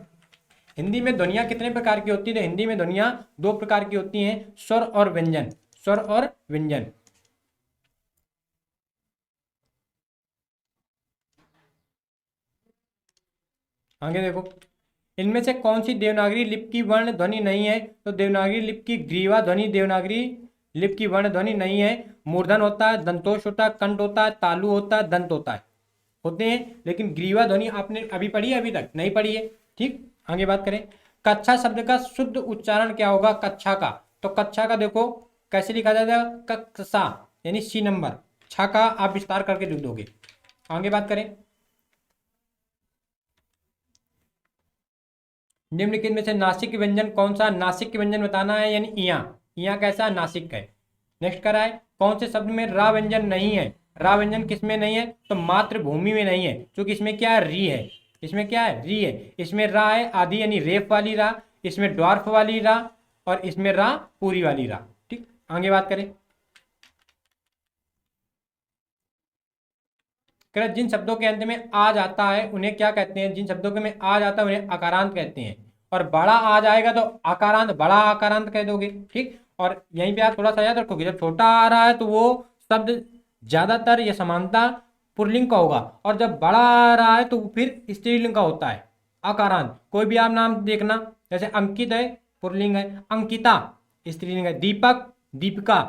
हिंदी में ध्वनियां कितने प्रकार की होती है। हिंदी में ध्वनियां 2 प्रकार की होती हैं, स्वर और व्यंजन। स्वर और व्यंजन। आगे देखो, इनमें से कौन सी देवनागरी लिपि की वर्ण ध्वनि नहीं है। तो देवनागरी लिपि की ग्रीवा ध्वनि देवनागरी लिपि की वर्ण ध्वनि नहीं है। मूर्धन होता है, दंतोष होता है, कंठ होता है, तालु होता है, दंत होता है, होते हैं, लेकिन ग्रीवा ध्वनि आपने अभी पढ़ी है, अभी तक नहीं पढ़ी है। ठीक, आगे बात करें, कच्छा शब्द का शुद्ध उच्चारण क्या होगा, कच्छा का। तो कच्छा का देखो कैसे लिखा जाएगा, कक्षा यानी सी नंबर, छा का आप विस्तार करके लिख दोगे। आगे बात करें, निम्नलिखित में से नासिक व्यंजन कौन सा। नासिक व्यंजन बताना है, यानी इया। इया कैसा है, नासिक है। नेक्स्ट करा है, कौन से शब्द में रा व्यंजन नहीं है। रा व्यंजन किसमें नहीं है, तो मातृभूमि में नहीं है, क्योंकि इसमें क्या है, री है। इसमें क्या है, री है। इसमें रा है आदि यानी रेफ वाली रा, इसमें ड्वार्फ वाली रा, और इसमें रा पूरी वाली रा। ठीक, आगे बात करें, जिन शब्दों के अंत में आ जाता है उन्हें क्या कहते हैं। जिन शब्दों के में आ जाता है उन्हें अकारांत कहते हैं, और बड़ा आ जाएगा तो आकारांत, बड़ा आकारांत कह दोगे। ठीक, और यहीं पे आप थोड़ा सा याद रखोगे, जब छोटा आ रहा है तो वो शब्द ज्यादातर या समानता पुल्लिंग का होगा, और जब बड़ा आ रहा है तो फिर स्त्रीलिंग का होता है, अकारांत। कोई भी आप नाम देखना, जैसे अंकित है पुल्लिंग है, अंकिता स्त्रीलिंग है, दीपक दीपिका,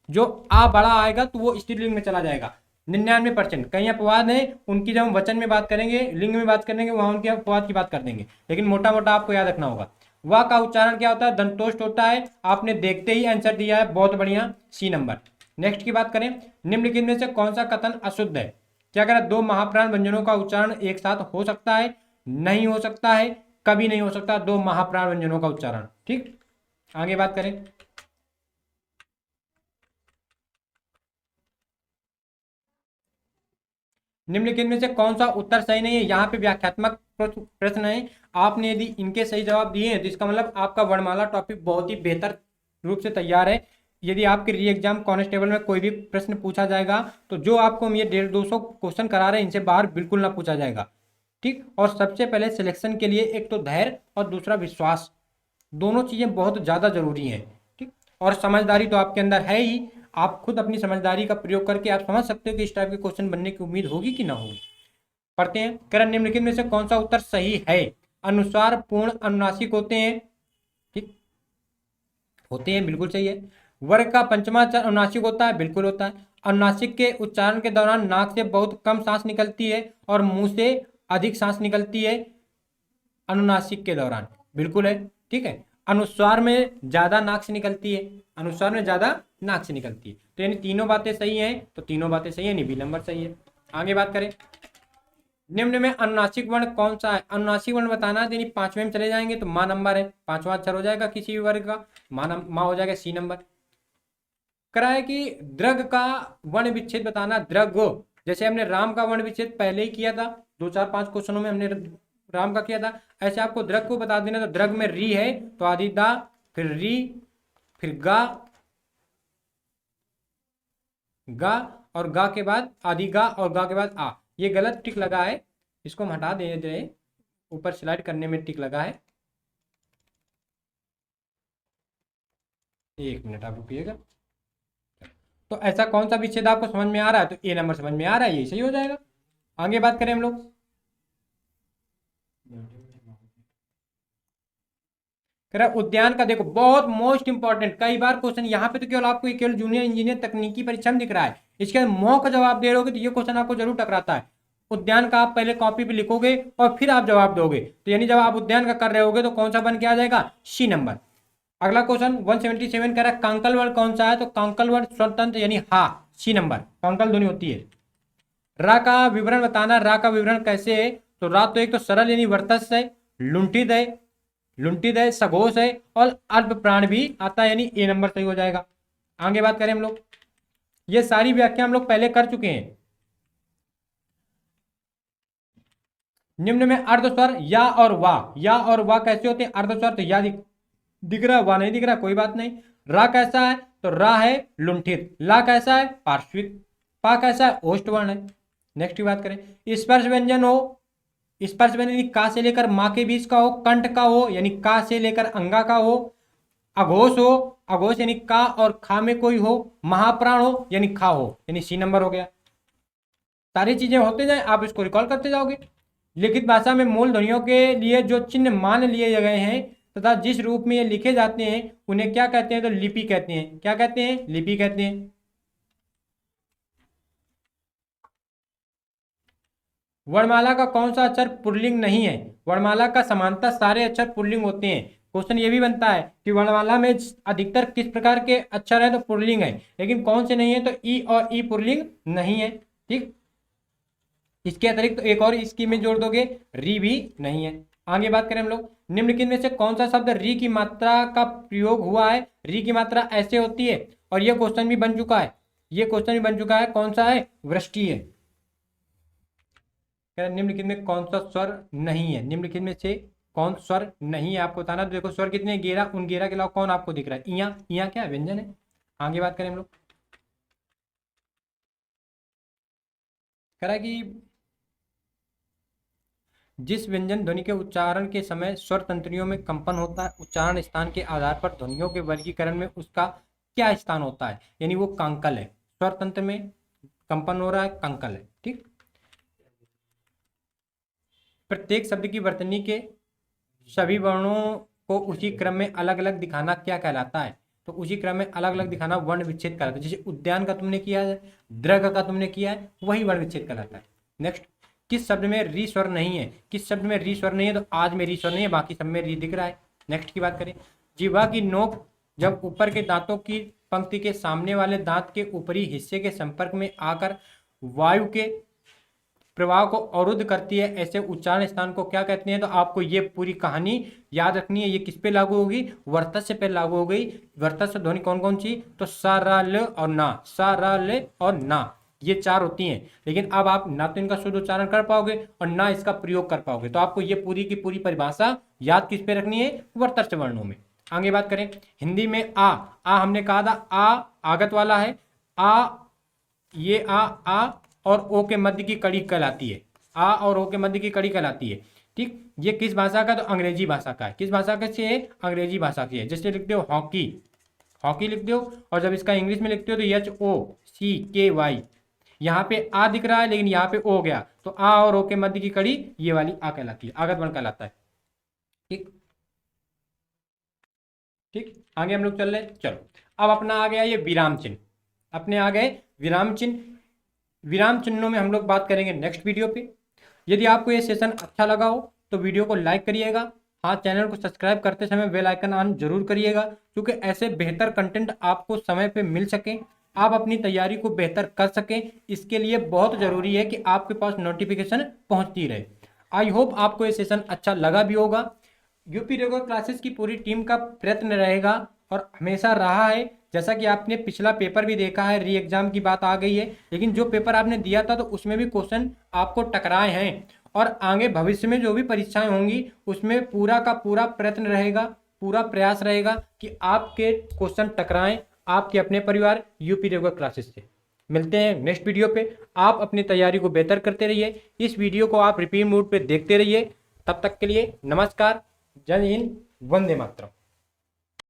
जो आ बड़ा आएगा तो वो स्त्रीलिंग में चला जाएगा। 99% कहीं अपवाद है, उनकी जब हम वचन में बात करेंगे, लिंग में बात करेंगे, वहां उनके अपवाद की बात कर देंगे, लेकिन मोटा मोटा आपको याद रखना होगा। वा का उच्चारण क्या होता है, दंतोष्ट होता है। आपने देखते ही आंसर दिया है, बहुत बढ़िया, सी नंबर। नेक्स्ट की बात करें, निम्नलिखित में से कौन सा कथन अशुद्ध है। क्या कह रहा है, 2 महाप्राण व्यंजनों का उच्चारण एक साथ हो सकता है, नहीं हो सकता है, कभी नहीं हो सकता 2 महाप्राण व्यंजनों का उच्चारण। ठीक, आगे बात करें, निम्नलिखित में से कौन सा उत्तर सही नहीं है। यहाँ पे व्याख्यात्मक प्रश्न है, आपने यदि इनके सही जवाब दिए हैं तो इसका मतलब आपका वर्णमाला टॉपिक बहुत ही बेहतर रूप से तैयार है। यदि आपके री एग्जाम कांस्टेबल में कोई भी प्रश्न पूछा जाएगा तो जो आपको हम ये 150-200 क्वेश्चन करा रहे हैं, इनसे बाहर बिल्कुल ना पूछा जाएगा। ठीक, और सबसे पहले सिलेक्शन के लिए एक तो धैर्य और दूसरा विश्वास, दोनों चीज़ें बहुत ज़्यादा जरूरी हैं। ठीक, और समझदारी तो आपके अंदर है ही, आप खुद अपनी समझदारी का प्रयोग करके आप समझ सकते हो कि इस टाइप के क्वेश्चन बनने की उम्मीद होगी कि ना होगी। पढ़ते हैं। कह रहा निम्नलिखित में से कौन सा उत्तर सही है? अनुस्वार पूर्ण अनुनासिक होते हैं, ठीक होते हैं, बिल्कुल सही है। वर्ग का पंचमाक्षर अनुनासिक होता है, बिल्कुल होता है। अनुनासिक के उच्चारण के दौरान नाक से बहुत कम सांस निकलती है और मुंह से अधिक सांस निकलती है अनुनासिक के दौरान, बिल्कुल है, ठीक है। अनुस्वार में ज्यादा नाक से निकलती है, अनुस्वार में ज्यादा नाक से निकलती है, तो यानी तीनों बातें सही हैं, तो तीनों बातें सही है, बी नंबर सही है। आगे बात करें, निम्न में अनुनासिक वर्ण कौन सा है? अनुनासिक वर्ण बताना है, यानी पांचवें में चले जाएंगे तो मां नंबर है, पांचवा अक्षर हो जाएगा किसी भी वर्ग का, मां हो जाएगा सी नंबर। करा है कि द्रग का वर्ण विच्छेद बताना, द्रग, जैसे हमने राम का वर्ण विच्छेद पहले ही किया था, 2 4 5 क्वेश्चनों में हमने राम का किया था, ऐसे आपको द्रग को बता देना। तो द्रग में री है तो आदि दा, फिर री, फिर गा, गा और गा के बाद आदि गा और गा के बाद आ। ये गलत टिक लगा है, इसको हम हटा दे रहे, ऊपर स्लाइड करने में टिक लगा है। 1 मिनट आप रुकिएगा। तो ऐसा कौन सा विच्छेद आपको समझ में आ रहा है? तो ए नंबर समझ में आ रहा है, ये सही हो जाएगा। आगे बात करें हम लोग, उद्यान का देखो, बहुत मोस्ट इंपॉर्टेंट, कई बार क्वेश्चन यहाँ पे तो केवल आपको केवल जूनियर इंजीनियर तकनीकी परीक्षा में दिख रहा है, इसके मौका जवाब दे रहोगे तो ये क्वेश्चन आपको जरूर टकराता है। उद्यान का आप पहले कॉपी पे लिखोगे और फिर आप जवाब दोगे, तो यानी जब आप उद्यान का कर रहे होगे तो कौन सा बन के आ जाएगा? सी नंबर। अगला क्वेश्चन 177 कह रहा है कांकल वर्ण कौन सा है? तो कांकल वर्ण स्वतंत्र यानी हा, सी नंबर, कांकल ध्वनि होती है। रा का विवरण बताना, रा का विवरण कैसे है? तो रा तो एक तो सरल यानी वर्तस्थ है, लुंठित है, लुंठित है, सघोष है और अल्प प्राण भी आता है, यानी ए नंबर सही हो जाएगा। आगे बात करें हम लोग, ये सारी व्याख्या हम लोग पहले कर चुके हैं। निम्न में अर्धस्वर या और वाह, या और वाह कैसे होते हैं? अर्धस्वर तो या दिख रहा है, वाह नहीं दिख रहा, कोई बात नहीं। रा कैसा है? तो रा है लुंठित, ला कैसा है? पार्श्विक, पा कैसा है? ओष्ठ वर्ण है। नेक्स्ट की बात करें, स्पर्श व्यंजन हो, स्पर्श व्यंजन यानी का से लेकर माँ के बीच का हो, कंठ का हो यानी का से लेकर अंगा का हो, अघोष हो, अघोष यानी का और खा में कोई हो, महाप्राण हो यानी खा हो, यानी सी नंबर हो गया। सारी चीजें होते जाए, आप इसको रिकॉल करते जाओगे। लिखित भाषा में मूल ध्वनियों के लिए जो चिन्ह मान लिए गए हैं तथा जिस रूप में ये लिखे जाते हैं उन्हें क्या कहते हैं? तो लिपि कहते हैं। क्या कहते हैं? लिपि कहते हैं। वर्णमाला का कौन सा अक्षर पुल्लिंग नहीं है? वर्णमाला का समानता सारे अक्षर पुल्लिंग होते हैं। क्वेश्चन ये भी बनता है कि वर्णमाला में अधिकतर किस प्रकार के अक्षर है? तो पुल्लिंग है, लेकिन कौन से नहीं है? तो ई और ई पुल्लिंग नहीं है, ठीक। इसके अतिरिक्त तो एक और इसकी में जोड़ दोगे, री भी नहीं है। आगे बात करें हम लोग, निम्नलिखित में से कौन सा शब्द री की मात्रा का प्रयोग हुआ है? री की मात्रा ऐसे होती है, और ये क्वेश्चन भी बन चुका है, ये क्वेश्चन भी बन चुका है, कौन सा है? वृष्टि है। निम्नलिखित में कौन सा स्वर नहीं है? निम्नलिखित में से कौन स्वर नहीं है आपको बताना। तो देखो स्वर कितने, गेरा, उन गेरा के अलावा कौन आपको दिख रहा है? इया, इया क्या व्यंजन है। आगे बात करें हम लोग, करा कि जिस व्यंजन ध्वनि के उच्चारण के समय स्वर तंत्रियों में कंपन होता है, उच्चारण स्थान के आधार पर ध्वनियों के वर्गीकरण में उसका क्या स्थान होता है? यानी वो कांकल है। स्वर तंत्र में कंपन हो रहा है, कांकल है, ठीक। प्रत्येक शब्द की वर्तनी के सभी वर्णों को उसी क्रम में अलग अलग दिखाना क्या कहलाता है? तो उसी क्रम में अलग अलग दिखाना वर्ण विच्छेद कहलाता है। जैसे उद्यान का तुमने किया है, द्रग का तुमने किया है, वही वर्ण विच्छेद कहलाता है। नेक्स्ट, किस शब्द में री स्वर नहीं है? किस शब्द में री स्वर नहीं है? तो आज में री स्वर नहीं है, बाकी सब में री दिख रहा है। नेक्स्ट की बात करें, जिह्वा की नोक जब ऊपर के दांतों की पंक्ति के सामने वाले दांत के ऊपरी हिस्से के संपर्क में आकर वायु के प्रवाह को अवरुद्ध करती है, ऐसे उच्चारण स्थान को क्या कहते हैं? तो आपको ये पूरी कहानी याद रखनी है। ये किस पे लागू होगी? वर्तस्य पे लागू हो गई। वर्तस्य ध्वनि कौन कौन सी? तो सा, रा, ल और ना, सा, रा, ल और ना, ये 4 होती हैं। लेकिन अब आप ना तो इनका शुद्ध उच्चारण कर पाओगे और ना इसका प्रयोग कर पाओगे, तो आपको ये पूरी की पूरी परिभाषा याद किस पे रखनी है? वर्तस्य वर्णों में। आगे बात करें, हिंदी में आ हमने कहा था आ आगत वाला है, आ, ये आ और ओ के मध्य की कड़ी कहलाती है, आ और ओ के मध्य की कड़ी कहलाती है, ठीक। ये किस भाषा का? तो अंग्रेजी भाषा का है। किस भाषा का से है? अंग्रेजी भाषा की है। जैसे लिखते हो हॉकी, हॉकी लिख दो, और जब इसका इंग्लिश में लिखते हो तो HOCKY। यहाँ पे आ दिख रहा है लेकिन यहाँ पे ओ गया, तो आ और ओ के मध्य की कड़ी ये वाली आ कहलाती है, आगत वर्ण कहलाता है। ठीक ठीक, आगे हम लोग चल रहे, चलो अब अपना आ गया ये विराम चिन्ह, अपने आ गए विराम चिन्ह। विराम चिन्हों में हम लोग बात करेंगे नेक्स्ट वीडियो पे। यदि आपको ये सेशन अच्छा लगा हो तो वीडियो को लाइक करिएगा। हाँ, चैनल को सब्सक्राइब करते समय बेल आइकन ऑन जरूर करिएगा, क्योंकि ऐसे बेहतर कंटेंट आपको समय पे मिल सके, आप अपनी तैयारी को बेहतर कर सकें। इसके लिए बहुत ज़रूरी है कि आपके पास नोटिफिकेशन पहुंचती रहे। आई होप आपको ये सेशन अच्छा लगा भी होगा। यूपी रेगुलर क्लासेस की पूरी टीम का प्रयत्न रहेगा और हमेशा रहा है, जैसा कि आपने पिछला पेपर भी देखा है, री एग्जाम की बात आ गई है, लेकिन जो पेपर आपने दिया था तो उसमें भी क्वेश्चन आपको टकराए हैं, और आगे भविष्य में जो भी परीक्षाएं होंगी उसमें पूरा का पूरा प्रयत्न रहेगा, पूरा प्रयास रहेगा कि आपके क्वेश्चन टकराएं आपके अपने परिवार यूपी रेगुलर क्लासेस से। मिलते हैं नेक्स्ट वीडियो पे। आप अपनी तैयारी को बेहतर करते रहिए, इस वीडियो को आप रिपीट मोड पे देखते रहिए। तब तक के लिए नमस्कार, जय हिंद, वंदे मातरम।